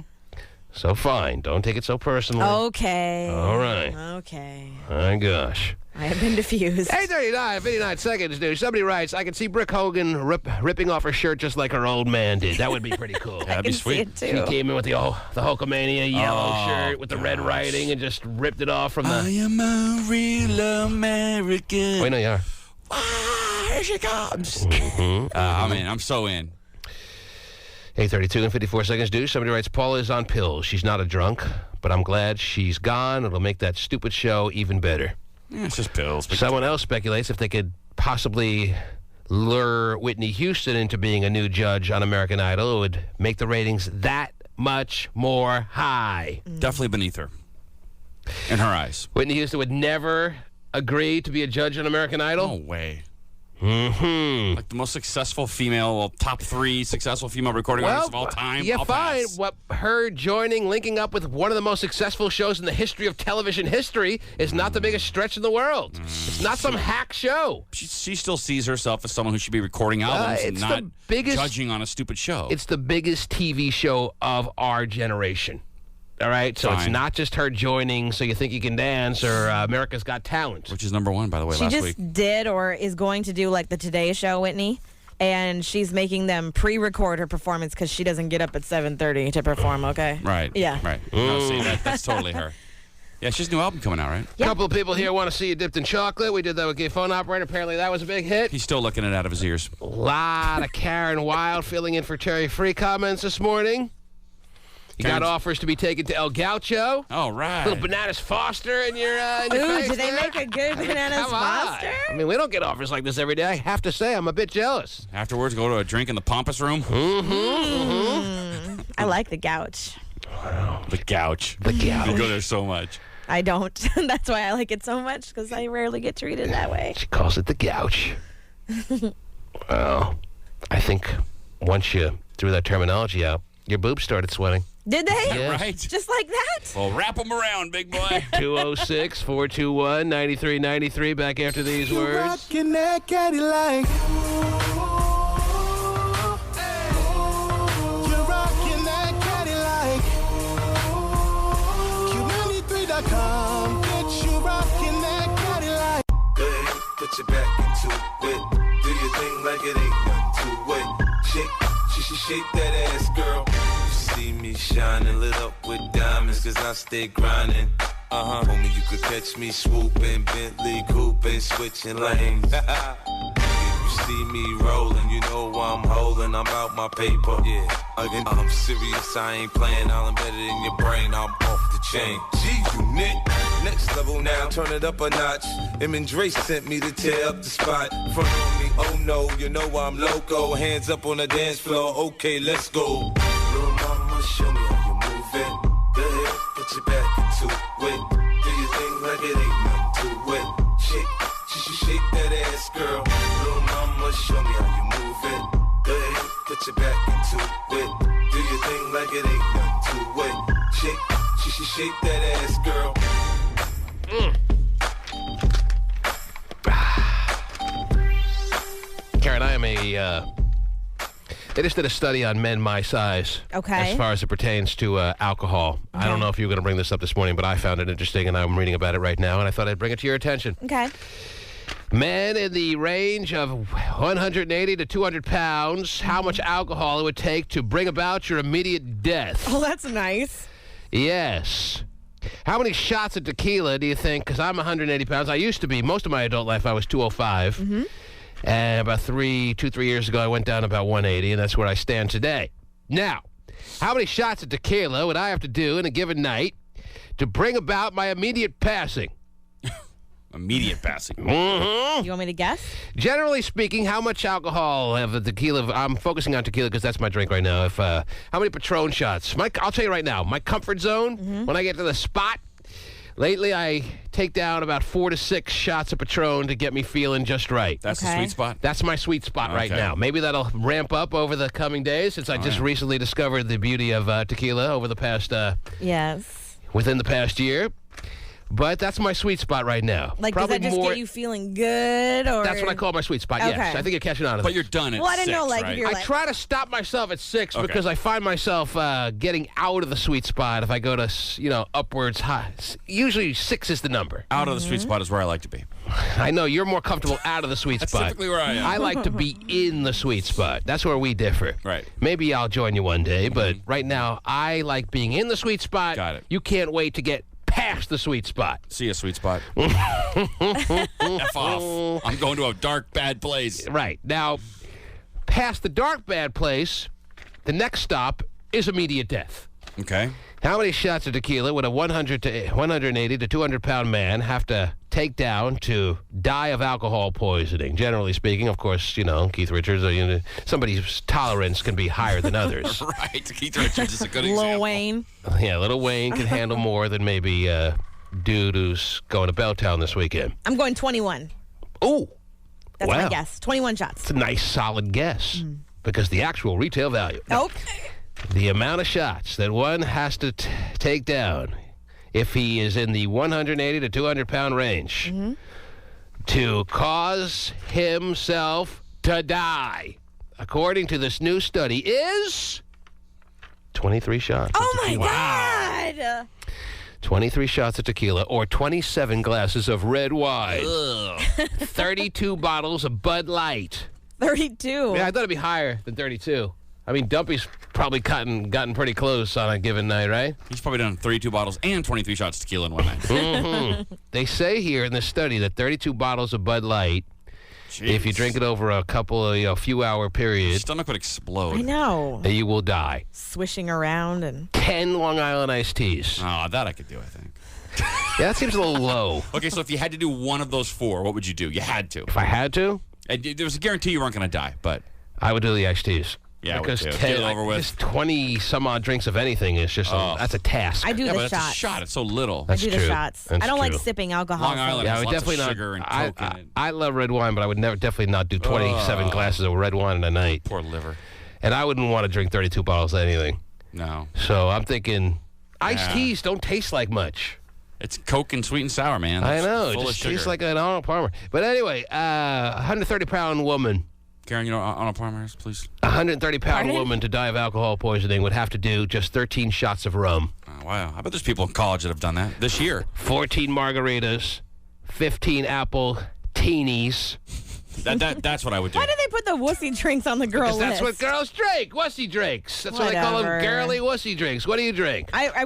So fine, don't take it so personally. Okay. All right. Okay. My gosh. I have been diffused. 8:39, 59 seconds, dude. Somebody writes, I can see Brooke Hogan ripping off her shirt just like her old man did. That would be pretty cool. That'd be sweet. See it too. She came in with the Hulkamania yellow shirt with the red writing and just ripped it off from the... I am a real American. Wait, no, you are. Here she comes. Mm-hmm. I'm so in. 8:32 and 54 seconds, dude. Somebody writes, Paula is on pills. She's not a drunk, but I'm glad she's gone. It'll make that stupid show even better. Yeah, it's just pills. Someone else speculates if they could possibly lure Whitney Houston into being a new judge on American Idol, it would make the ratings that much more high. Definitely beneath her. In her eyes. Whitney Houston would never agree to be a judge on American Idol? No way. Mm-hmm. Like the most successful female, top 3 successful female recording artists of all time. Yeah, I'll fine. pass. What her linking up with one of the most successful shows in the history of television history is not the biggest stretch in the world. It's not some hack show. She still sees herself as someone who should be recording albums and not judging on a stupid show. It's the biggest TV show of our generation. All right, so it's not just her joining So You Think You Can Dance or America's Got Talent. Which is number 1, by the way, She last just week. did or is going to do like the Today Show, Whitney. And she's making them pre-record her performance because she doesn't get up at 7:30 to perform, okay? Right. Yeah. Right. No, see, that's totally her. Yeah, she's a new album coming out, right? A couple of people here want to see you dipped in chocolate. We did that with Gay Phone Operator. Apparently that was a big hit. He's still looking it out of his ears. A lot of Karen Wilde filling in for Terry Free comments this morning. You got offers to be taken to El Gaucho. Oh, right. Little Bananas Foster in your Ooh, face do they there? make a good Bananas Come on. Foster? I mean, we don't get offers like this every day. I have to say, I'm a bit jealous. Afterwards, go to a drink in the pompous room. I like the Gouch. The Gouch. The Gouch. You go there so much. I don't. That's why I like it so much, because I rarely get treated that way. She calls it the Gouch. Well, I think once you threw that terminology out, your boobs started sweating. Did they? Yes. Right. Just like that? Well, wrap them around, big boy. 206-421-9393. Back after these words. Rockin' that Cadillac. You're rocking that Cadillac. Q93.com. Bitch, you rocking that Cadillac. Go ahead, put your back into it. Do your thing like it ain't nothing to it. Shake that ass, girl. You see me shining, lit up with diamonds, cause I stay grinding. Homie, you could catch me swooping, Bentley coupé, switching lanes. If you see me rolling, you know I'm holding, I'm out my paper. Yeah, again, I'm serious, I ain't playing, I'm better than your brain, I'm off the chain. G-Unit, next level now, turn it up a notch. Em and Dre sent me to tear up the spot. Front on me, oh no, you know I'm loco. Hands up on the dance floor, okay, let's go. Little mama, show me how you move it. Go ahead, put your back into it. Do your thing like it ain't nothing to it. Shake that ass, girl. Little mama, get you back into it. Do your thing like it ain't nothing to it. Shake that ass, girl. Karen, I am they just did a study on men my size. Okay. As far as it pertains to alcohol. I don't know if you were going to bring this up this morning, but I found it interesting, and I'm reading about it right now, and I thought I'd bring it to your attention. Okay. Men in the range of 180 to 200 pounds, how much alcohol it would take to bring about your immediate death. Oh, that's nice. Yes. How many shots of tequila do you think? Because I'm 180 pounds. I used to be. Most of my adult life, I was 205. Mm-hmm. And about 3 years ago, I went down about 180, and that's where I stand today. Now, how many shots of tequila would I have to do in a given night to bring about my immediate passing? Immediate passing. Mm-hmm. You want me to guess? Generally speaking, how much alcohol of the tequila? I'm focusing on tequila because that's my drink right now. How many Patron shots? I'll tell you right now, my comfort zone, when I get to the spot, lately I take down about 4 to 6 shots of Patron to get me feeling just right. That's the sweet spot? That's my sweet spot right now. Maybe that'll ramp up over the coming days since I just recently discovered the beauty of tequila over the past, within the past year. But that's my sweet spot right now. Like, Probably does that just get you feeling good? Or That's what I call my sweet spot, yes. Okay. I think you're catching on to that. But you're done at 6, Well, I didn't know, like, right? if you're I try to stop myself at 6 because I find myself getting out of the sweet spot if I go to, upwards high. Usually 6 is the number. Out of the sweet spot is where I like to be. I know you're more comfortable out of the sweet That's spot. typically where I am. I like to be in the sweet spot. That's where we differ. Right. Maybe I'll join you one day, but right now I like being in the sweet spot. Got it. You can't wait to get past the sweet spot. See ya, sweet spot. F off. I'm going to a dark, bad place. Right. Now, past the dark, bad place, the next stop is immediate death. Okay. How many shots of tequila would a 180 to 200-pound man have to take down to die of alcohol poisoning? Generally speaking, of course, Keith Richards, somebody's tolerance can be higher than others. Right. Keith Richards is a good example. Lil Wayne. Yeah, Little Wayne can handle more than maybe dude who's going to Belltown this weekend. I'm going 21. Ooh. That's my guess. 21 shots. It's a nice, solid guess because the actual retail value. The amount of shots that one has to take down if he is in the 180 to 200-pound range to cause himself to die, according to this new study, is 23 shots. Oh, my God. 23 shots of tequila or 27 glasses of red wine. 32 bottles of Bud Light. 32. Yeah, I thought it'd be higher than 32. I mean, Dumpy's probably gotten pretty close on a given night, right? He's probably done 32 bottles and 23 shots of tequila in one night. They say here in this study that 32 bottles of Bud Light, if you drink it over a couple of few-hour period, your stomach would explode. I know. You will die. Swishing around and 10 Long Island iced teas. Oh, that I could do, I think. Yeah, that seems a little low. Okay, so if you had to do one of those 4, what would you do? You had to. If I had to? And there was a guarantee you weren't going to die, but I would do the iced teas. Yeah, because get it over with. Just 20 some odd drinks of anything is just that's a task. I do the but shots. It's a shot. It's so little. That's I do true. the shots. That's I don't like true. sipping alcohol. Long Island Yeah, I has would lots definitely of sugar and coke in it. I love red wine, but I would definitely not do 27 glasses of red wine in a night. Poor liver. And I wouldn't want to drink 32 bottles of anything. No. So I'm thinking iced teas don't taste like much. It's Coke and sweet and sour, man. I know. Full It of just sugar. tastes like an Arnold Palmer. But anyway, 130-pound woman. Karen, you know what Arnold Palmer is, please? A 130-pound woman to die of alcohol poisoning would have to do just 13 shots of rum. Oh, wow. I bet there's people in college that have done that this year. 14 margaritas, 15 apple teenies. That's what I would do. Why do they put the wussy drinks on the girl Because list? that's what girls drink. Wussy drinks. That's what they call them, Whatever. girly wussy drinks. What do you drink? I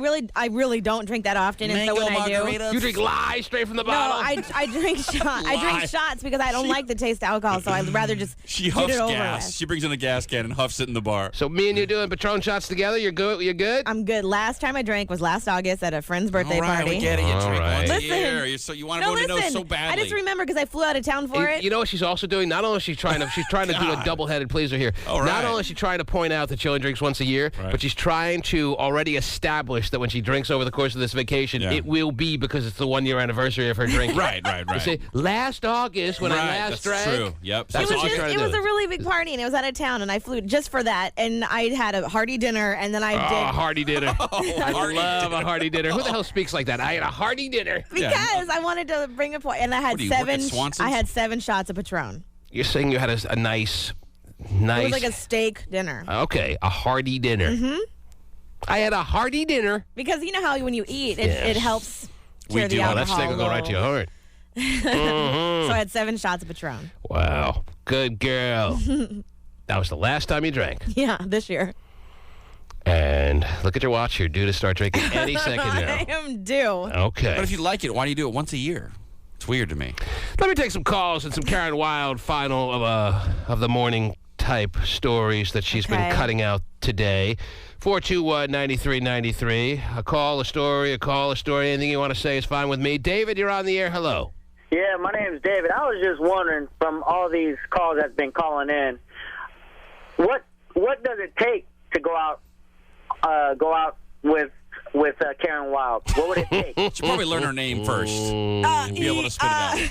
really don't drink that often, and so Mango when I do, margaritas? You drink lye straight from the no, bottle? I drink shots. I drink shots because I don't like the taste of alcohol, so I'd rather just She get huffs it over gas. with. She brings in a gas can and huffs it in the bar. So me and you doing Patron shots together? You're good? You're good? I'm good. Last time I drank was last August at a friend's birthday All right, party. we get it. You All drink right. once a Listen. year. You want everyone to know so badly. I just remember because I flew out of town for it. You know what she's also also doing? Not only is she's trying to do a double-headed pleaser here. Not only is she trying to point out that she only drinks once a year, but she's trying to already establish that when she drinks over the course of this vacation, it will be because it's the 1-year anniversary of her drinking. Right. You see, last August when I last drank. That's true. Yep. That's what she's trying to do. It was a really big party, and it was out of town, and I flew just for that, and I had a hearty dinner, and then I did. Hearty dinner. I love a hearty dinner. Who the hell speaks like that? I had a hearty dinner. Because I wanted to bring a point, and I had I had 7 shots of Patron. You're saying you had a nice. It was like a steak dinner. Okay, a hearty dinner. Mm-hmm. I had a hearty dinner. Because you know how when you eat, it helps clear the alcohol. That steak will go right to your heart. So I had 7 shots of Patron. Wow. Good girl. That was the last time you drank. Yeah, this year. And look at your watch. You're due to start drinking any second now. I am due. Okay. But if you like it, why do you do it once a year? It's weird to me. Let me take some calls and some Karen Wilde final of the morning type stories that she's been cutting out today. 421-9393. A call, a story. Anything you want to say is fine with me. David, you're on the air. Hello. Yeah, my name's David. I was just wondering, from all these calls that's been calling in, what does it take to go out with Karen Wilde? What would it take? She'd probably learn her name first and be able to spit it out.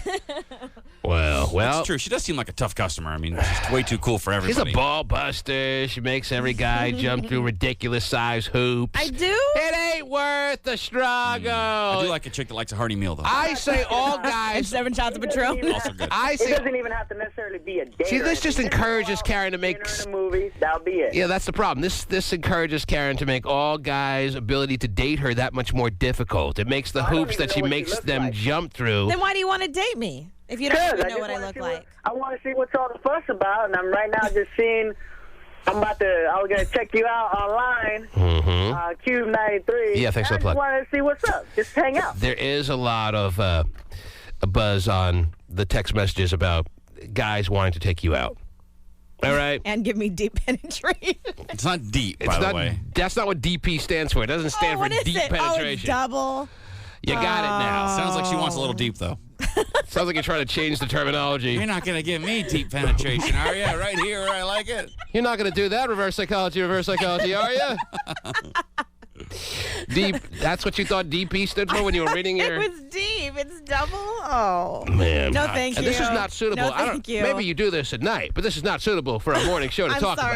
Well, that's true. She does seem like a tough customer. I mean, she's way too cool for everybody. She's a ball buster. She makes every guy jump through ridiculous size hoops. I do? It ain't worth the struggle. I do like a chick that likes a hearty meal, though. I say all guys. And 7 shots of Patron. Also good. It doesn't even have to necessarily be a date. See, this just encourages Karen to make. The movie, that'll be it. Yeah, that's the problem. This encourages Karen to make all guys' ability to date her that much more difficult. It makes the hoops that she makes them jump through. Then why do you want to date me if you don't even know what I look like? I want to see what's all the fuss about, and I'm right now just seeing. I was going to check you out online, KUBE 93. Yeah, thanks for the I plug. just wanted to see what's up. Just hang out. There is a lot of a buzz on the text messages about guys wanting to take you out. All right? And give me deep penetration. It's not deep, by the way. That's not what DP stands for. It doesn't stand for deep penetration. Oh, it's double. You got it now. Sounds like she wants a little deep, though. Sounds like you're trying to change the terminology. You're not going to give me deep penetration, are you? Right here where I like it. You're not going to do that, reverse psychology, are you? Deep. That's what you thought DP stood for when you were reading your... It was deep. It's double. Oh. Man. No, thank you. And this is not suitable. No, thank you. Maybe you do this at night, but this is not suitable for a morning show to talk about.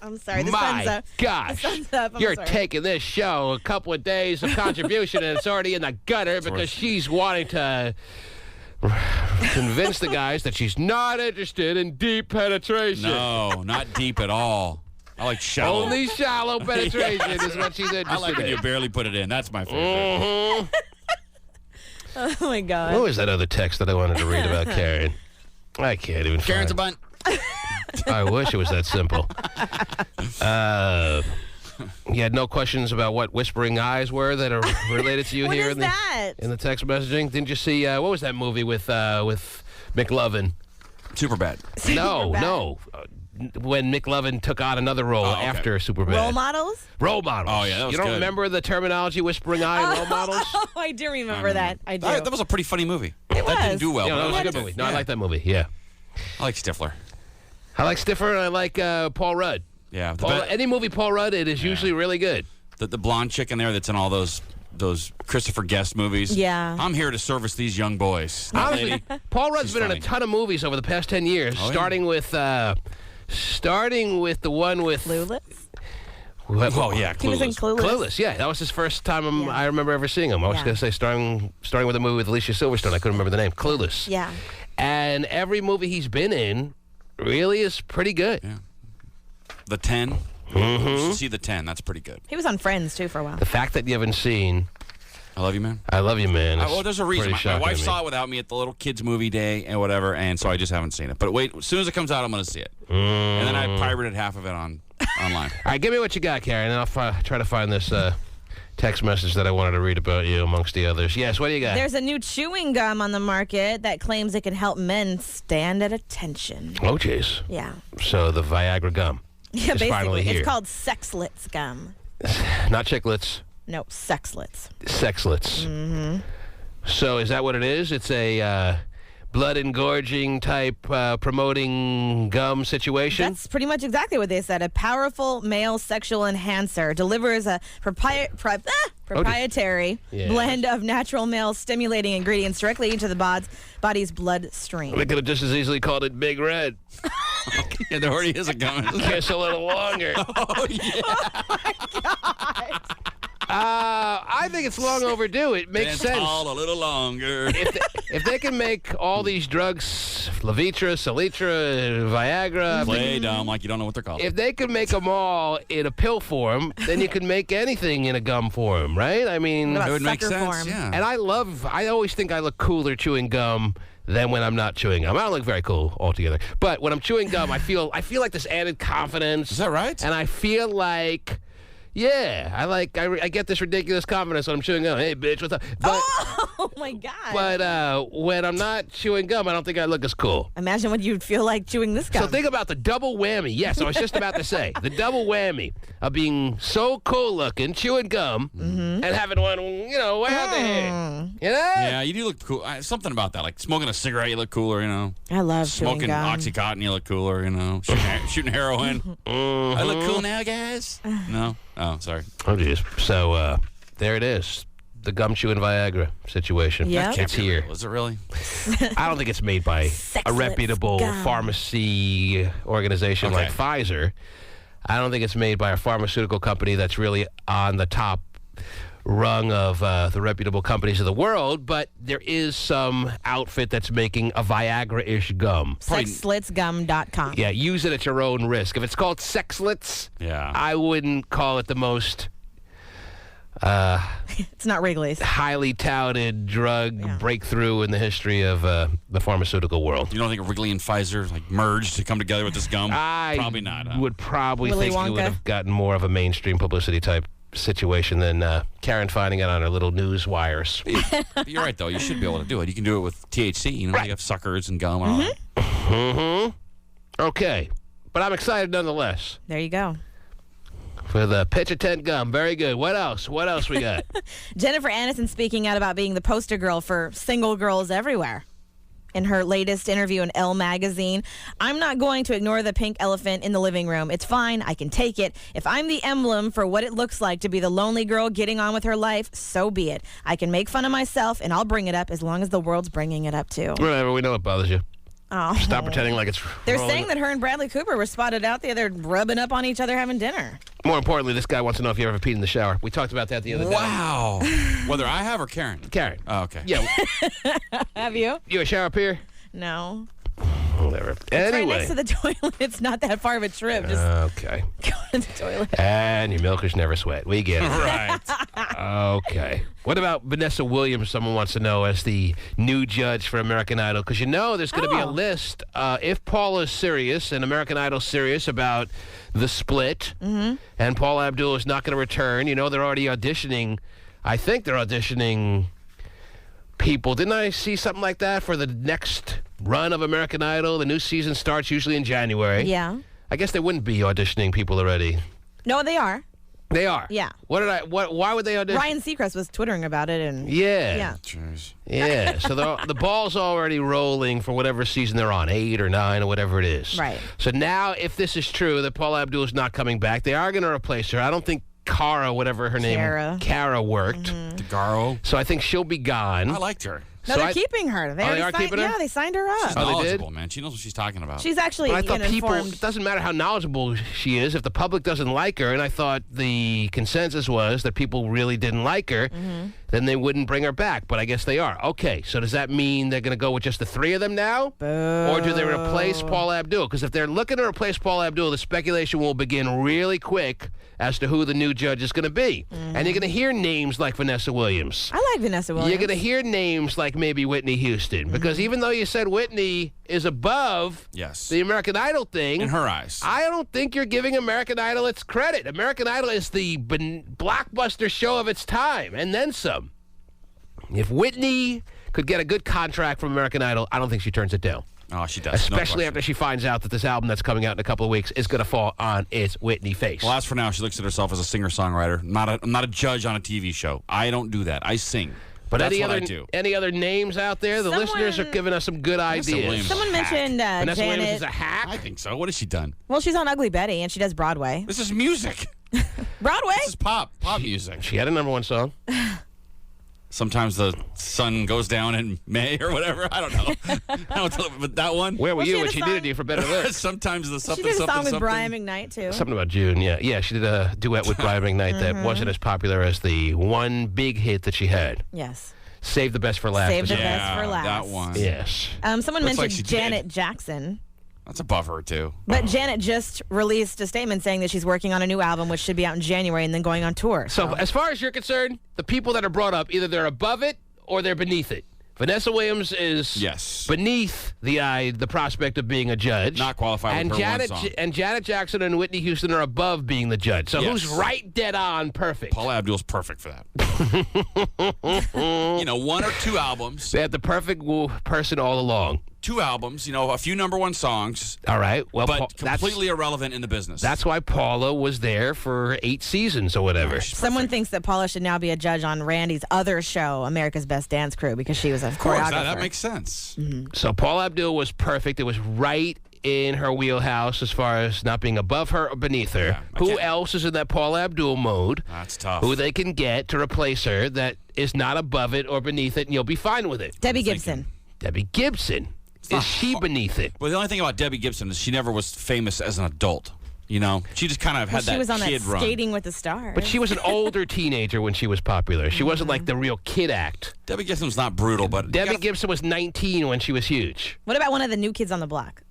I'm sorry. The sun's My up. gosh. The sun's up. I'm You're sorry. taking this show a couple of days of contribution, and it's already in the gutter because she's wanting to convince the guys that she's not interested in deep penetration. No, not deep at all. I like shallow. Only shallow penetration is what she's interested I like when in. you barely put it in. That's my favorite. Oh, my God. What was that other text that I wanted to read about Karen? I can't even Karen's a find bunt. I wish it was that simple. You had no questions about what whispering eyes were that are related to you What here is in that? the text messaging. Didn't you see what was that movie with McLovin? Superbad. No. When McLovin took on another role after Superbad. Role models? Role models. Oh, yeah, that was You don't good. remember the terminology whispering eye and role models? Oh, I do remember that. I do. That was a pretty funny movie. It That didn't was. do well. Yeah, but that was a I good liked movie. it. No, I like that movie. Yeah. I like Stifler. I like Stiffer and I like Paul Rudd. Yeah. Any movie Paul Rudd, it is usually really good. The blonde chick in there that's in all those Christopher Guest movies. Yeah. I'm here to service these young boys. That Honestly, lady, Paul Rudd's she's been in funny. a ton of movies over the past 10 years, Oh, yeah. starting with the one with... Clueless? Oh, yeah, He was in Clueless. Clueless, yeah. That was his first time I remember ever seeing him. I was Yeah. going to say starting with a movie with Alicia Silverstone. I couldn't remember the name. Clueless. Yeah. And every movie he's been in really is pretty good. Yeah. The 10. You should see The 10. That's pretty good. He was on Friends, too, for a while. The fact that you haven't seen... I Love You, Man. I Love You, Man. Well, there's a reason. Pretty My shocking wife to me. saw it without me at the little kids movie day and whatever, and so I just haven't seen it. But wait, as soon as it comes out, I'm going to see it. And then I pirated half of it online. All right, give me what you got, Karen, and I'll try to find this text message that I wanted to read about you amongst the others. Yes, what do you got? There's a new chewing gum on the market that claims it can help men stand at attention. Oh, jeez. Yeah. So the Viagra gum Yeah, is finally basically. here. It's called Sexlets gum. Not chiclets. No, Sexlets. Sexlets. Mm-hmm. So is that what it is? It's a blood engorging type promoting gum situation? That's pretty much exactly what they said. A powerful male sexual enhancer delivers a proprietary blend of natural male stimulating ingredients directly into the body's bloodstream. We could have just as easily called it Big Red. Yeah, there already is a gum. Kiss a little longer. Oh, yeah. I think it's long overdue. It makes Dance sense. tall a little longer. If they can make all these drugs, Levitra, Salitra, Viagra. Play dumb like you don't know what they're called. If they could make them all in a pill form, then you can make anything in a gum form, right? I mean, it would make sense. Yeah. And I always think I look cooler chewing gum than when I'm not chewing gum. I don't look very cool altogether. But when I'm chewing gum, I feel like this added confidence. Is that right? And I feel like, yeah, I get this ridiculous confidence when I'm chewing gum. Hey, bitch, what's up? But, oh, my God. But when I'm not chewing gum, I don't think I look as cool. Imagine what you'd feel like chewing this gum. So think about the double whammy. Yes, I was just about to say. The double whammy of being so cool looking, chewing gum, and having one, way out there. You know? Yeah, you do look cool. Something about that. Like smoking a cigarette, you look cooler, I love smoking chewing gum. Oxycontin, you look cooler, Shooting heroin. I look cool now, guys? No? Oh, sorry. Oh, geez. So there it is. The gum chewing Viagra situation. Yep. It's here. Is it really? I don't think it's made by a reputable pharmacy organization like Pfizer. I don't think it's made by a pharmaceutical company that's really on the top rung of the reputable companies of the world, but there is some outfit that's making a Viagra-ish gum. Sexlitsgum.com. Yeah, use it at your own risk. If it's called Sexlits, I wouldn't call it the most it's not Wrigley's. highly touted drug breakthrough in the history of the pharmaceutical world. You don't think Wrigley and Pfizer merged to come together with this gum? Probably not. Huh? Would probably Willy think Wonka? you would have gotten more of a mainstream publicity type situation than Karen finding it on her little news wires. You're right, though. You should be able to do it. You can do it with THC. You have suckers and gum and all that. Okay. But I'm excited nonetheless. There you go. For the pitch of tent gum. Very good. What else? What else we got? Jennifer Aniston speaking out about being the poster girl for single girls everywhere. In her latest interview in Elle magazine, I'm not going to ignore the pink elephant in the living room. It's fine. I can take it. If I'm the emblem for what it looks like to be the lonely girl getting on with her life, so be it. I can make fun of myself, and I'll bring it up as long as the world's bringing it up, too. Whatever. We know it bothers you. Oh. Stop pretending like it's They're rolling. saying that her and Bradley Cooper were spotted out there. They're rubbing up on each other having dinner. More importantly, this guy wants to know if you ever peed in the shower. We talked about that the other day. Wow. Whether I have or Karen? Karen. Oh, okay. Yeah. Have you? You a shower peer? No. Whatever. It's Anyway. right next to the toilet. It's not that far of a trip. Just Okay. go to the toilet. And your milkers never sweat. We get it. Right. Okay. What about Vanessa Williams, someone wants to know, as the new judge for American Idol? Because there's going to be a list. If Paula's serious and American Idol's serious about the split, and Paula Abdul is not going to return, they're already auditioning. I think they're auditioning people. Didn't I see something like that for the next run of American Idol? The new season starts usually in January. Yeah. I guess they wouldn't be auditioning people already. No, they are. They are. Yeah. Why would they audition? Ryan Seacrest was twittering about it, and Yeah. Jeez. Yeah. So the ball's already rolling for whatever season they're on, 8 or 9 or whatever it is. Right. So now, if this is true that Paula Abdul is not coming back, they are going to replace her. I don't think Cara, whatever her name, Cara worked. DeGaro. So I think she'll be gone. I liked her. no, they're keeping her. They already are signed, keeping her? Yeah, they signed her up. She's knowledgeable, man. She knows what she's talking about. She's actually But I thought informed. it doesn't matter how knowledgeable she is if the public doesn't like her, and I thought the consensus was that people really didn't like her, then they wouldn't bring her back, but I guess they are. Okay, so does that mean they're going to go with just the 3 of them now? Or do they replace Paula Abdul? Because if they're looking to replace Paula Abdul, the speculation will begin really quick as to who the new judge is going to be. And you're going to hear names like Vanessa Williams. I like Vanessa Williams. You're going to hear names like maybe Whitney Houston, because even though you said Whitney is above the American Idol thing, in her eyes, I don't think you're giving American Idol its credit. American Idol is the blockbuster show of its time, and then some. If Whitney could get a good contract from American Idol, I don't think she turns it down. Oh, she does. Especially after she finds out that this album that's coming out in a couple of weeks is going to fall on its Whitney face. Well, as for now, she looks at herself as a singer-songwriter. I'm not a judge on a TV show. I don't do that. I sing. But That's any what I other do. any other names out there? The listeners are giving us some good ideas. Someone mentioned Vanessa Williams Janet. is a hack. I think so. What has she done? Well, she's on Ugly Betty, and she does Broadway. This is music. Broadway? This is pop music. She had a number one song. Sometimes the sun goes down in May or whatever. I don't know. But that one. Where were Well, you she when had a she song- needed you for better lives? Sometimes the She something did a something song with something. Brian McKnight, too. Something about June, yeah. Yeah, she did a duet with Brian McKnight that wasn't as popular as the one big hit that she had. Yes. Save the best for last. Save the was it? best for last. That one. Yes. Someone Looks like mentioned she Janet did. Jackson. That's above her, too. But Janet just released a statement saying that she's working on a new album, which should be out in January, and then going on tour. So as far as you're concerned, the people that are brought up, either they're above it or they're beneath it. Vanessa Williams is beneath the prospect of being a judge. Not qualified and with her Janet, one song. And Janet Jackson and Whitney Houston are above being the judge. So Yes. who's right dead on perfect? Paula Abdul's perfect for that. 1 or 2 albums. They had the perfect person all along. 2 albums, a few number one songs. All right. Well, but completely irrelevant in the business. That's why Paula was there for 8 seasons or whatever. Someone thinks that Paula should now be a judge on Randy's other show, America's Best Dance Crew, because she was a choreographer. That makes sense. So Paula Abdul was perfect. It was right in her wheelhouse as far as not being above her or beneath her. Who else is in that Paula Abdul mode? That's tough. Who they can get to replace her that is not above it or beneath it, and you'll be fine with it. Debbie Gibson. Debbie Gibson. Is she beneath it? Well, the only thing about Debbie Gibson is she never was famous as an adult. She just kind of had that She was on kid that run. Skating with the Stars. But she was an older teenager when she was popular. She wasn't like the real kid act. Debbie Gibson's not brutal, but Debbie Gibson was 19 when she was huge. What about one of the new kids on the block?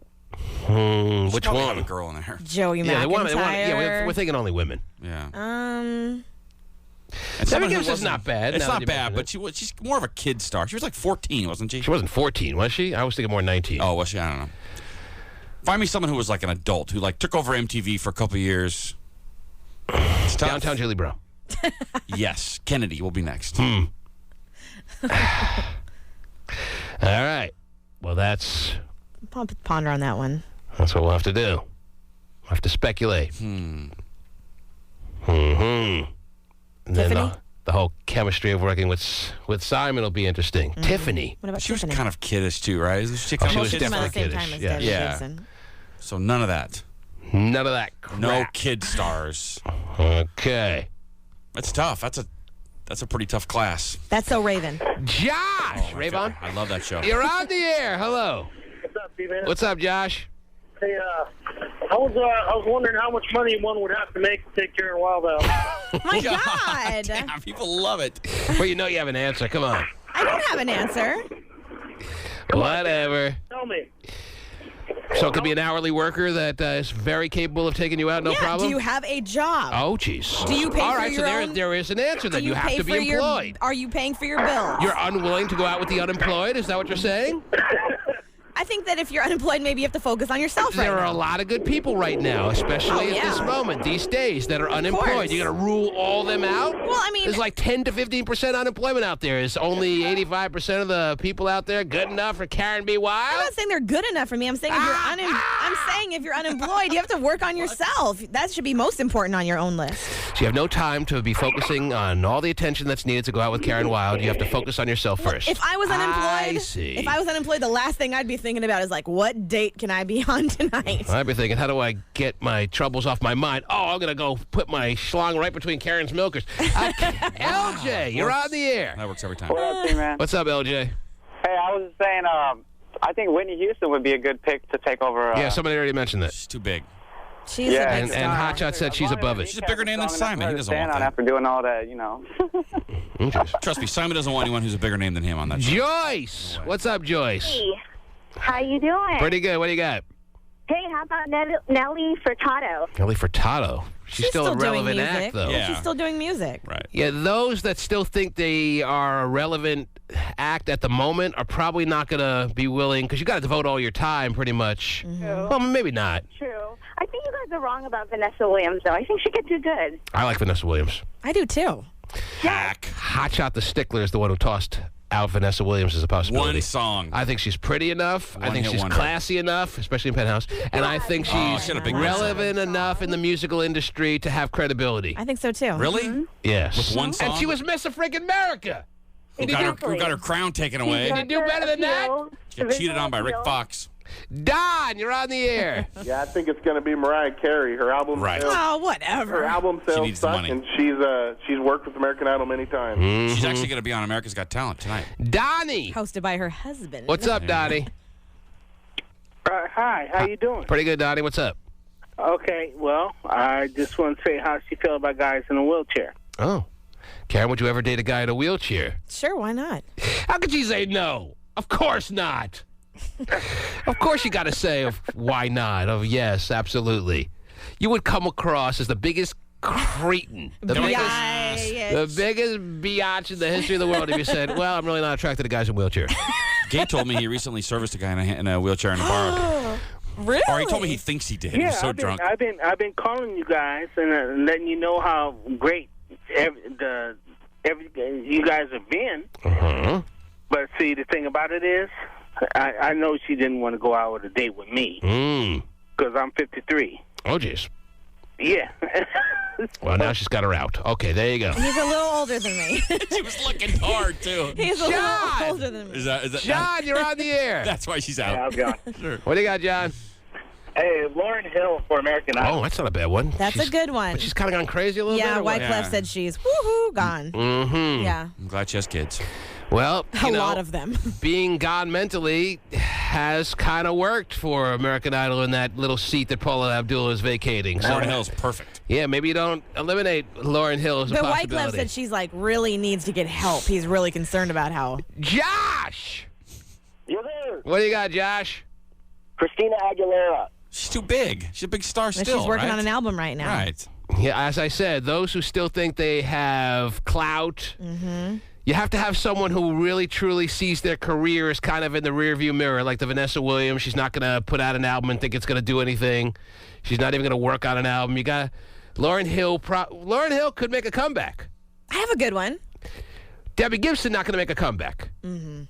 Which probably one? have a girl in there. Joey Yeah, McIntyre. we're thinking only women. Yeah. Debbie someone who Gibson's wasn't- not bad. It's now that not you bad, mention but she's more of a kid star. She was like 14, wasn't she? She wasn't 14, was she? I was thinking more 19. Oh, was she? I don't know. Find me someone who was like an adult who like took over MTV for a couple years. It's tough. Downtown Julie Bro. Yes, Kennedy will be next. All right. Well, that's Ponder on that one. what we'll have to do. We'll have to speculate. And then Tiffany? the whole chemistry of working with Simon will be interesting. Tiffany. What about She was Tiffany? kind of kiddish too, right? She She kind of was She's around the definitely same kiddish. time as Yeah. Debbie Yeah. Gibson. So none of that. None of that crap. No kid stars. Okay. That's tough. That's a pretty tough class. That's so Raven. Josh! Rayvon? I love that show. You're on the air. Hello. What's up, B-Man? What's up, Josh? Hey, I was wondering how much money one would have to make to take Karen Wild out. My God. Damn, people love it. Well, you know you have an answer. Come on. I don't have an answer. Whatever. Tell me. So it could be an hourly worker that is very capable of taking you out, no yeah, problem? do you have a job? Oh, jeez. Do you pay All for right, your so own? there is an answer Do then. You have pay to be for your- employed. Are you paying for your bills? You're unwilling to go out with the unemployed? Is that what you're saying? I think that if you're unemployed, maybe you have to focus on yourself right There are now. a lot of good people right now, especially at this moment, these days, that are unemployed. course. You're going to rule all them out? Well, I mean, There's like 10 to 15% unemployment out there. Is only 85% of the people out there good enough for Karen B. I'm Wild? not saying they're good enough for me. I'm saying I'm saying if you're unemployed, you have to work on yourself. That should be most important on your own list. So you have no time to be focusing on all the attention that's needed to go out with Karen Wild. You have to focus on yourself first. If I was unemployed, I see. if I was unemployed, the last thing I'd be thinking about is like, what date can I be on tonight? I'd be thinking, how do I get my troubles off my mind? Oh, I'm going to go put my schlong right between Karen's milkers. LJ, you're on the air. That works every time. What up, man? What's up, LJ? Hey, I was just saying, I think Whitney Houston would be a good pick to take over. Yeah, somebody already mentioned that. She's too big. She's Yeah, a And big star. Hotshot said she's above it. She's a bigger name than Simon. He doesn't want that. After doing all that, you know. Trust me, Simon doesn't want anyone who's a bigger name than him on that show. Joyce! What's up, Joyce? Hey, how you doing? Pretty good. What do you got? Hey, how about Nelly Furtado? Kelly Furtado. She's still a doing relevant music. act, though. Yeah. She's still doing music. Right. Yeah, those that still think they are a relevant act at the moment are probably not going to be willing, because you got to devote all your time pretty much. True. Well, maybe not. True. I think you guys are wrong about Vanessa Williams, though. I think she could do good. I like Vanessa Williams. I do too. Hack. Hotshot the Stickler is the one who tossed out Vanessa Williams as a possibility. One song. I think she's pretty enough. I think hit she's wonder. classy enough, especially in Penthouse. And I think Oh, she's she had a big relevant enough in the musical industry to have credibility. I think so too. Really? Yes. With one song? And she was Miss Freaking America. Who got her crown taken away. Did you do better than that? She got cheated on by Rick Fox. Don, you're on the air. Yeah, I think it's going to be Mariah Carey. Her album Right. sales, Oh, whatever. her album She sales needs the suck, money. and she's worked with American Idol many times. She's actually going to be on America's Got Talent tonight. Donnie. Hosted by her husband. What's up, Donnie? Hi, how you doing? Pretty good, Donnie. What's up? Okay, well, I just want to say how she feel about guys in a wheelchair. Oh. Karen, would you ever date a guy in a wheelchair? Sure, why not? How could you say no? Of course not. Of course you got to say of why not. Of yes, absolutely. You would come across as the biggest cretin. The biggest biatch in the history of the world if you said, well, I'm really not attracted to guys in wheelchairs. Gay told me he recently serviced a guy in a wheelchair in a bar. Really? Or he told me he thinks he did. Yeah, he was so I've drunk. been calling you guys and letting you know how great you guys have been. Uh-huh. But see, the thing about it is, I know she didn't want to go out on a date with me because I'm 53. Oh, jeez. Yeah. Well, now she's got her out. Okay, there you go. He's a little older than me. She was looking hard, too. He's a little older than me. Is that John, you're on the air. That's why she's out. Yeah, how's it going? Sure. What do you got, John? Hey, Lauryn Hill for American Idol. Oh, that's not a bad one. That's a good one. But she's kind of gone crazy a little Yeah, bit. or what? Wyclef said she's woohoo gone. Mm-hmm. Yeah, I'm glad she has kids. Well, a lot of them. Being gone mentally has kind of worked for American Idol in that little seat that Paula Abdul is vacating. So, Lauryn Hill's perfect. Yeah, maybe you don't eliminate Lauryn Hill as a But possibility. Wyclef said she's like really needs to get help. He's really concerned about how. Josh! You there? What do you got, Josh? Christina Aguilera. She's too big. She's a big star But still, she's working right? on an album right now. Right. Yeah, as I said, those who still think they have clout, you have to have someone who really, truly sees their career as kind of in the rearview mirror, like the Vanessa Williams. She's not going to put out an album and think it's going to do anything. She's not even going to work on an album. You got Lauryn Hill. Lauryn Hill could make a comeback. I have a good one. Debbie Gibson not going to make a comeback. Mm-hmm.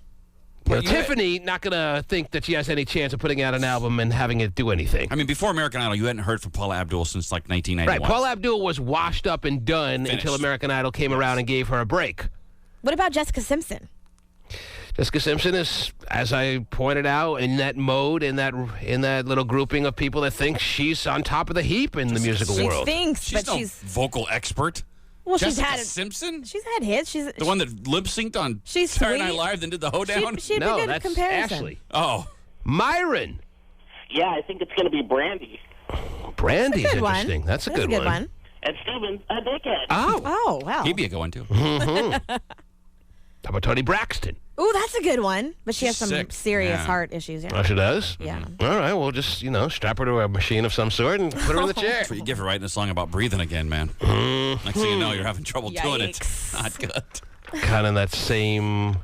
Tiffany not going to think that she has any chance of putting out an album and having it do anything. I mean, before American Idol, you hadn't heard from Paula Abdul since like 1991. Right, Paula Abdul was washed up and done until American Idol came around and gave her a break. What about Jessica Simpson? Jessica Simpson is, as I pointed out, in that mode, in that little grouping of people that think she's on top of the heap in the musical world. She thinks, She's but no she's vocal expert. well. Jessica she's had Simpson? She's had hits. She's The one that lip synced on She's Saturday Night sweet. Live, then did the hoedown? She'd be No, good that's comparison. Ashley. Oh. Myron. Yeah, I think it's going to be Brandy. Brandy's That's a good one. interesting. That's a That's good one. And Steven's a dickhead. Oh. wow. He'd be a good one, too. How about Toni Braxton? Ooh, that's a good one. But she has some Sick. serious Yeah. heart issues. Yeah. Oh, she does? Yeah. All right, we'll just, strap her to a machine of some sort and put her in the chair. That's what you give her writing a song about breathing again, man. Next thing you know, you're having trouble doing it. Not good. Kind of in that same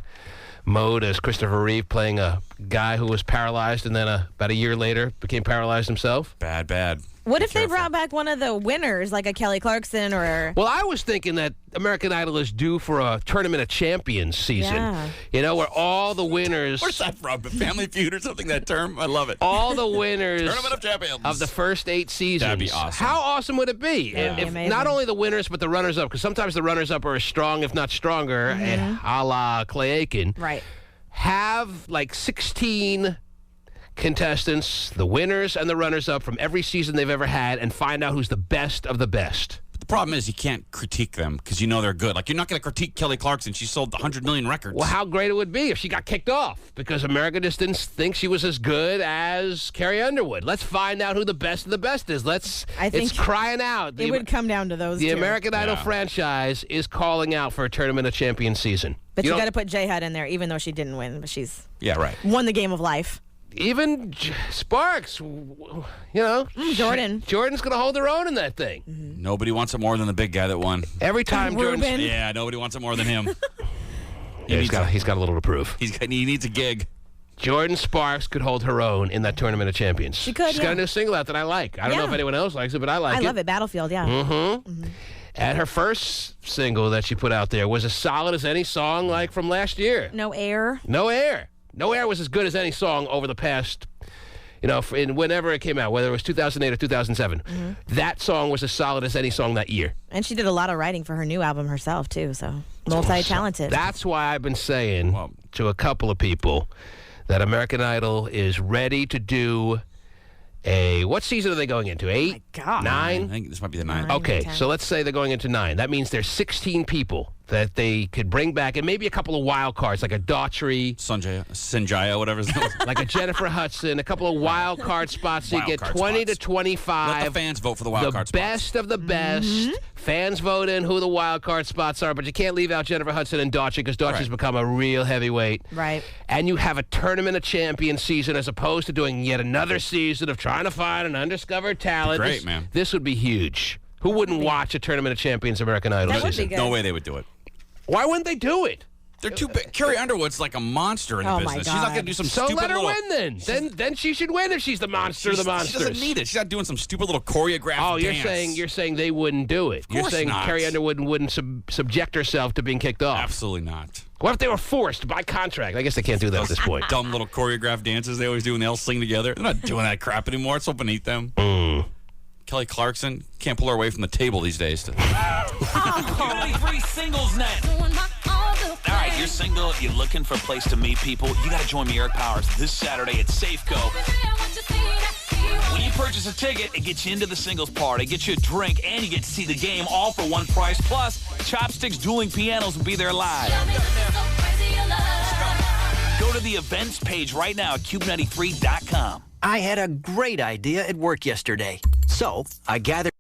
mode as Christopher Reeve playing a guy who was paralyzed and then about a year later became paralyzed himself. Bad. What if they brought back one of the winners, like a Kelly Clarkson or? Well, I was thinking that American Idol is due for a Tournament of Champions season. Yeah. Where all the winners... Where's that from? Family Feud or something, that term? I love it. All the winners Tournament of Champions of the first 8 seasons. That'd be awesome. How awesome would it be? That'd be If amazing. not only the winners, but the runners-up, because sometimes the runners-up are as strong, if not stronger, a la Clay Aiken. Right. Have like 16 contestants, the winners and the runners-up from every season they've ever had, and find out who's the best of the best. The problem is you can't critique them because you know they're good. Like, you're not going to critique Kelly Clarkson. She sold 100 million records. Well, how great it would be if she got kicked off because America just didn't think she was as good as Carrie Underwood. Let's find out who the best of the best is. I think it's crying out. It would come down to those The two. American Idol franchise is calling out for a Tournament of Champions season. But you don't- got to put J-Hud in there, even though she didn't win. But she's Yeah, right. won the game of life. Even Sparks, Jordan. Jordan's going to hold her own in that thing. Nobody wants it more than the big guy that won. Every time Jordan's... Ruben. Yeah, nobody wants it more than him. Yeah, he's got a little to prove. He needs a gig. Jordan Sparks could hold her own in that Tournament of Champions. She could, She's got yeah. a new single out that I like. I don't know if anyone else likes it, but I like I it. love it. Battlefield, yeah. Mm-hmm. And her first single that she put out there was as solid as any song like from last year. No air. No Air. No Air was as good as any song over the past, you know, whenever it came out, whether it was 2008 or 2007, that song was as solid as any song that year. And she did a lot of writing for her new album herself, too, so multi-talented. That's why I've been saying to a couple of people that American Idol is ready to do what season are they going into? 8? Oh my God. 9? I think this might be the 9th. Okay, so let's say they're going into 9. That means there's 16 people that they could bring back, and maybe a couple of wild cards, like a Daughtry. Sanjaya, whatever his name is. Like a Jennifer Hudson, a couple of wild card spots. So you get 20 to 25. Let the fans vote for the wild card spots. The best of the best. Fans vote in who the wild card spots are, but you can't leave out Jennifer Hudson and Daughtry because Daughtry's become a real heavyweight. Right. And you have a Tournament of Champions season as opposed to doing yet another season of trying to find an undiscovered talent. Great, man. This would be huge. Who wouldn't watch a Tournament of Champions American Idol season? No way they would do it. Why wouldn't they do it? They're too big. Carrie Underwood's like a monster in the business. She's not going to do some so stupid let her little... win then she should win if she's the monster of the monsters. She doesn't need it. She's not doing some stupid little choreographed dance. You're saying they wouldn't do it. You're saying not. Carrie Underwood wouldn't subject herself to being kicked off. Absolutely not. What if they were forced by contract? I guess they can't do that at this point. Dumb little choreographed dances they always do when they all sing together. They're not doing that crap anymore. It's so beneath them. Kelly Clarkson can't pull her away from the table these days. 93 singles net. All right, you're single, you're looking for a place to meet people. You got to join me, Eric Powers, this Saturday at Safeco. When you purchase a ticket, it gets you into the singles party, gets you a drink, and you get to see the game all for one price. Plus, Chopsticks Dueling Pianos will be there live. Go to the events page right now at KUBE93.com. I had a great idea at work yesterday. So I gathered